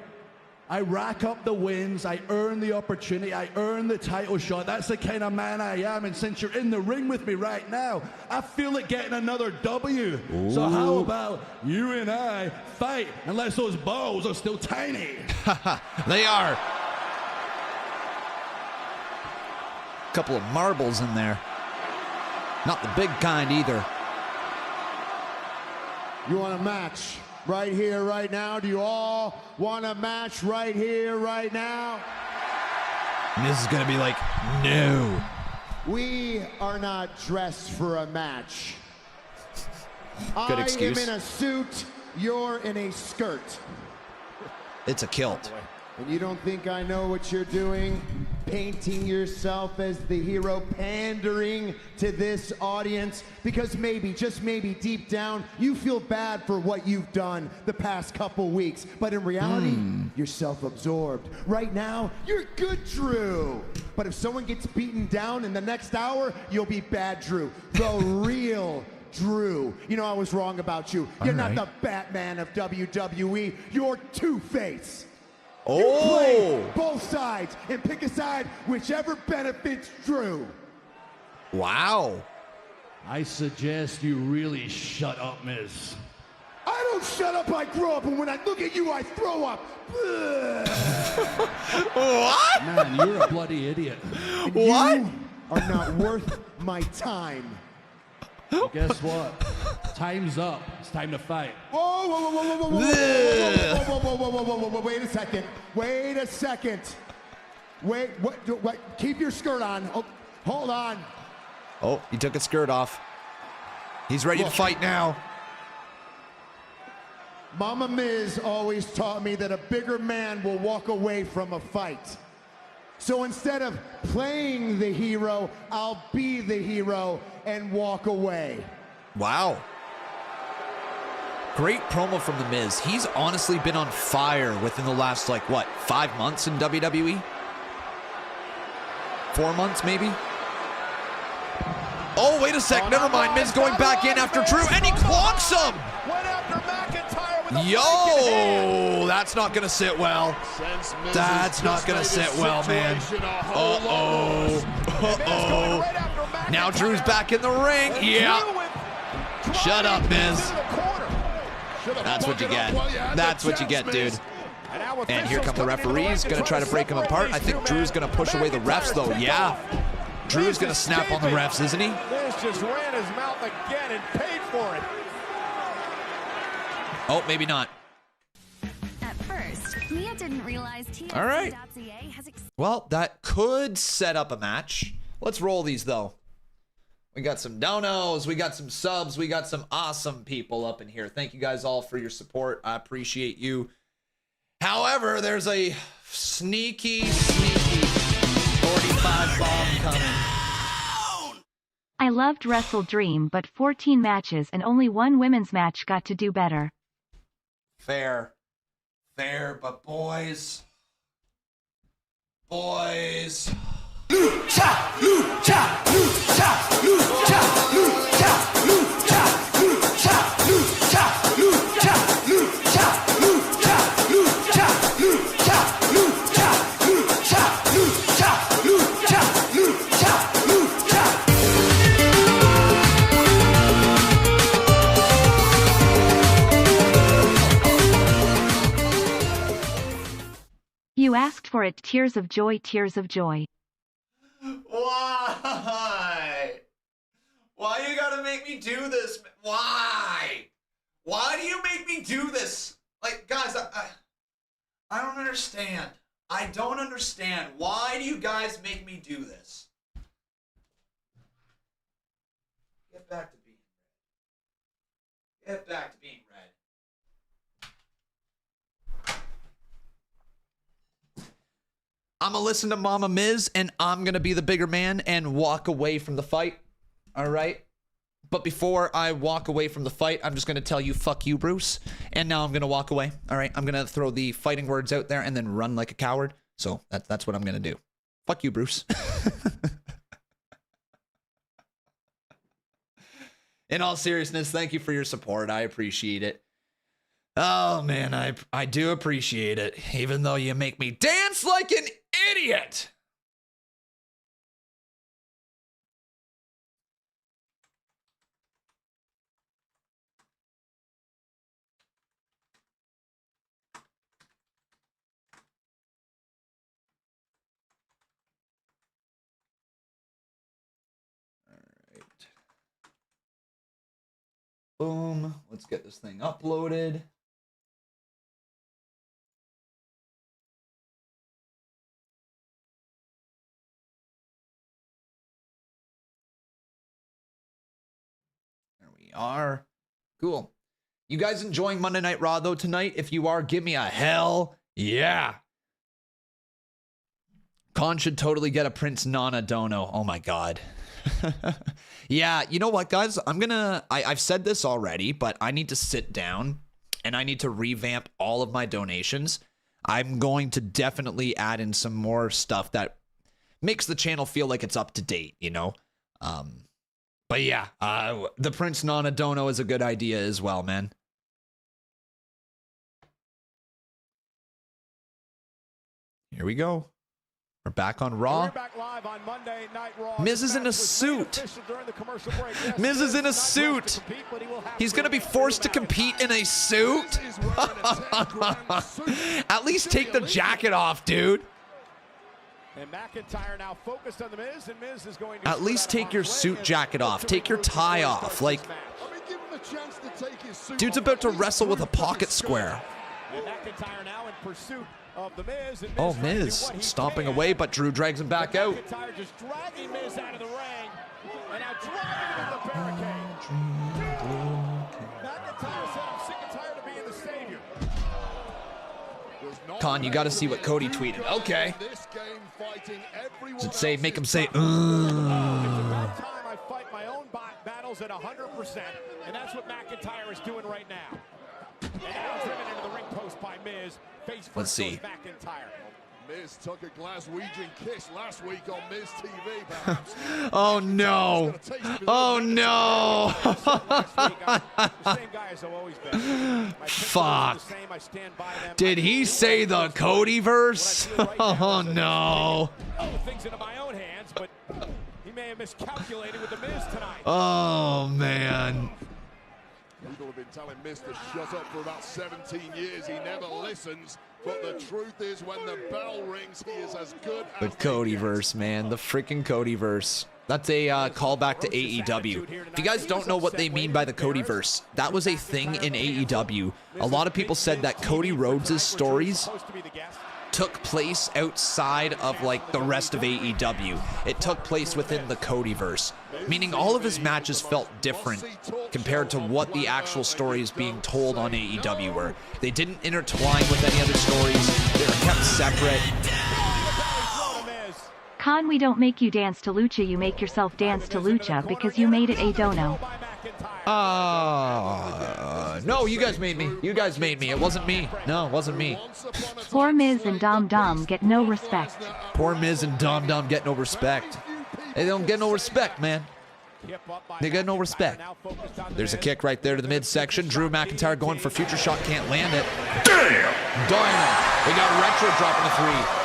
I rack up the wins, I earn the opportunity, I earn the title shot. That's the kind of man I am, and since you're in the ring with me right now, I feel like getting another W. Ooh. So how about you and I fight, unless those balls are still tiny? They are. Couple of marbles in there. Not the big kind either. You want a match? Right here, right now. Do you all want a match right here, right now? Miz is going to be like, no. We are not dressed for a match. Good excuse. I am in a suit. You're in a skirt. It's a kilt. And you don't think I know what you're doing? Painting yourself as the hero, pandering to this audience, because maybe, just maybe, deep down, you feel bad for what you've done the past couple weeks. But in reality, you're self-absorbed. Right now, you're good Drew. But if someone gets beaten down in the next hour, you'll be bad Drew. The real Drew. You know, I was wrong about you. You're not the Batman of WWE. You're Two-Face. You play both sides and pick a side whichever benefits Drew. Wow. I suggest you really shut up, Miz. I don't shut up, I grow up, and when I look at you, I throw up. What? Man, you're a bloody idiot. What? You are not worth my time. Well, guess what? Time's up. It's time to fight. Whoa, whoa, whoa, whoa, whoa, whoa, whoa, whoa, whoa, whoa, whoa, whoa, whoa, wait a second. Wait a second. Wait, what? Keep your skirt on. Oh, hold on. Oh, he took his skirt off. He's ready to fight now. Mama Miz always taught me that a bigger man will walk away from a fight. So instead of playing the hero, I'll be the hero and walk away. Wow. Great promo from The Miz. He's honestly been on fire within the last, like, what, 5 months in WWE? 4 months, maybe? Oh, wait a sec. Never mind. Miz going back in after Drew, and he clonks him. Went after McIntyre with a Yo, that's not going to sit well. That's not going to sit well, man. Uh-oh. Uh-oh. Now Drew's back in the ring. Yeah. Shut up, Miz. That's what you get. That's what you get, dude. And here come the referees. Going to try to break him apart. I think Drew's going to push away the refs, though. Yeah. Drew's going to snap on the refs, isn't he? Miz just ran his mouth again and paid for it. Oh, maybe not. At first, Mia didn't realize All right. has Well, that could set up a match. Let's roll these, though. We got some donos, we got some subs, we got some awesome people up in here. Thank you guys all for your support. I appreciate you. However, there's a sneaky 45 bomb coming. I loved Wrestle Dream, but 14 matches and only one women's match got to do better. Fair. Fair, but boys. Boys. Lucha, lucha, lucha, lucha, lucha, lucha, lucha, lucha, lucha, lucha, lucha, lucha, lucha, lucha, lucha, lucha, lucha, lucha, lucha. You asked for it. Tears of joy, tears of joy. Why? Why you gotta make me do this? Why? Why do you make me do this? Like, guys, I don't understand. I don't understand. Why do you guys make me do this? Get back to being red. Get back to being red. I'm going to listen to Mama Miz, and I'm going to be the bigger man and walk away from the fight. All right? But before I walk away from the fight, I'm just going to tell you, fuck you, Bruce. And now I'm going to walk away. All right? I'm going to throw the fighting words out there and then run like a coward. So that's what I'm going to do. Fuck you, Bruce. In all seriousness, thank you for your support. I appreciate it. Oh, man, I do appreciate it, even though you make me dance like an idiot. Boom. Let's get this thing uploaded. There we are. Cool. You guys enjoying Monday Night Raw, though, tonight? If you are, give me a hell yeah. Khan should totally get a Prince Nana Dono. Oh, my God. Yeah, you know what, guys? I've said this already, but I need to sit down and I need to revamp all of my donations. I'm going to definitely add in some more stuff that makes the channel feel like it's up to date, you know? But yeah, the Prince Nana Dono is a good idea as well, man. Here we go. We're back on Raw. We're back live on Monday Night Raw. Miz is in a suit. Miz is in a suit. He's going to be forced to compete in a suit? At least take the jacket off, dude. And McIntyre now focused on the Miz, and Miz is going to at least take your suit jacket off. Take your tie off. Like, dude's about to wrestle with a pocket square. And McIntyre now in pursuit of the Miz. And oh, Miz stomping away, but Drew drags him back out. McIntyre just dragging Miz out of the ring, and now driving into the barricade. McIntyre said, "I'm sick and tired of being the savior." Khan, you got to see what Cody tweeted. Okay. Does it say, make him say, It's about time I fight my own battles at 100%, and that's what McIntyre is doing right now. And now driven into the ring post by Miz. Let's see. McIntyre. Miz took a Glaswegian kiss last week on Miz TV, perhaps. Oh, no. Oh, no. Fuck. Did he say the Cody verse? Oh, no. Things into my own hands, but he may have miscalculated with the Miz tonight. Oh, man. People have been telling Miz to shut up for about 17 years. He never listens. But the truth is, when the bell rings, he is as good as the Codyverse, man. The freaking Codyverse. That's a callback to AEW. If you guys don't know what they mean by the Codyverse, that was a thing in AEW. A lot of people said that Cody Rhodes' stories took place outside of like the rest of AEW. It took place within the Codyverse, meaning all of his matches felt different compared to what the actual stories being told on AEW were. They didn't intertwine with any other stories. They were kept separate. Khan, we don't make you dance to Lucha, you make yourself dance to Lucha because you made it a dono. No, you guys made me. You guys made me. It wasn't me. No, it wasn't me. Poor Miz and Dom Dom get no respect. Poor Miz and Dom Dom get no respect. They don't get no respect, man. They get no respect. There's a kick right there to the midsection. Drew McIntyre going for future shot, can't land it. Damn! Dynamite. We got Retro dropping a 3.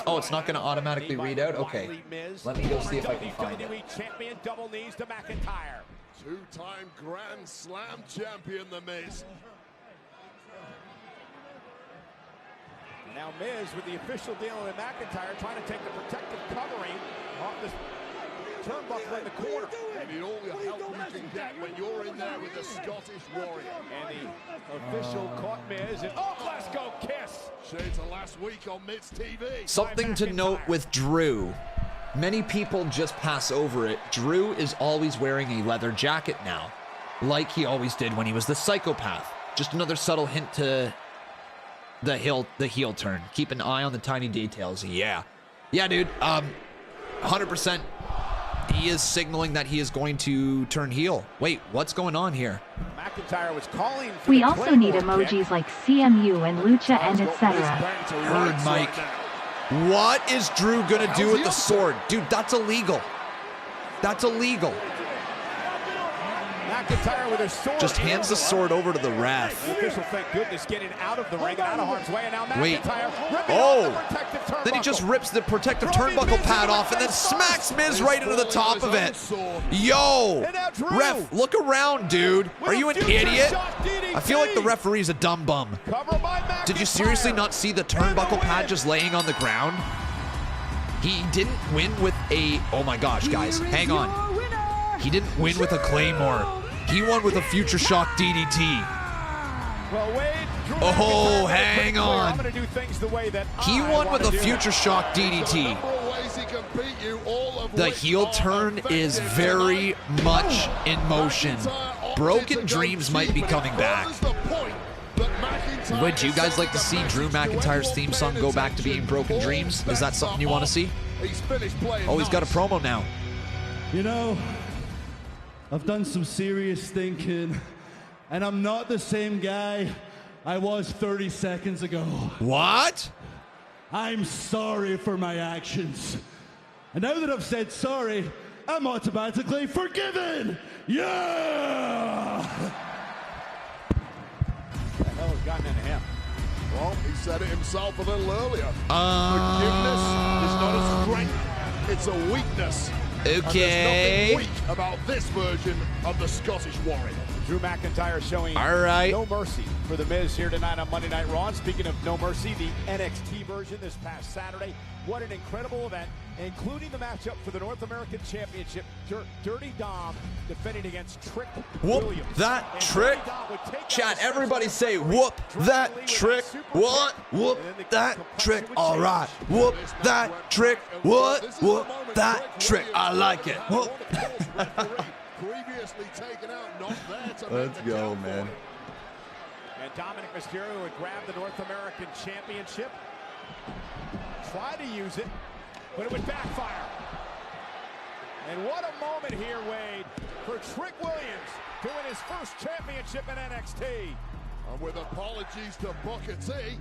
Oh, it's not going to automatically read out? Okay. Let me go see if I can find it. WWE champion double knees to McIntyre. Two-time Grand Slam champion, The Miz. Now Miz with the official deal with McIntyre trying to take the protective covering off this turnbuckle in the corner. You need all the help you can get when you're in there with the Scottish Warrior. And the official caught Miz and let's go kiss. Shades of last week on Miz TV. Something to note with Drew. Many people just pass over it. Drew is always wearing a leather jacket now, like he always did when he was the psychopath. Just another subtle hint to the heel turn. Keep an eye on the tiny details. Yeah, dude. 100%. He is signaling that he is going to turn heel. Wait, what's going on here? McIntyre was calling for we also need emojis like CMU and Lucha and etc. Heard, Mike. What is Drew gonna do with the sword? Dude, that's illegal. That's illegal. McIntyre with his sword. Just hands the sword over to the ref. The official, thank goodness, getting out of the ring and out of harm's way. And now McIntyre Wait. ripping Oh. off the protective turnbuckle. Then he just rips the protective turnbuckle pad off and then smacks Miz right into the top of it. Yo, ref, look around, dude. Are you an idiot? I feel like the referee's a dumb bum. Did you seriously not see the turnbuckle pad just laying on the ground? He didn't win with a, oh my gosh, guys, hang on. He didn't win with a Claymore. He won with a Future Shock DDT. Well, Wade, oh, hang on. I'm gonna do things the way that He I won with wanna a do Future Shock DDT. The heel turn is very much in motion. Broken Dreams might be coming back. Would you guys like to see Drew McIntyre's theme song go back to being Broken Dreams? Is that something you want to see? Oh, he's got a promo now. You know, I've done some serious thinking, and I'm not the same guy I was 30 seconds ago. What? I'm sorry for my actions. And now that I've said sorry, I'm automatically forgiven. Yeah! What the hell has gotten into him? Well, he said it himself a little earlier. Forgiveness is not a strength, it's a weakness. Okay. And there's nothing weak about this version of the Scottish Warrior. Drew McIntyre showing no mercy for The Miz here tonight on Monday Night Raw. And speaking of no mercy, the NXT version this past Saturday. What an incredible event, including the matchup for the North American Championship. Dirty Dom defending against Trick Williams. Whoop that trick. Chat, everybody say whoop that trick. What? Whoop that trick. All right. Whoop that trick. What? Whoop that trick. I like it. Whoop. Let's go, man. And Dominic Mysterio would grab the North American Championship. Try to use it, but it would backfire. And what a moment here, Wade, for Trick Williams to win his first championship in NXT. And with apologies to Booker T.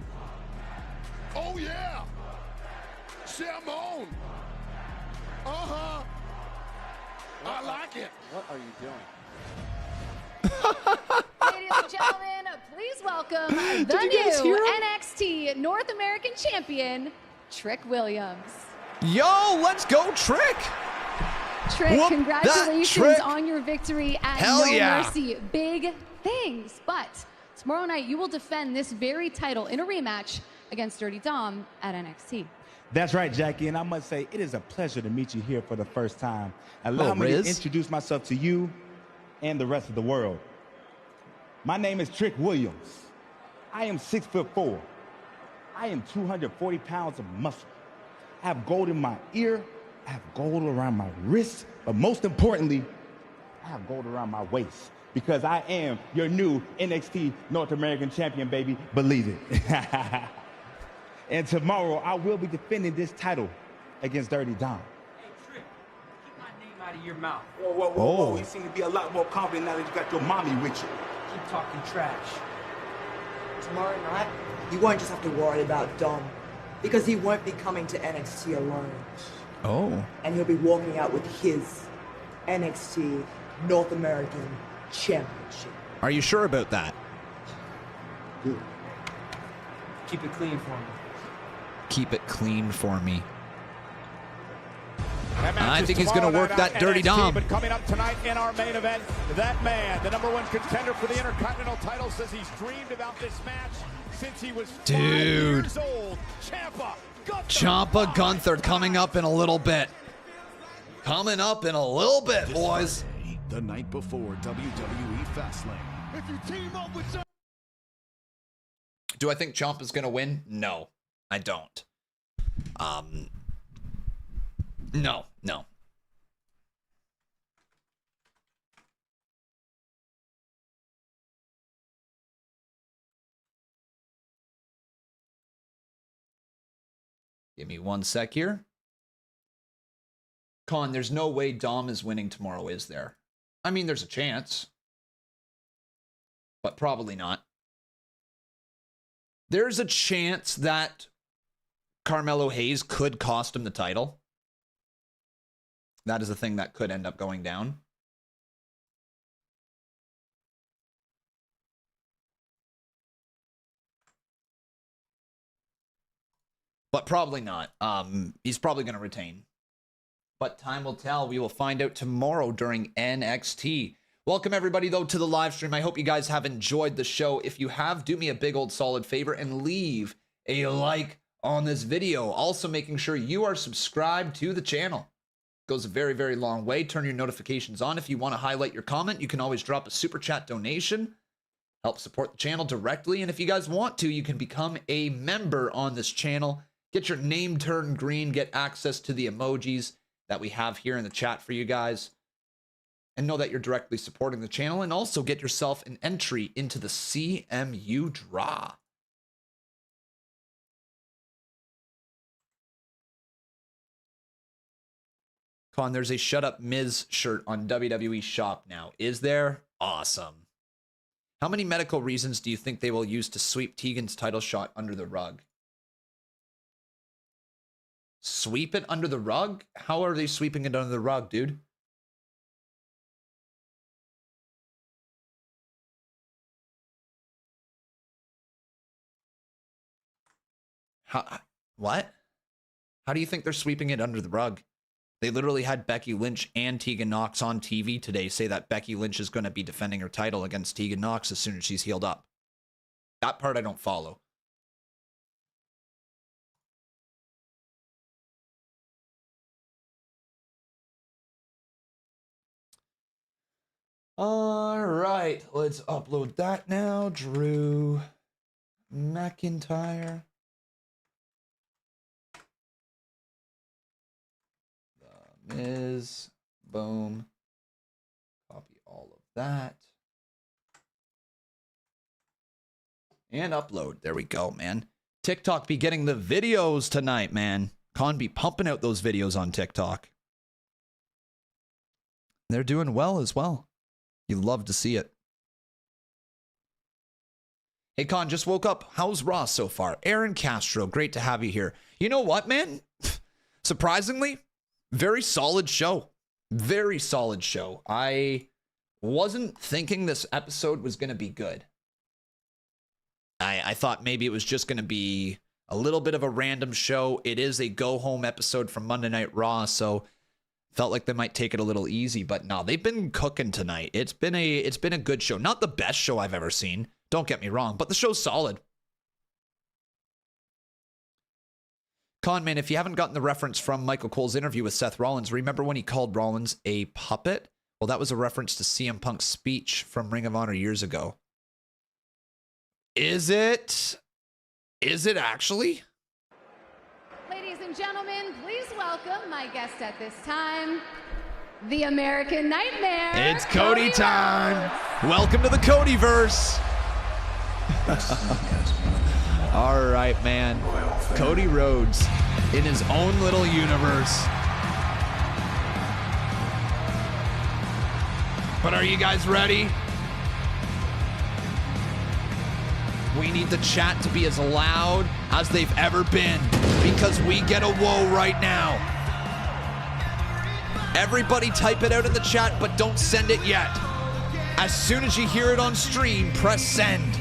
Oh, yeah. Shamon. Uh-huh. I like it. What are you doing? Ladies and gentlemen, please welcome the new NXT North American Champion, Trick Williams. Yo, let's go, Trick. Trick, Whoop congratulations Trick. on your victory at Hell No yeah. Mercy. Big things. But tomorrow night, you will defend this very title in a rematch against Dirty Dom at NXT. That's right, Jackie, and I must say, it is a pleasure to meet you here for the first time. Allow me to introduce myself to you and the rest of the world. My name is Trick Williams. I am 6'4". I am 240 pounds of muscle. I have gold in my ear. I have gold around my wrist. But most importantly, I have gold around my waist because I am your new NXT North American Champion, baby. Believe it. And tomorrow, I will be defending this title against Dirty Dom. Hey, Trick, keep my name out of your mouth. Whoa. You seem to be a lot more confident now that you got your mommy with you. Keep talking trash. Tomorrow night, you won't just have to worry about Dom, because he won't be coming to NXT alone. Oh. And he'll be walking out with his NXT North American Championship. Are you sure about that? Good. Keep it clean for me. Keep it clean for me. I think he's going to work that Dirty Dom. But coming up tonight in our main event, that man, the #1 contender for the Intercontinental title, says he's dreamed about this match since he was 5 years old. Ciampa Gunther coming up in a little bit. Coming up in a little bit, boys. The night before WWE Fastlane. If you team up with Do I think Ciampa's going to win? No, I don't. No. Give me 1 sec here. Con, there's no way Dom is winning tomorrow, is there? I mean, there's a chance. But probably not. There's a chance that Carmelo Hayes could cost him the title. That is a thing that could end up going down. But probably not. He's probably going to retain. But time will tell. We will find out tomorrow during NXT. Welcome everybody, though, to the live stream. I hope you guys have enjoyed the show. If you have, do me a big old solid favor and leave a like on this video. Also making sure you are subscribed to the channel. Goes a very, very long way. Turn your notifications on. If you want to highlight your comment, you can always drop a super chat donation. Help support the channel directly. And if you guys want to, you can become a member on this channel. Get your name turned green. Get access to the emojis that we have here in the chat for you guys. And know that you're directly supporting the channel. And also get yourself an entry into the CMU draw. Con, there's a Shut Up Miz shirt on WWE Shop now. Is there? Awesome. How many medical reasons do you think they will use to sweep Tegan's title shot under the rug? Sweep it under the rug? How are they sweeping it under the rug, dude? What? How do you think they're sweeping it under the rug? They literally had Becky Lynch and Tegan Knox on TV today say that Becky Lynch is going to be defending her title against Tegan Knox as soon as she's healed up. That part I don't follow. All right, let's upload that now. Drew McIntyre. The Miz. Boom. Copy all of that. And upload. There we go, man. TikTok be getting the videos tonight, man. Con be pumping out those videos on TikTok. They're doing well as well. You love to see it. Hey, Con, just woke up. How's Raw so far? Aaron Castro, great to have you here. You know what, man? Surprisingly, very solid show. Very solid show. I wasn't thinking this episode was going to be good. I thought maybe it was just going to be a little bit of a random show. It is a go-home episode from Monday Night Raw, so felt like they might take it a little easy, but no, they've been cooking tonight. It's been a good show. Not the best show I've ever seen. Don't get me wrong, but the show's solid. Con, man, if you haven't gotten the reference from Michael Cole's interview with Seth Rollins, remember when he called Rollins a puppet? Well, that was a reference to CM Punk's speech from Ring of Honor years ago. Is it? Is it actually? Ladies and gentlemen, please welcome my guest at this time, the American Nightmare. It's Cody time. Welcome to the Codyverse. All right, man. Cody Rhodes in his own little universe. But are you guys ready? We need the chat to be as loud as they've ever been because we get a whoa right now. Everybody type it out in the chat, but don't send it yet. As soon as you hear it on stream, press send.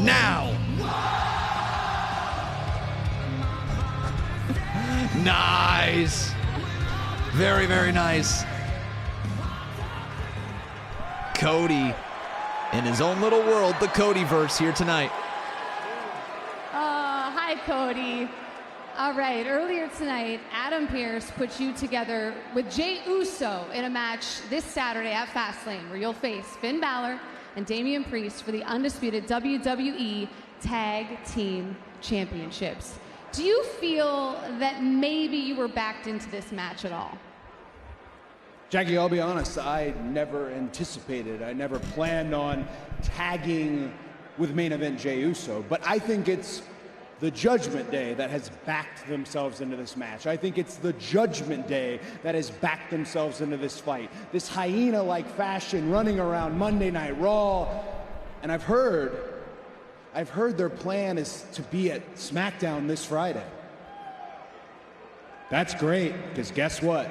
Now. Nice. Very, very nice. Cody in his own little world, the Codyverse here tonight. Hi, Cody. All right, earlier tonight, Adam Pearce put you together with Jey Uso in a match this Saturday at Fastlane, where you'll face Finn Balor and Damian Priest for the undisputed WWE Tag Team Championships. Do you feel that maybe you were backed into this match at all? Jackie, I'll be honest, I never anticipated, I never planned on tagging with main event Jey Uso, but I think it's the Judgment Day that has backed themselves into this match. I think it's the Judgment Day that has backed themselves into this fight. This hyena-like fashion running around Monday Night Raw. And I've heard their plan is to be at SmackDown this Friday. That's great, because guess what?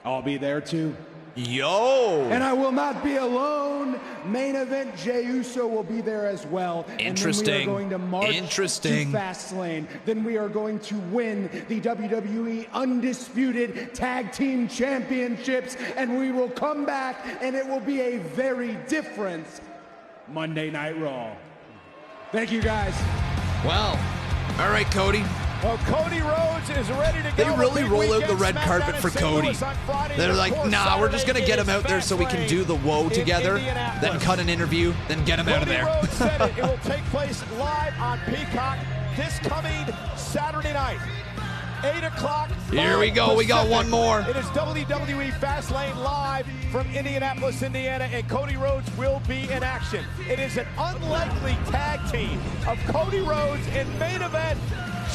I'll be there too. Yo! And I will not be alone. Main event, Jey Uso will be there as well. Interesting. And then we are going to march Interesting. to Fastlane. Then we are going to win the WWE Undisputed Tag Team Championships. And we will come back, and it will be a very different Monday Night Raw. Thank you, guys. Well, all right, Cody. Well, Cody Rhodes is ready to go. They really roll out the red carpet for Cody. They're like, nah, we're just going to get him out there so we can do the woe together, then cut an interview, then get him out of there. Cody Rhodes said it will take place live on Peacock this coming Saturday night. 8 o'clock. Here we go. We got one more. It is WWE Fastlane live from Indianapolis, Indiana, and Cody Rhodes will be in action. It is an unlikely tag team of Cody Rhodes in main event,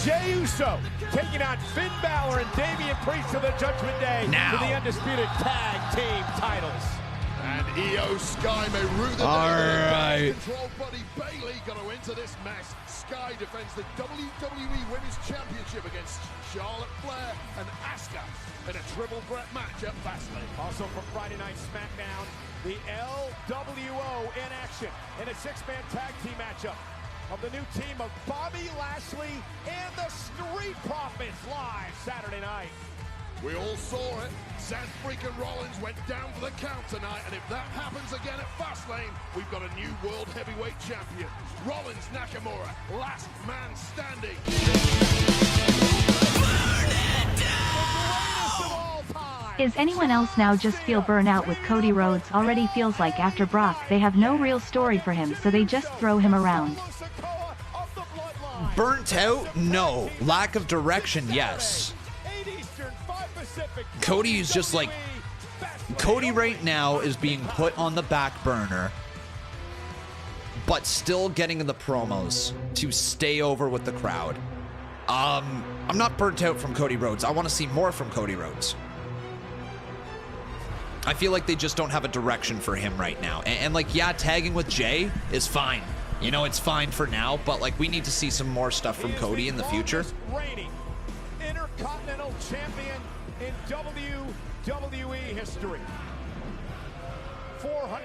Jey Uso taking on Finn Balor and Damian Priest to the Judgment Day for the undisputed tag team titles. And Io Sky may rue the day. Control buddy Bayley got to enter this mess. Sky defends the WWE Women's Championship against Charlotte Flair and Asuka in a triple threat match at Fastlane. Also from Friday Night SmackDown, the LWO in action in a six-man tag team matchup of the new team of Bobby Lashley and the Street Profits live Saturday night. We all saw it. Seth freaking Rollins went down for the count tonight, and if that happens again at Fastlane, we've got a new World Heavyweight Champion. Rollins Nakamura, last man standing. Is anyone else now just feel burnout with Cody Rhodes? Already feels like after Brock they have no real story for him, so they just throw him around. Burnt out? No. Lack of direction? Yes. Cody is just like, Cody right now is being put on the back burner, but still getting in the promos to stay over with the crowd. I'm not burnt out from Cody Rhodes. I want to see more from Cody Rhodes. I feel like they just don't have a direction for him right now. And like, yeah, tagging with Jey is fine. You know, it's fine for now, but like, we need to see some more stuff from Cody in the future. Reigning Intercontinental Champion in WWE history.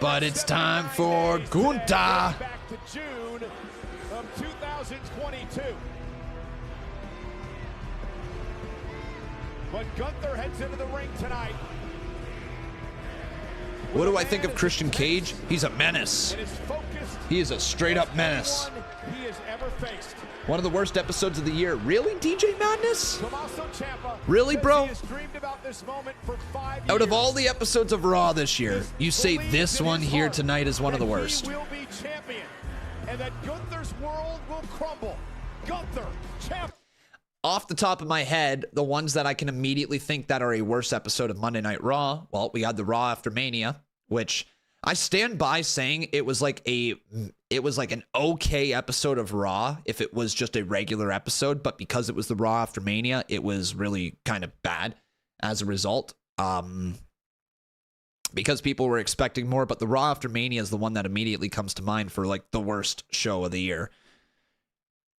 But it's time for Gunther. Back to June of 2022. But Gunther heads into the ring tonight. What do I think of Christian Cage? He's a menace. He is a straight up menace. He has ever faced. One of the worst episodes of the year. Really, DJ Madness? Tommaso Ciampa Really, bro? has dreamed about this moment for 5 years. Out of all the episodes of Raw this year, you say this one here tonight is one of the worst. He will be champion, and that Gunther's world will crumble. Gunther, Ciampa. Off the top of my head, the ones that I can immediately think that are a worse episode of Monday Night Raw, well, we had the Raw After Mania, which I stand by saying it was like an okay episode of Raw if it was just a regular episode, but because it was the Raw After Mania, it was really kind of bad as a result. Because people were expecting more, but the Raw After Mania is the one that immediately comes to mind for like the worst show of the year.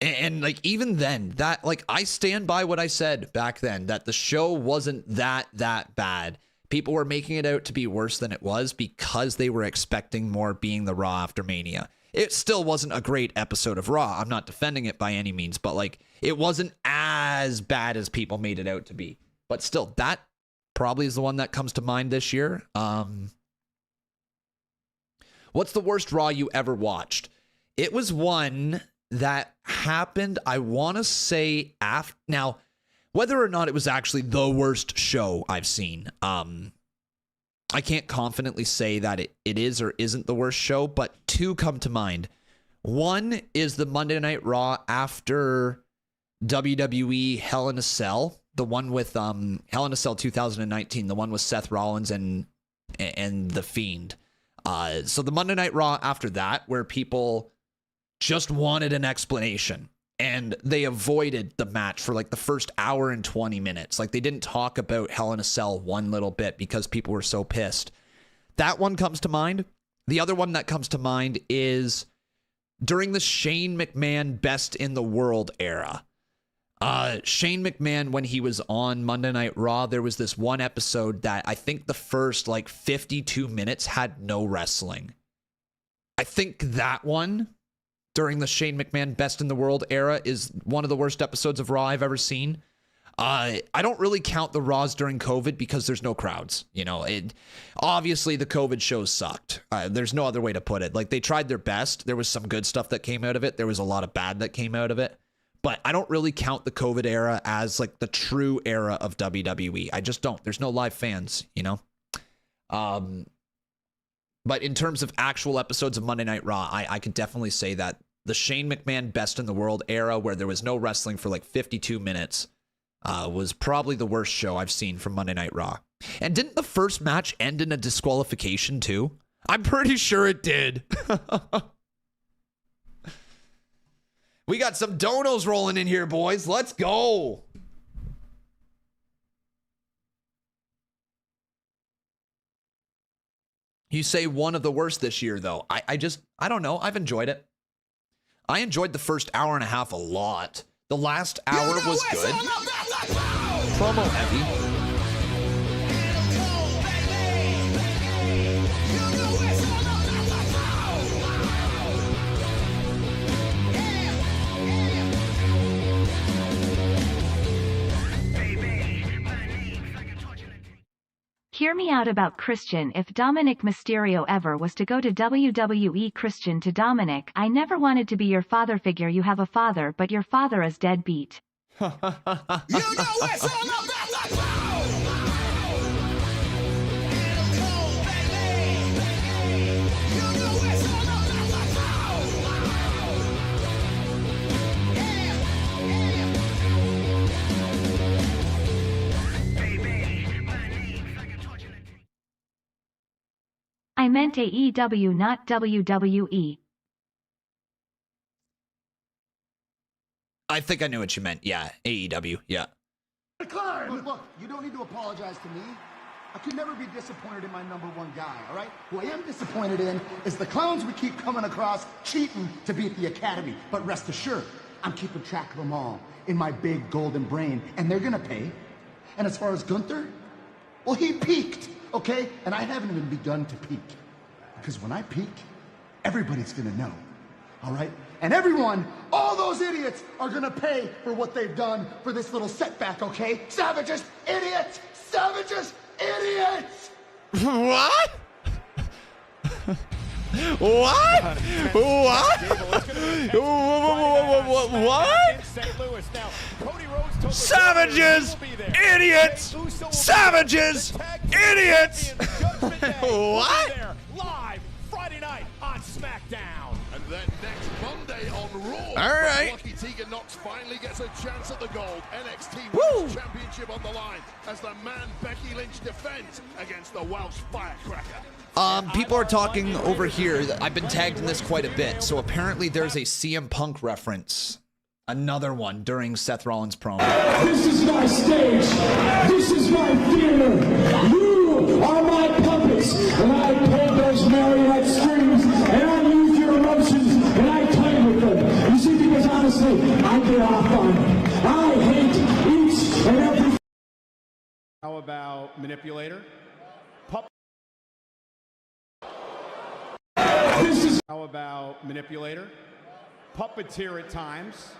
And like, even then, that, like, I stand by what I said back then, that the show wasn't that bad. People were making it out to be worse than it was because they were expecting more, being the Raw After Mania. It still wasn't a great episode of Raw. I'm not defending it by any means, but like, it wasn't as bad as people made it out to be. But still, that probably is the one that comes to mind this year. What's the worst Raw you ever watched? It was one that happened, I want to say, after. Now, whether or not it was actually the worst show I've seen, I can't confidently say that it is or isn't the worst show, but two come to mind. One is the Monday Night Raw after WWE Hell in a Cell, the one with Hell in a Cell 2019, the one with Seth Rollins and The Fiend. So the Monday Night Raw after that, where people just wanted an explanation. And they avoided the match for like the first hour and 20 minutes. Like they didn't talk about Hell in a Cell one little bit because people were so pissed. That one comes to mind. The other one that comes to mind is during the Shane McMahon Best in the World era. Shane McMahon, when he was on Monday Night Raw, there was this one episode that I think the first like 52 minutes had no wrestling. I think that one during the Shane McMahon Best in the World era is one of the worst episodes of Raw I've ever seen. I don't really count the Raws during COVID because there's no crowds. You know, obviously the COVID shows sucked. There's no other way to put it. Like they tried their best. There was some good stuff that came out of it. There was a lot of bad that came out of it. But I don't really count the COVID era as like the true era of WWE. I just don't. There's no live fans, you know? But in terms of actual episodes of Monday Night Raw, I could definitely say that the Shane McMahon Best in the World era, where there was no wrestling for like 52 minutes, was probably the worst show I've seen from Monday Night Raw. And didn't the first match end in a disqualification too? I'm pretty sure it did. We got some donos rolling in here, boys. Let's go. You say one of the worst this year, though. I don't know. I've enjoyed it. I enjoyed the first hour and a half a lot. The last hour was good. Promo heavy. Hear me out about Christian. If Dominic Mysterio ever was to go to WWE, Christian to Dominic, I never wanted to be your father figure. You have a father, but your father is deadbeat. You know what's all about. I meant AEW, not WWE. I think I knew what you meant. Yeah, AEW. Yeah. Look, you don't need to apologize to me. I could never be disappointed in my number one guy, all right? Who I am disappointed in is the clowns we keep coming across cheating to beat the Academy. But rest assured, I'm keeping track of them all in my big golden brain, and they're gonna pay. And as far as Gunther, well, he peaked. Okay? And I haven't even begun to peak. Because when I peak, everybody's gonna know. All right? And everyone, all those idiots, are gonna pay for what they've done for this little setback, okay? Savages, idiots! Savages, idiots! What? What? What? Savages! Idiots! Savages! Idiots! What? Live Friday night on SmackDown. And then next Monday on Raw. All right. Lucky Tegan Knox finally gets a chance at the gold. NXT Women's Championship on the line as the man Becky Lynch defends against the Welsh Firecracker. People are talking over here. I've been tagged in this quite a bit. So apparently there's a CM Punk reference. Another one during Seth Rollins' promo. This is my stage. This is my theater. You are my puppets. And I pull those marionette strings. And I use your emotions. And I play with them. You see, because honestly, I get off on it. I hate each and every... How about Manipulator? How about Manipulator? Puppeteer at times.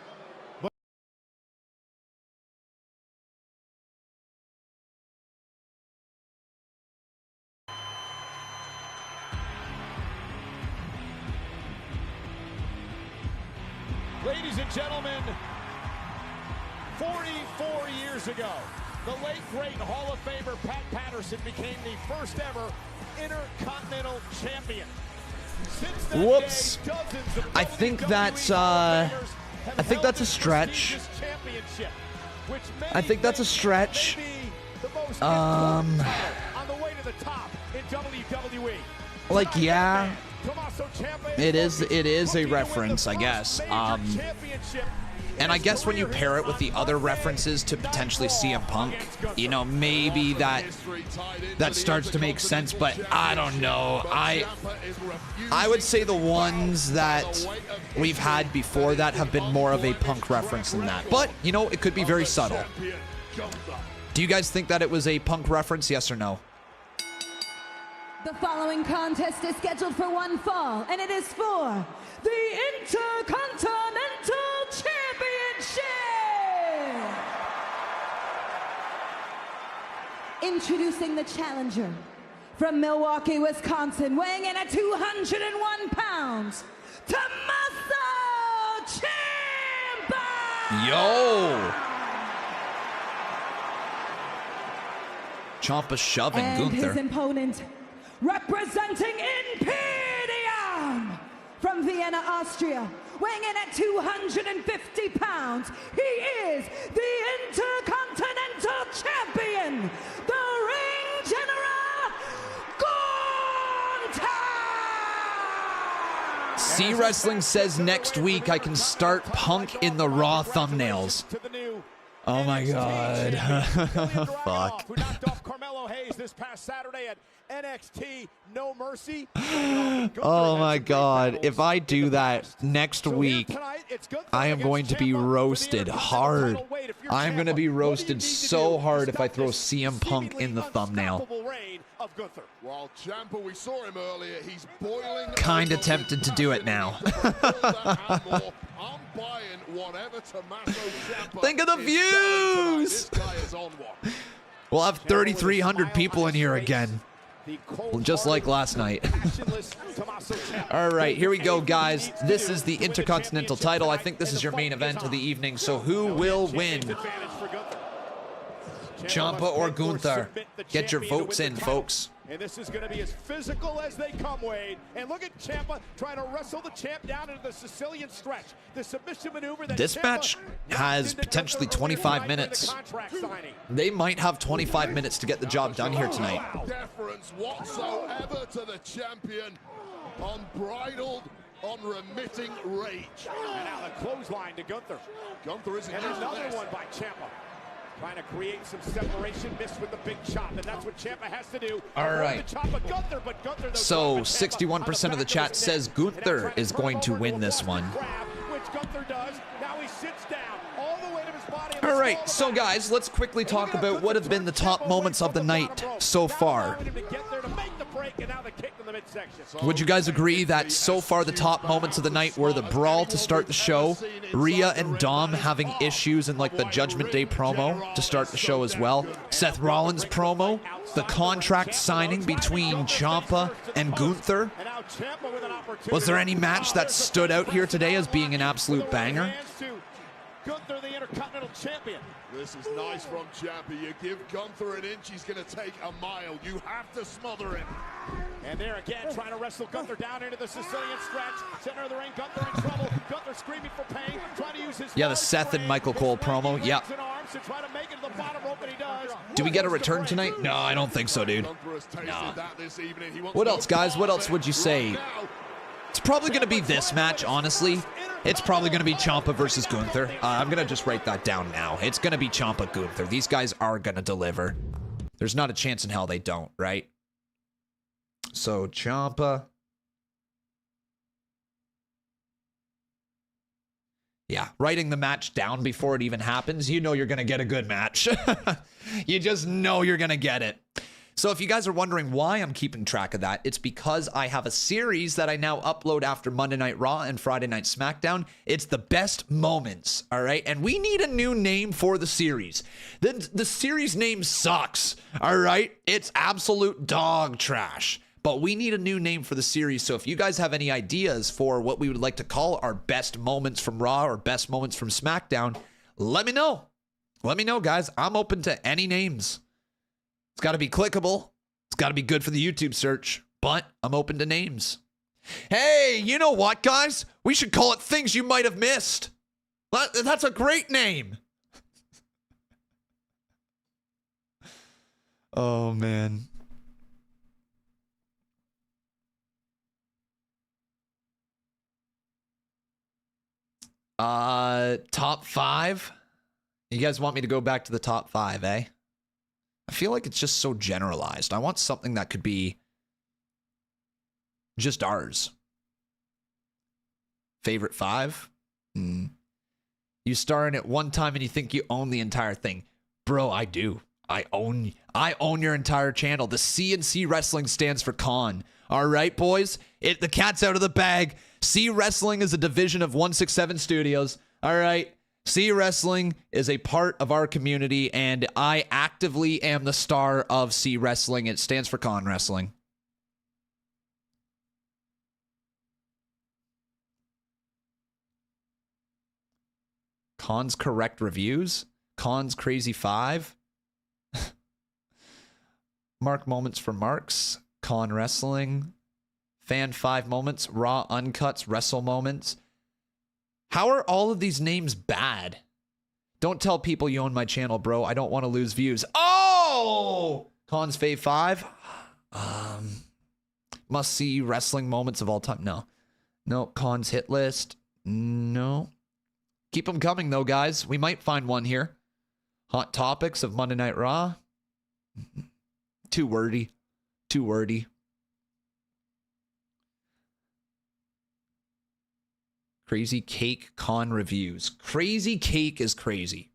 Ladies and gentlemen, 44 years ago, the late great Hall of Famer Pat Patterson became the first ever Intercontinental Champion. Whoops. I think that's a stretch. I think that's a stretch. Like, yeah. It is a reference, I guess. And I guess when you pair it with the other references to potentially CM Punk, you know, maybe that starts to make sense, but I don't know. I would say the ones that we've had before that have been more of a Punk reference than that. But, you know, it could be very subtle. Do you guys think that it was a Punk reference, yes or no? The following contest is scheduled for one fall, and it is for the Intercontinental Championship! Introducing the challenger from Milwaukee, Wisconsin, weighing in at 201 pounds, Tommaso Ciampa! Yo! Ciampa shoving and Gunther. His opponent, representing Imperium from Vienna, Austria, weighing in at 250 pounds, he is the Intercontinental Champion, the Ring General, Gunther! C Wrestling says next week I can start Punk in the Raw thumbnails. Oh my god. Fuck. Who knocked off Carmelo Hayes this past Saturday at NXT No Mercy. Oh my god. If I do that next week, I am going to be roasted hard. I'm going to be roasted so hard if I throw CM Punk in the thumbnail. While Champa, we saw him earlier, he's boiling. Kind of tempted to do it now. Think of the views! We'll have 3,300 people in here again. Just like last night. All right, here we go, guys. This is the Intercontinental title. I think this is your main event of the evening. So who will win? Ciampa or Gunther? Get your votes in, folks. And this is going to be as physical as they come, Wade. And look at Ciampa trying to wrestle the champ down into the Sicilian stretch. The submission maneuver that this match has potentially 25 minutes. They might have 25 minutes to get the job done here tonight. Deference whatsoever to the champion. Unbridled, unremitting rage. And now the clothesline to Gunther. Gunther isn't and another one by Ciampa. Trying to create some separation, missed with the big chop, and that's what Ciampa has to do. All right. So 61% of the chat says Gunther is going to win this one. All right, so guys, let's quickly talk about what have been the top moments of the night so far. Would you guys agree that so far the top moments of the night were the brawl to start the show, Rhea and Dom having issues in like the Judgment Day promo to start the show as well, Seth Rollins promo, the contract signing between Ciampa and Gunther? Was there any match that stood out here today as being an absolute banger? Gunther, the Intercontinental Champion. This is nice from Ciampa. You give Gunther an inch, he's going to take a mile. You have to smother him. And there again, trying to wrestle Gunther down into the Sicilian stretch. Center of the ring, Gunther in trouble. Gunther screaming for pain, trying to use his the Seth and Michael Cole promo. Yep. Do we get a return tonight? No, I don't think so, dude. No. What else, guys? What else would you say? It's probably going to be this match, honestly. It's probably going to be Ciampa versus Gunther. I'm going to just write that down now. It's going to be Ciampa Gunther. These guys are going to deliver. There's not a chance in hell they don't, right? So, Ciampa. Yeah, writing the match down before it even happens, you know you're going to get a good match. You just know you're going to get it. So if you guys are wondering why I'm keeping track of that, it's because I have a series that I now upload after Monday Night Raw and Friday Night SmackDown. It's the best moments, all right? And we need a new name for the series. The series name sucks, all right? It's absolute dog trash. But we need a new name for the series. So if you guys have any ideas for what we would like to call our best moments from Raw or best moments from SmackDown, let me know. Let me know, guys. I'm open to any names. It's got to be clickable. It's got to be good for the YouTube search, but I'm open to names. Hey, you know what, guys? We should call it Things You Might Have Missed. That's a great name. Oh, man. Top 5? You guys want me to go back to the top 5, eh? I feel like it's just so generalized. I want something that could be just ours. Favorite 5? You star in it one time and you think you own the entire thing. Bro, I do. I own your entire channel. The C&C Wrestling stands for Con. All right, boys? The cat's out of the bag. C Wrestling is a division of 167 Studios. All right? C Wrestling is a part of our community, and I actively am the star of C Wrestling. It stands for Con Wrestling. Con's Correct Reviews? Con's Crazy 5? Mark Moments for Marks? Con Wrestling? Fan 5 Moments? Raw Uncuts? Wrestle Moments? How are all of these names bad? Don't tell people you own my channel, bro. I don't want to lose views. Oh! Con's Fave 5? Must see wrestling moments of all time. No. No. Con's Hit List? No. Keep them coming, though, guys. We might find one here. Hot Topics of Monday Night Raw? Too wordy. Too wordy. Crazy Cake Con Reviews. Crazy Cake is crazy.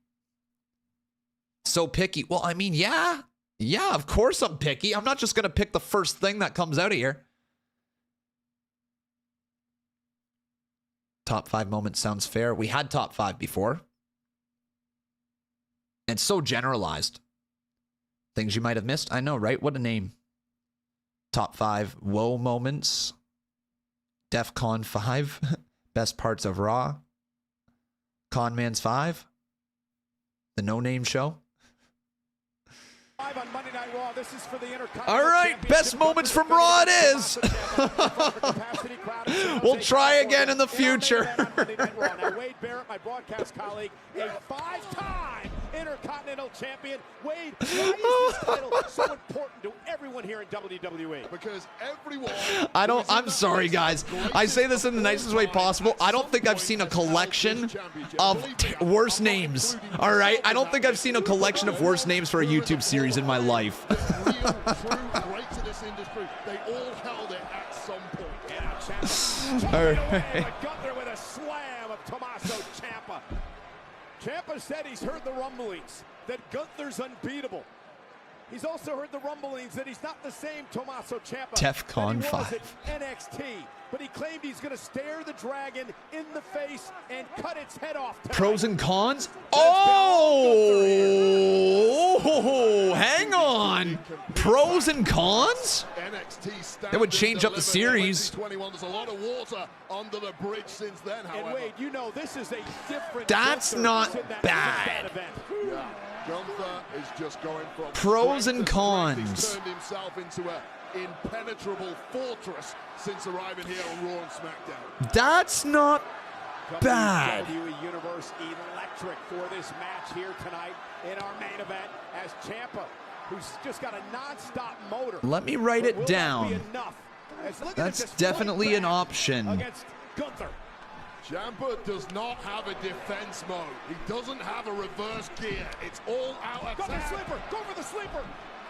So picky. Well, I mean, yeah. Yeah, of course I'm picky. I'm not just going to pick the first thing that comes out of here. Top 5 moments sounds fair. We had top 5 before. And so generalized. Things you might have missed. I know, right? What a name. Top 5 Woe moments. DEFCON 5. Best parts of Raw. Conman's 5. The No Name Show. On Monday Night Raw, this is for the All right, best moments from Raw it is. We'll try again in the future. Now, Wade Barrett, my broadcast colleague, a 5-time Intercontinental Champion. Wade, why is this title so important to everyone here in WWE? Because everyone... I'm sorry, guys. I say this in the nicest way possible. I don't think I've seen a collection of worse names. All right? I don't think I've seen a collection of worse names for a YouTube series in my life. All right. Gunther with a slam of Tommaso Ciampa. Ciampa said he's heard the rumblings that Gunther's unbeatable. He's also heard the rumblings that he's not the same Tommaso Ciampa TEFCON 5 at NXT, but he claimed he's going to stare the dragon in the face and cut its head off tonight. Pros and cons? Oh, hang on. Pros and cons? That would change up the series. There's a lot of water under the bridge since then, however. And Wade, you know this is a different. That's not bad. Yeah. Gunther is just going from pros and cons. He's turned himself into an impenetrable fortress since arriving here on Raw and SmackDown. That's not bad. WWE Universe electric for this match here tonight in our main event as Ciampa, who's just got a non-stop motor. Let me write it down. That's definitely an option. Against Gunther. Ciampa does not have a defense mode. He doesn't have a reverse gear. It's all out attack. Go for the sleeper. Go for the sleeper.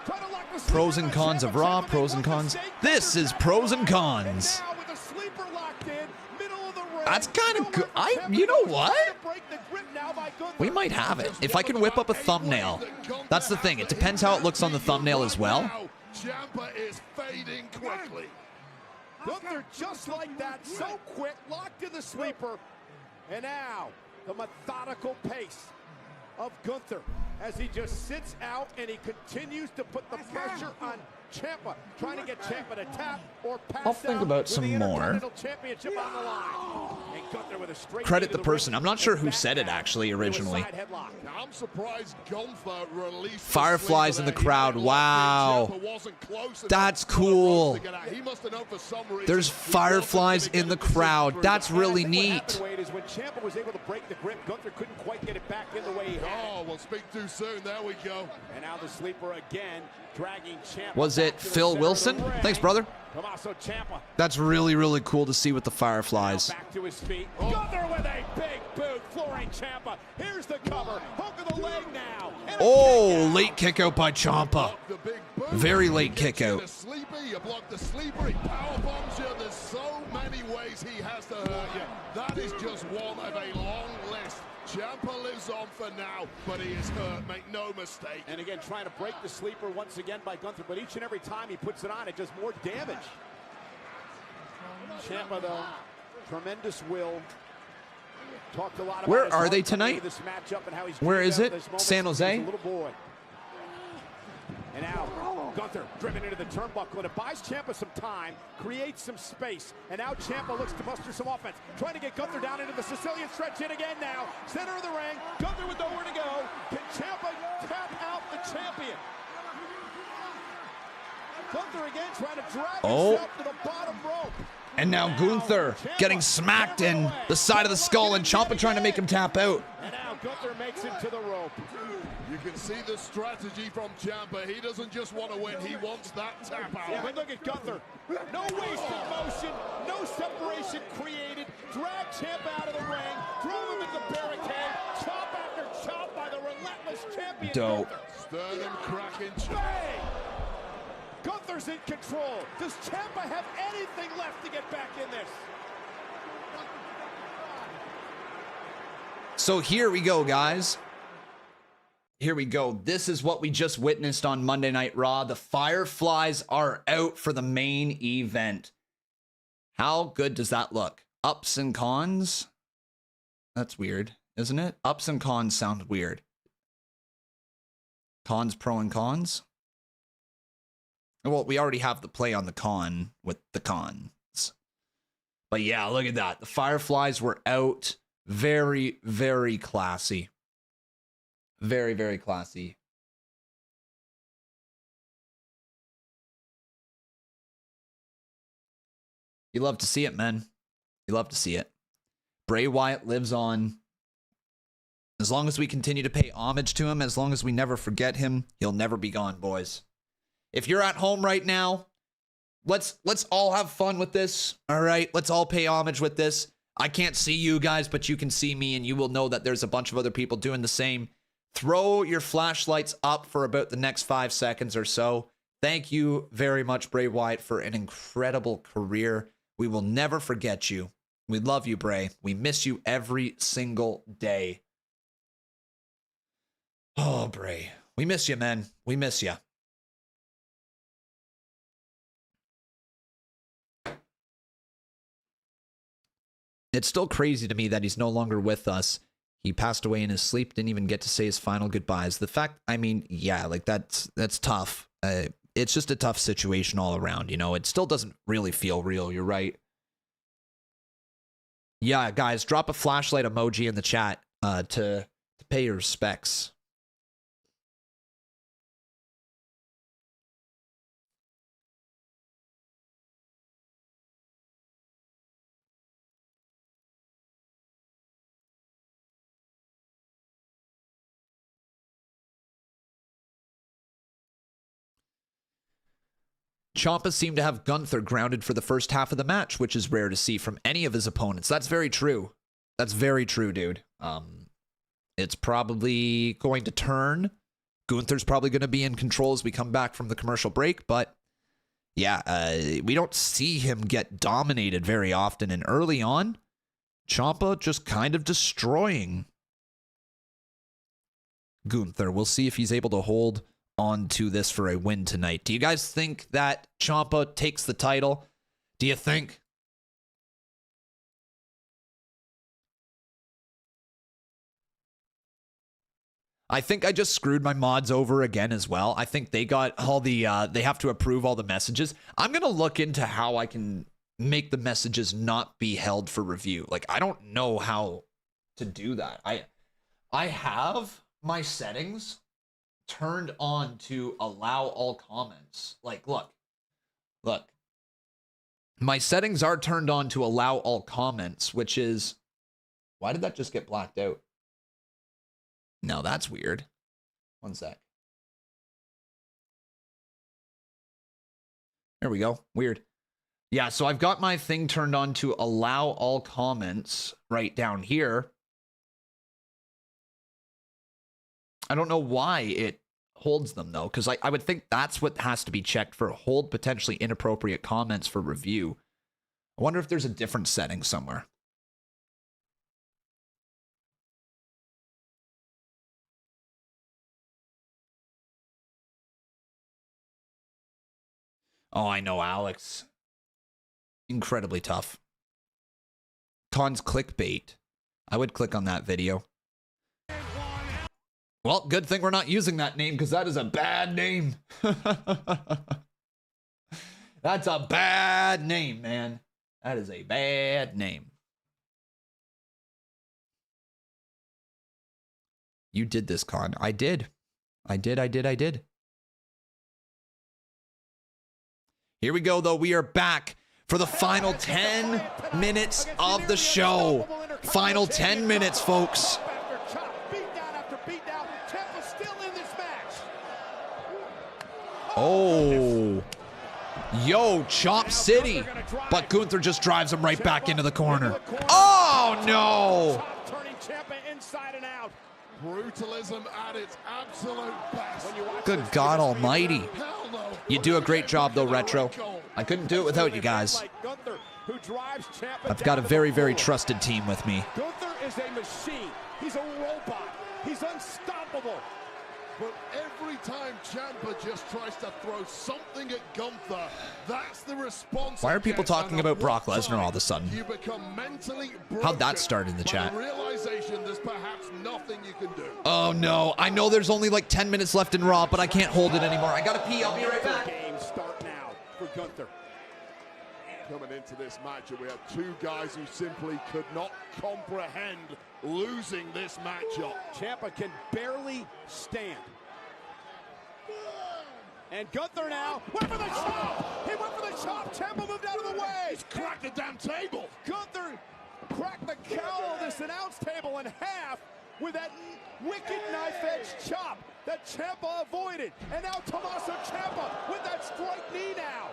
Try to lock the sleeper. Pros and cons of Raw. Pros and cons. This is pros and cons. And now with the sleeper locked in, middle of the ring. That's kind of good. You know what? We might have it. If I can whip up a thumbnail. That's the thing. It depends how it looks on the thumbnail as well. Ciampa is fading quickly. Gunther just like that, so quick, locked in the sleeper. And now, the methodical pace of Gunther as he just sits out and he continues to put the pressure on Ciampa, trying to get Ciampa to tap or pass. I'll think about some more. Championship on the line. And Gunther with a straight credit the person. I'm not sure who said it actually originally. I'm surprised Gunther released Fireflies in the crowd. Wow. That's cool. There's fireflies in the crowd. That's really neat. When Ciampa was able to break the grip, Gunther couldn't quite get it back in the way he had. Oh, well, speak too soon. There we go. And now the sleeper again, dragging Ciampa. Was it Phil Wilson? Thanks, brother. Tommaso Ciampa. That's really, really cool to see with the Fireflies. Back to his feet. Gunther with a big boot. restrained Ciampa. Here's the cover. Hook of the leg now. Oh, late kick out by Ciampa. Very late kick out. You block the sleeper, he power bombs you. There's so many ways he has to hurt you. That is just one of a long list. Ciampa lives on for now, but he is hurt, make no mistake. And again, trying to break the sleeper once again by Gunther, but each and every time he puts it on, it does more damage. Ciampa, though, tremendous will. Talked a lot about where are they tonight? This matchup and how he's where is it? San Jose? Little boy. And now Gunther driven into the turnbuckle, and it buys Ciampa some time, creates some space, and now Ciampa looks to muster some offense, trying to get Gunther down into the Sicilian stretch in again now. Center of the ring, Gunther with nowhere to go. Can Ciampa tap out the champion? Gunther again trying to drag himself to the bottom rope. And now Gunther getting smacked in the side of the skull, and Ciampa trying to make him tap out. And now Gunther makes it to the rope. You can see the strategy from Ciampa. He doesn't just want to win, he wants that tap out. Yeah, but look at Gunther. No wasted motion, no separation created. Drag Ciampa out of the ring, drove him into the barricade, chop after chop by the relentless champion. Dope. Sternum cracking chop. Bang! Gunther's in control. Does Ciampa have anything left to get back in this? So here we go, guys. Here we go. This is what we just witnessed on Monday Night Raw. The Fireflies are out for the main event. How good does that look? Ups and cons? That's weird, isn't it? Ups and cons sound weird. Cons, pro and cons? Well, we already have the play on the con with the cons. But yeah, look at that. The Fireflies were out. Very, very classy. Very, very classy. You love to see it, man. You love to see it. Bray Wyatt lives on. As long as we continue to pay homage to him, as long as we never forget him, he'll never be gone, boys. If you're at home right now, let's all have fun with this. All right, let's all pay homage with this. I can't see you guys, but you can see me, and you will know that there's a bunch of other people doing the same. Throw your flashlights up for about the next 5 seconds or so. Thank you very much, Bray Wyatt, for an incredible career. We will never forget you. We love you, Bray. We miss you every single day. Oh, Bray. We miss you, man. We miss you. It's still crazy to me that he's no longer with us. He passed away in his sleep, didn't even get to say his final goodbyes. The fact, I mean, yeah, like that's tough. It's just a tough situation all around, you know. It still doesn't really feel real, you're right. Yeah, guys, drop a flashlight emoji in the chat to pay your respects. Ciampa seemed to have Gunther grounded for the first half of the match, which is rare to see from any of his opponents. That's very true. That's very true, dude. It's probably going to turn. Gunther's probably going to be in control as we come back from the commercial break, but yeah, we don't see him get dominated very often. And early on, Ciampa just kind of destroying Gunther. We'll see if he's able to hold on to this for a win tonight. Do you guys think that Ciampa takes the title? Do you think? I think I just screwed my mods over again as well. I think they got all the, they have to approve all the messages. I'm going to look into how I can make the messages not be held for review. Like, I don't know how to do that. I have my settings turned on to allow all comments. Like, look. My settings are turned on to allow all comments, which is, why did that just get blacked out? No, that's weird. One sec. There we go. Weird. Yeah, so I've got my thing turned on to allow all comments right down here. I don't know why it holds them, though, because I would think that's what has to be checked for hold potentially inappropriate comments for review. I wonder if there's a different setting somewhere. Oh, I know, Alex. Incredibly tough. Con's clickbait. I would click on that video. Well, good thing we're not using that name because that is a bad name. That's a bad name, man. That is a bad name. You did this, Con. I did. I did. Here we go, though. We are back for the final 10 minutes of the show. Final 10 minutes, folks. Oh. Yo, Chop City. But Gunther just drives him right back into the corner. Oh, no. Turning Ciampa inside and out. Brutalism at its absolute best. Good God almighty. You do a great job, though, Retro. I couldn't do it without you guys. I've got a very, very trusted team with me. Gunther is a machine. He's a robot. He's unstoppable. But every time Ciampa just tries to throw something at Gunther, that's the response. Why are people talking about Brock Lesnar all of a sudden? You become mentally How'd that start in the chat? The realization there's perhaps nothing you can do. Oh no, I know there's only like 10 minutes left in Raw, but I can't hold it anymore. I gotta pee, I'll be right back. Game start now for Gunther. Coming into this match, and we have two guys who simply could not comprehend losing this matchup. Ciampa can barely stand. And Gunther now went for the chop. He went for the chop. Ciampa moved out of the way. He's cracked the damn table. Gunther cracked the cowl of this announce table in half with that wicked knife-edge chop that Ciampa avoided. And now Tommaso Ciampa with that strike knee now.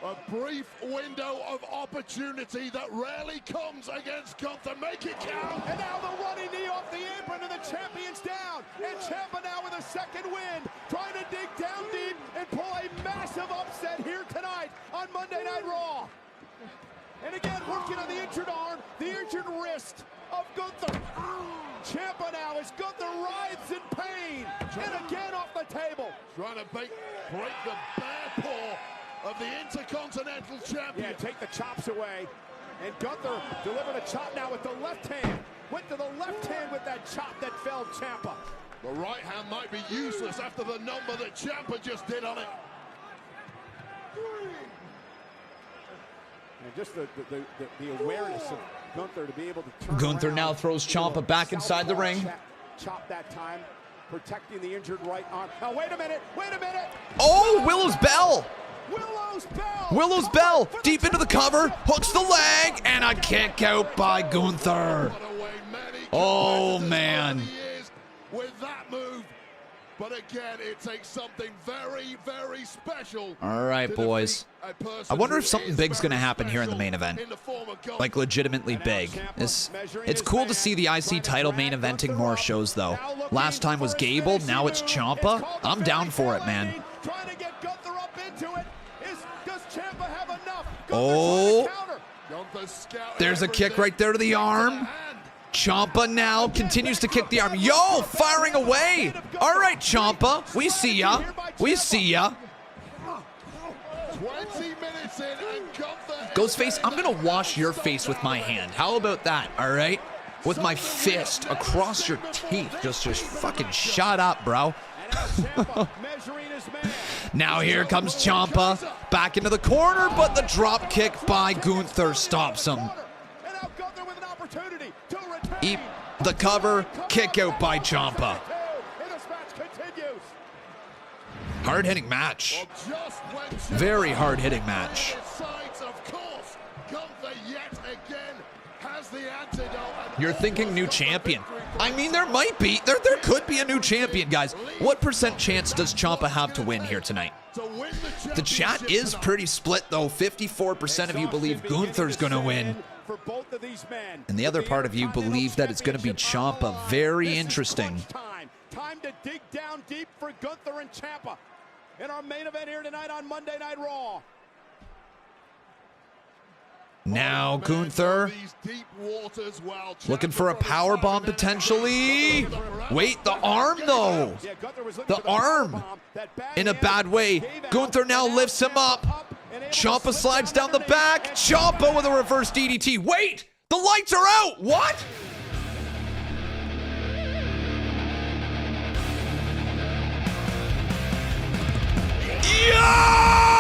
A brief window of opportunity that rarely comes against Gunther. Make it count. And now the running knee off the apron and the champion's down. And Ciampa now with a second wind, trying to dig down deep and pull a massive upset here tonight on Monday Night Raw. And again, working on the injured arm, the injured wrist of Gunther. Ciampa now as Gunther writhes in pain. And again off the table. Trying to break the bare paw of the Intercontinental Champion. Yeah, take the chops away. And Gunther delivered a chop now with the left hand. Went to the left hand with that chop that felled Ciampa. The right hand might be useless after the number that Ciampa just did on it. And just the awareness of Gunther to be able to turn Gunther around. now throws Ciampa back inside the ring. Chop that time, protecting the injured right arm. Now, wait a minute. Oh, Willow's Bell. Willow's Bell deep into the cover, hooks the leg, and a kick out by Gunther. Oh, man. With that move, but again, it takes something very, very special. All right, boys. I wonder if something big's going to happen here in the main event. Like, legitimately big. It's cool to see the IC title main eventing more shows, though. Last time was Gable, now it's Ciampa. I'm down for it, man. Trying to get Gunther up into it. Does Ciampa have enough? Oh, there's a kick right there to the arm. Ciampa now continues to kick the arm. Yo, firing away. All right, Ciampa, we see ya. 20 minutes in and Gunther. Ghostface, I'm going to wash your face with my hand. How about that, all right? With my fist across your teeth. Just fucking shut up, bro. Now here comes Ciampa back into the corner, but the drop kick by Gunther stops him. The cover, kick out by Ciampa. Hard-hitting match. Very hard-hitting match. You're thinking new champion. I mean, there might be. There could be a new champion, guys. What % chance does Ciampa have to win here tonight? The chat is pretty split, though. 54% of you believe Gunther's going to win. And the other part of you believe that it's going to be Ciampa. Very interesting. time to dig down deep for Gunther and Champa in our main event here tonight on Monday Night Raw. Now Gunther looking for a power bomb potentially. Wait, the arm though. The arm in a bad way. Gunther now lifts him up. Ciampa slides down the back. Ciampa with a reverse DDT. Wait, the lights are out. What? Yeah!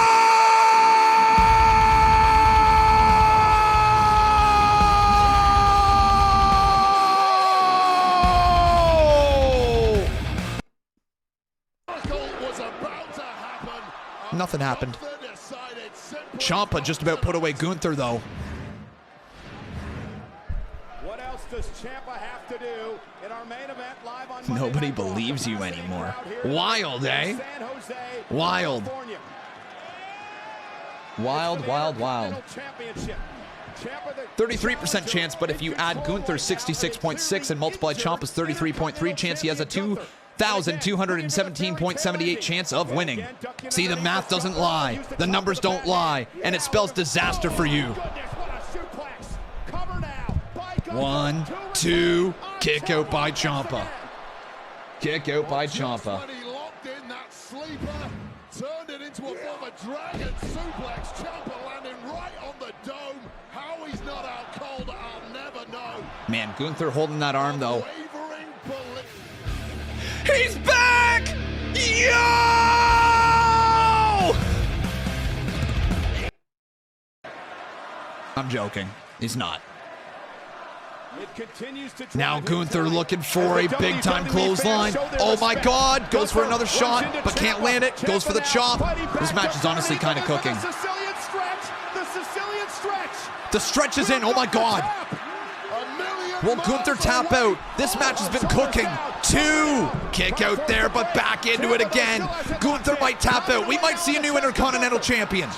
Nothing happened. Ciampa just about put away Gunther, though. What else does Ciampa have to do in our main event live on Monday Nobody Night Raw? believes you anymore. Wild, eh? Wild. Wild, wild, wild. 33% chance, but if you add Gunther's 66.6 and multiply Ciampa's 33.3 chance, he has a 2,217.78 chance of winning. See, the math doesn't lie. The numbers don't lie. And it spells disaster for you. 1, 2, kick out by Ciampa. Kick out by Ciampa. Turned it into a form of dragon suplex. Ciampa landing right on the dome. How he's not out cold, I'll never know. Man, Gunther holding that arm, though. He's back! Yo! I'm joking. He's not. Now Gunther looking for a big-time clothesline. Oh my God! Goes for another shot, but can't land it. Goes for the chop. This match is honestly kind of cooking. The stretch is in. Oh my God! Will Gunther tap out? This match has been cooking. 2. Kick out there, but back into it again. Gunther might tap out. We might see a new Intercontinental Champion.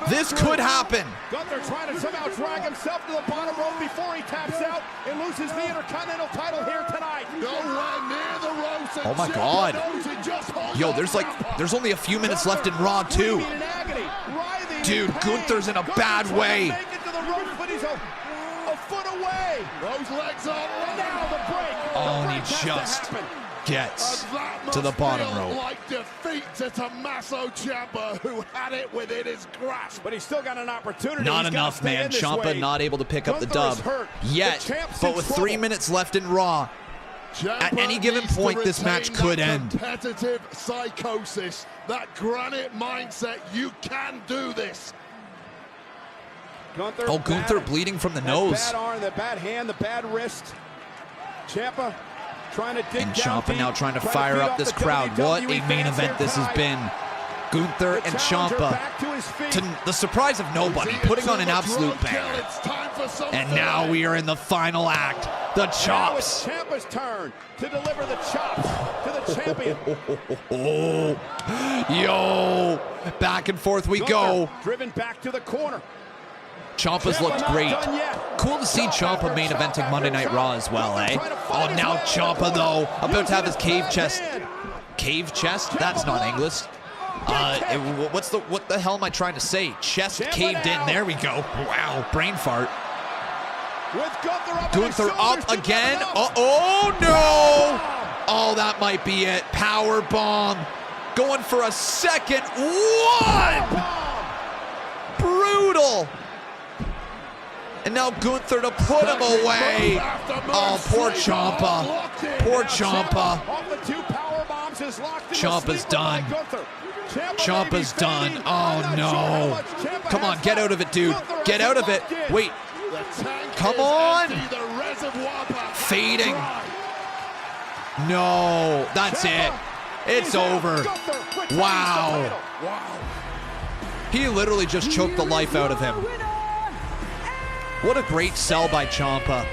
This could happen. Gunther trying to somehow drag himself to the bottom rope before he taps out and loses the Intercontinental title here tonight. Oh my God. Yo, there's only a few minutes left in Raw too. Dude, Gunther's in a bad way. Those legs are now the break. Oh, and he just gets to the bottom rope. Like defeat to Tommaso Ciampa, who had it within his grasp. But he's still got an opportunity. Not enough, man. Ciampa not able to pick up the dub yet. But with 3 minutes left in Raw, at any given point, this match could end. Competitive psychosis, that granite mindset. You can do this. Gunther bleeding from the nose. Bad arm, the bad hand, the bad wrist. Ciampa trying to dig and down Ciampa deep, now trying to fire up this crowd. What a main event this has been. Gunther and Ciampa, to the surprise of nobody, putting on an absolute banger. And now we are in the final act. The chops. Now it's Ciampa's turn to deliver the chops to the champion. Yo, back and forth we go. Driven back to the corner. Ciampa's looked great. Cool to see Ciampa main eventing Monday Night Raw as well, eh? Oh, now Ciampa, though, about to have his cave chest. Cave chest? That's not English. What the hell am I trying to say? Chest caved in. There we go. Wow, brain fart. Gunther up again. Oh, no! Oh, that might be it. Power bomb. Going for a second one! Brutal! And now Gunther to put him away. Oh, poor Ciampa. Poor Ciampa. Ciampa's done. Ciampa's done. Oh, no. Come on, get out of it, dude. Get out of it. Wait. Come on. Fading. No, that's it. It's over. Wow. He literally just choked the life out of him. What a great sell by Ciampa.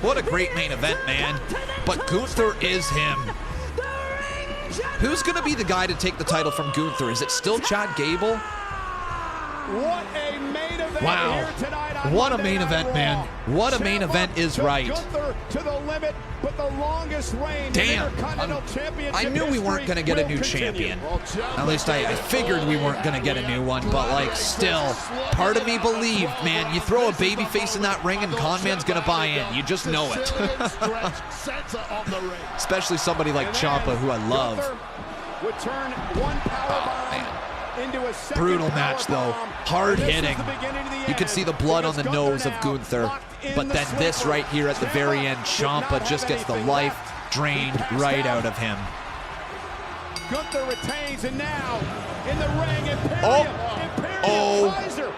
What a great main event, man. But Gunther is him. Who's going to be the guy to take the title from Gunther? Is it still Chad Gable? What a main event Wow. here tonight on What a Monday main Night event, Raw. man. What a main Ciampa event is took right. Gunther to the limit, but the longest reign in Damn. Intercontinental Championship I knew we weren't going to get a new history will champion. continue. At least I figured we weren't going to get a new one, but like still, part of me believed, man, you throw a babyface in that ring and Conman's going to buy in. You just know it. Especially somebody like Ciampa, who I love. Would turn one powerbomb into a second Brutal match though, hard This is hitting. the beginning of the You can end, see the blood on because the Gunther nose of now Gunther, locked in but the then this slipper. right here at the very end, would Ciampa not just have gets the anything life left. drained He passed right out. out of him. Gunther retains, and now in the ring, Imperium, Oh. Kaiser,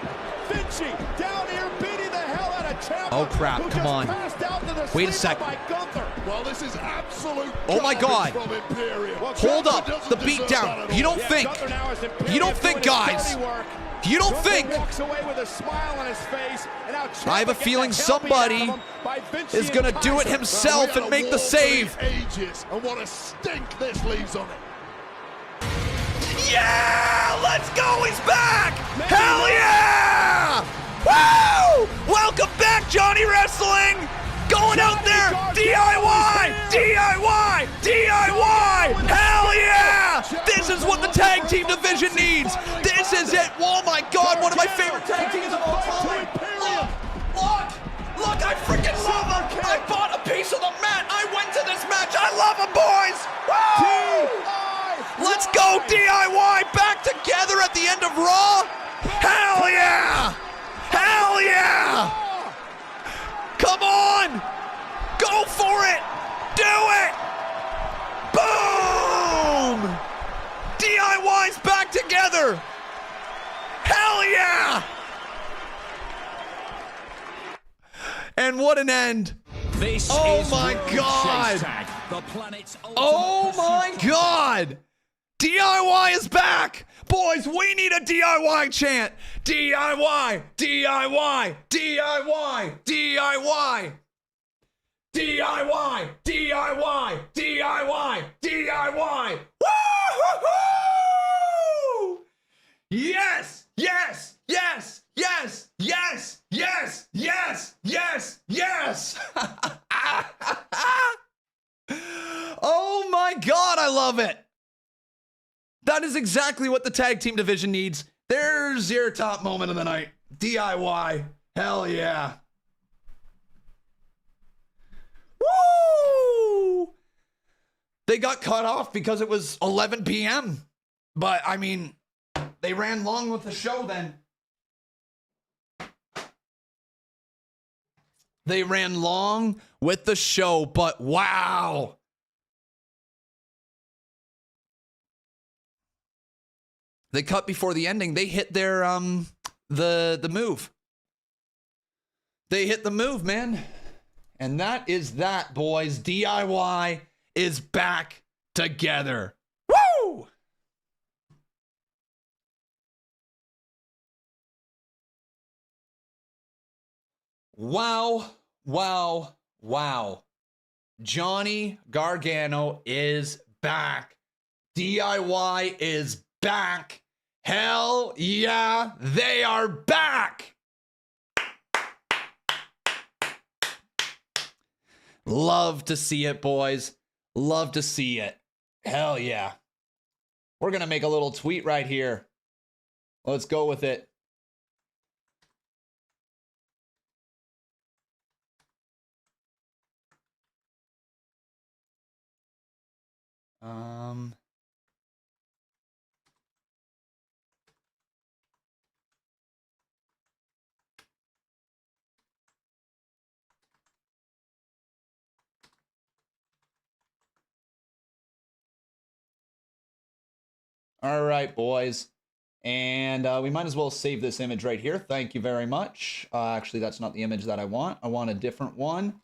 Vinci down here beating the hell out of Ciampa. Oh, crap, who come just on. passed out to the Wait a sleeper second. by Gunther. Well, this is absolute Oh my God. garbage from Imperium. Well, Hold Gunther up, doesn't the deserve beatdown. that at You all. don't Yeah, think. Gunther now is Imperium You don't think, doing his guys. dirty work. You don't Gunther think. walks away with a smile on his face, and now Ciampa I have a gets feeling the hell beat out of somebody him by Vinci is and going to do it Kaiser. himself We and had a make the war save. for ages, and what a stink this leaves on it. Yeah, let's go, he's back! Hell yeah! Woo! Welcome back, Johnny Wrestling! Going out there, DIY! DIY! DIY! Hell yeah! This is what the tag team division needs! This is it! Oh my God, one of my favorite tag teams of all time! Look, I freaking love them! I bought a piece of the mat! I went to this match! I love them, boys! Woo! Let's go, DIY! Back together at the end of Raw! Hell yeah! Hell yeah! Come on! Go for it! Do it! Boom! DIY's back together! Hell yeah! And what an end! This Oh is my Raw God! Chase Tag, the planet's Oh my God! DIY is back! Boys, we need a DIY chant! DIY! DIY! DIY! DIY! DIY! DIY! DIY! DIY! Woo-hoo-hoo! Yes! Yes! Yes! Yes! Yes! Yes! Yes! Yes! Yes! Oh my God, I love it! That is exactly what the tag team division needs. There's your top moment of the night. DIY. Hell yeah. Woo! They got cut off because it was 11 p.m. But, I mean, they ran long with the show then. They ran long with the show, but wow. They cut before the ending. They hit their the move. They hit the move, man. And that is that, boys. DIY is back together. Woo! Wow, wow, wow. Johnny Gargano is back. DIY is back. Hell yeah, they are back. Love to see it, boys. Love to see it. Hell yeah. We're going to make a little tweet right here. Let's go with it. All right, boys. And we might as well save this image right here. Thank you very much. Actually, that's not the image that I want. I want a different one.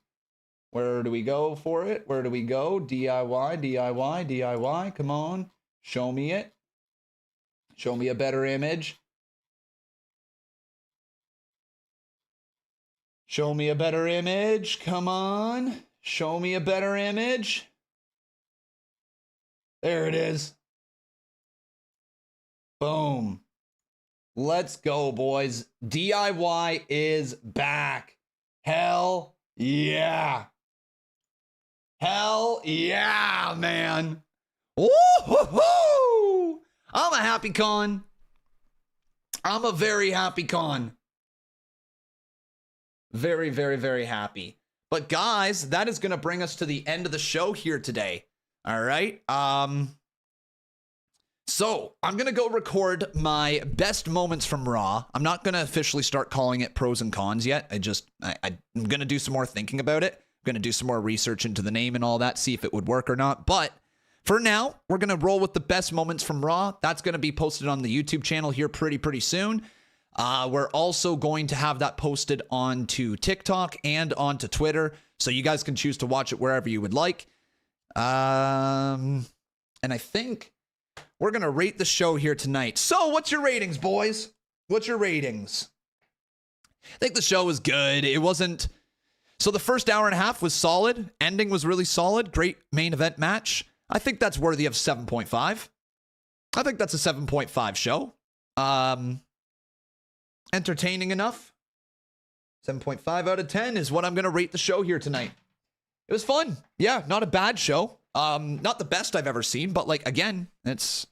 Where do we go for it? Where do we go? DIY, DIY, DIY. Come on. Show me it. Show me a better image. Show me a better image. Come on. Show me a better image. There it is. Boom. Let's go, boys. DIY is back. Hell yeah. Hell yeah, man. Woo-hoo-hoo! I'm a happy con. I'm a very happy con. Very, very, very happy. But guys, that is going to bring us to the end of the show here today. All right. So I'm going to go record my best moments from Raw. I'm not going to officially start calling it pros and cons yet. I'm going to do some more thinking about it. I'm going to do some more research into the name and all that, see if it would work or not. But for now, we're going to roll with the best moments from Raw. That's going to be posted on the YouTube channel here pretty soon. We're also going to have that posted onto TikTok and onto Twitter, so you guys can choose to watch it wherever you would like. And I think we're going to rate the show here tonight. So what's your ratings, boys? What's your ratings? I think the show was good. It wasn't... So the first hour and a half was solid. Ending was really solid. Great main event match. I think that's worthy of 7.5. I think that's a 7.5 show. Entertaining enough. 7.5 out of 10 is what I'm going to rate the show here tonight. It was fun. Yeah, not a bad show. Not the best I've ever seen, but like, again, it's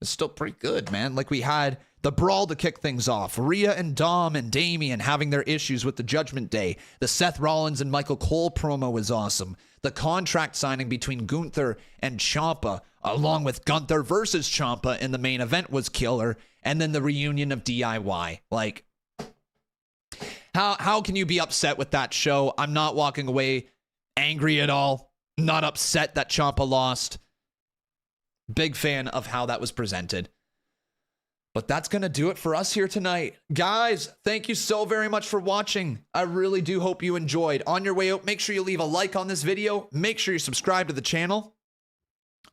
still pretty good, man. Like, we had the brawl to kick things off. Rhea and Dom and Damian having their issues with the Judgment Day. The Seth Rollins and Michael Cole promo was awesome. The contract signing between Gunther and Ciampa, along with Gunther versus Ciampa in the main event, was killer. And then the reunion of DIY. Like, how can you be upset with that show? I'm not walking away angry at all. Not upset that Ciampa lost. Big fan of how that was presented. But that's going to do it for us here tonight. Guys, thank you so very much for watching. I really do hope you enjoyed. On your way out, make sure you leave a like on this video. Make sure you subscribe to the channel.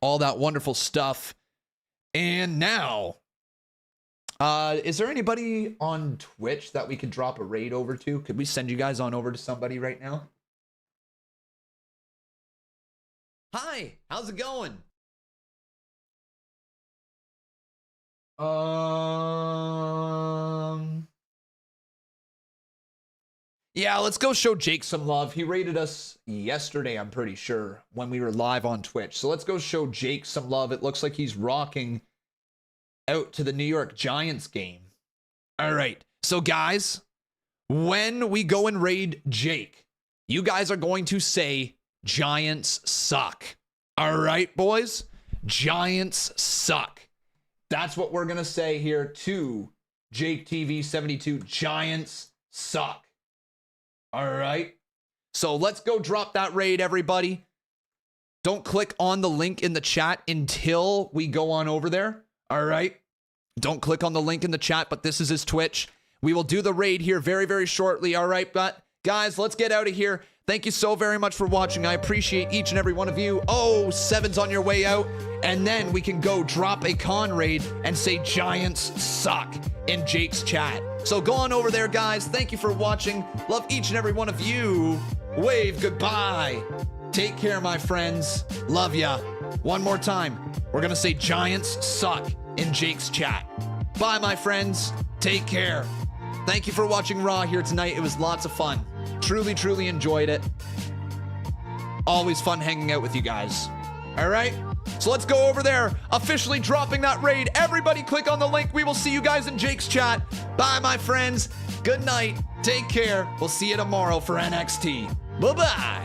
All that wonderful stuff. And now, is there anybody on Twitch that we could drop a raid over to? Could we send you guys on over to somebody right now? Hi, how's it going? Yeah, let's go show Jake some love. He rated us yesterday, I'm pretty sure, when we were live on Twitch. So let's go show Jake some love. It looks like he's rocking out to the New York Giants game. All right. So guys, when we go and raid Jake, you guys are going to say Giants suck. All right, boys? Giants suck. That's what we're going to say here to Jake TV 72. Giants suck. All right. So let's go drop that raid, everybody. Don't click on the link in the chat until we go on over there. All right. Don't click on the link in the chat, but this is his Twitch. We will do the raid here very, very shortly. All right. But guys, let's get out of here. Thank you so very much for watching. I appreciate each and every one of you. Oh, 7's on your way out. And then we can go drop a con raid and say Giants suck in Jake's chat. So go on over there, guys. Thank you for watching. Love each and every one of you. Wave goodbye. Take care, my friends. Love ya. One more time. We're going to say Giants suck in Jake's chat. Bye, my friends. Take care. Thank you for watching Raw here tonight. It was lots of fun. Truly, truly enjoyed it. Always fun hanging out with you guys. All right? So let's go over there, officially dropping that raid. Everybody click on the link. We will see you guys in Jake's chat. Bye, my friends. Good night. Take care. We'll see you tomorrow for NXT. Bye-bye.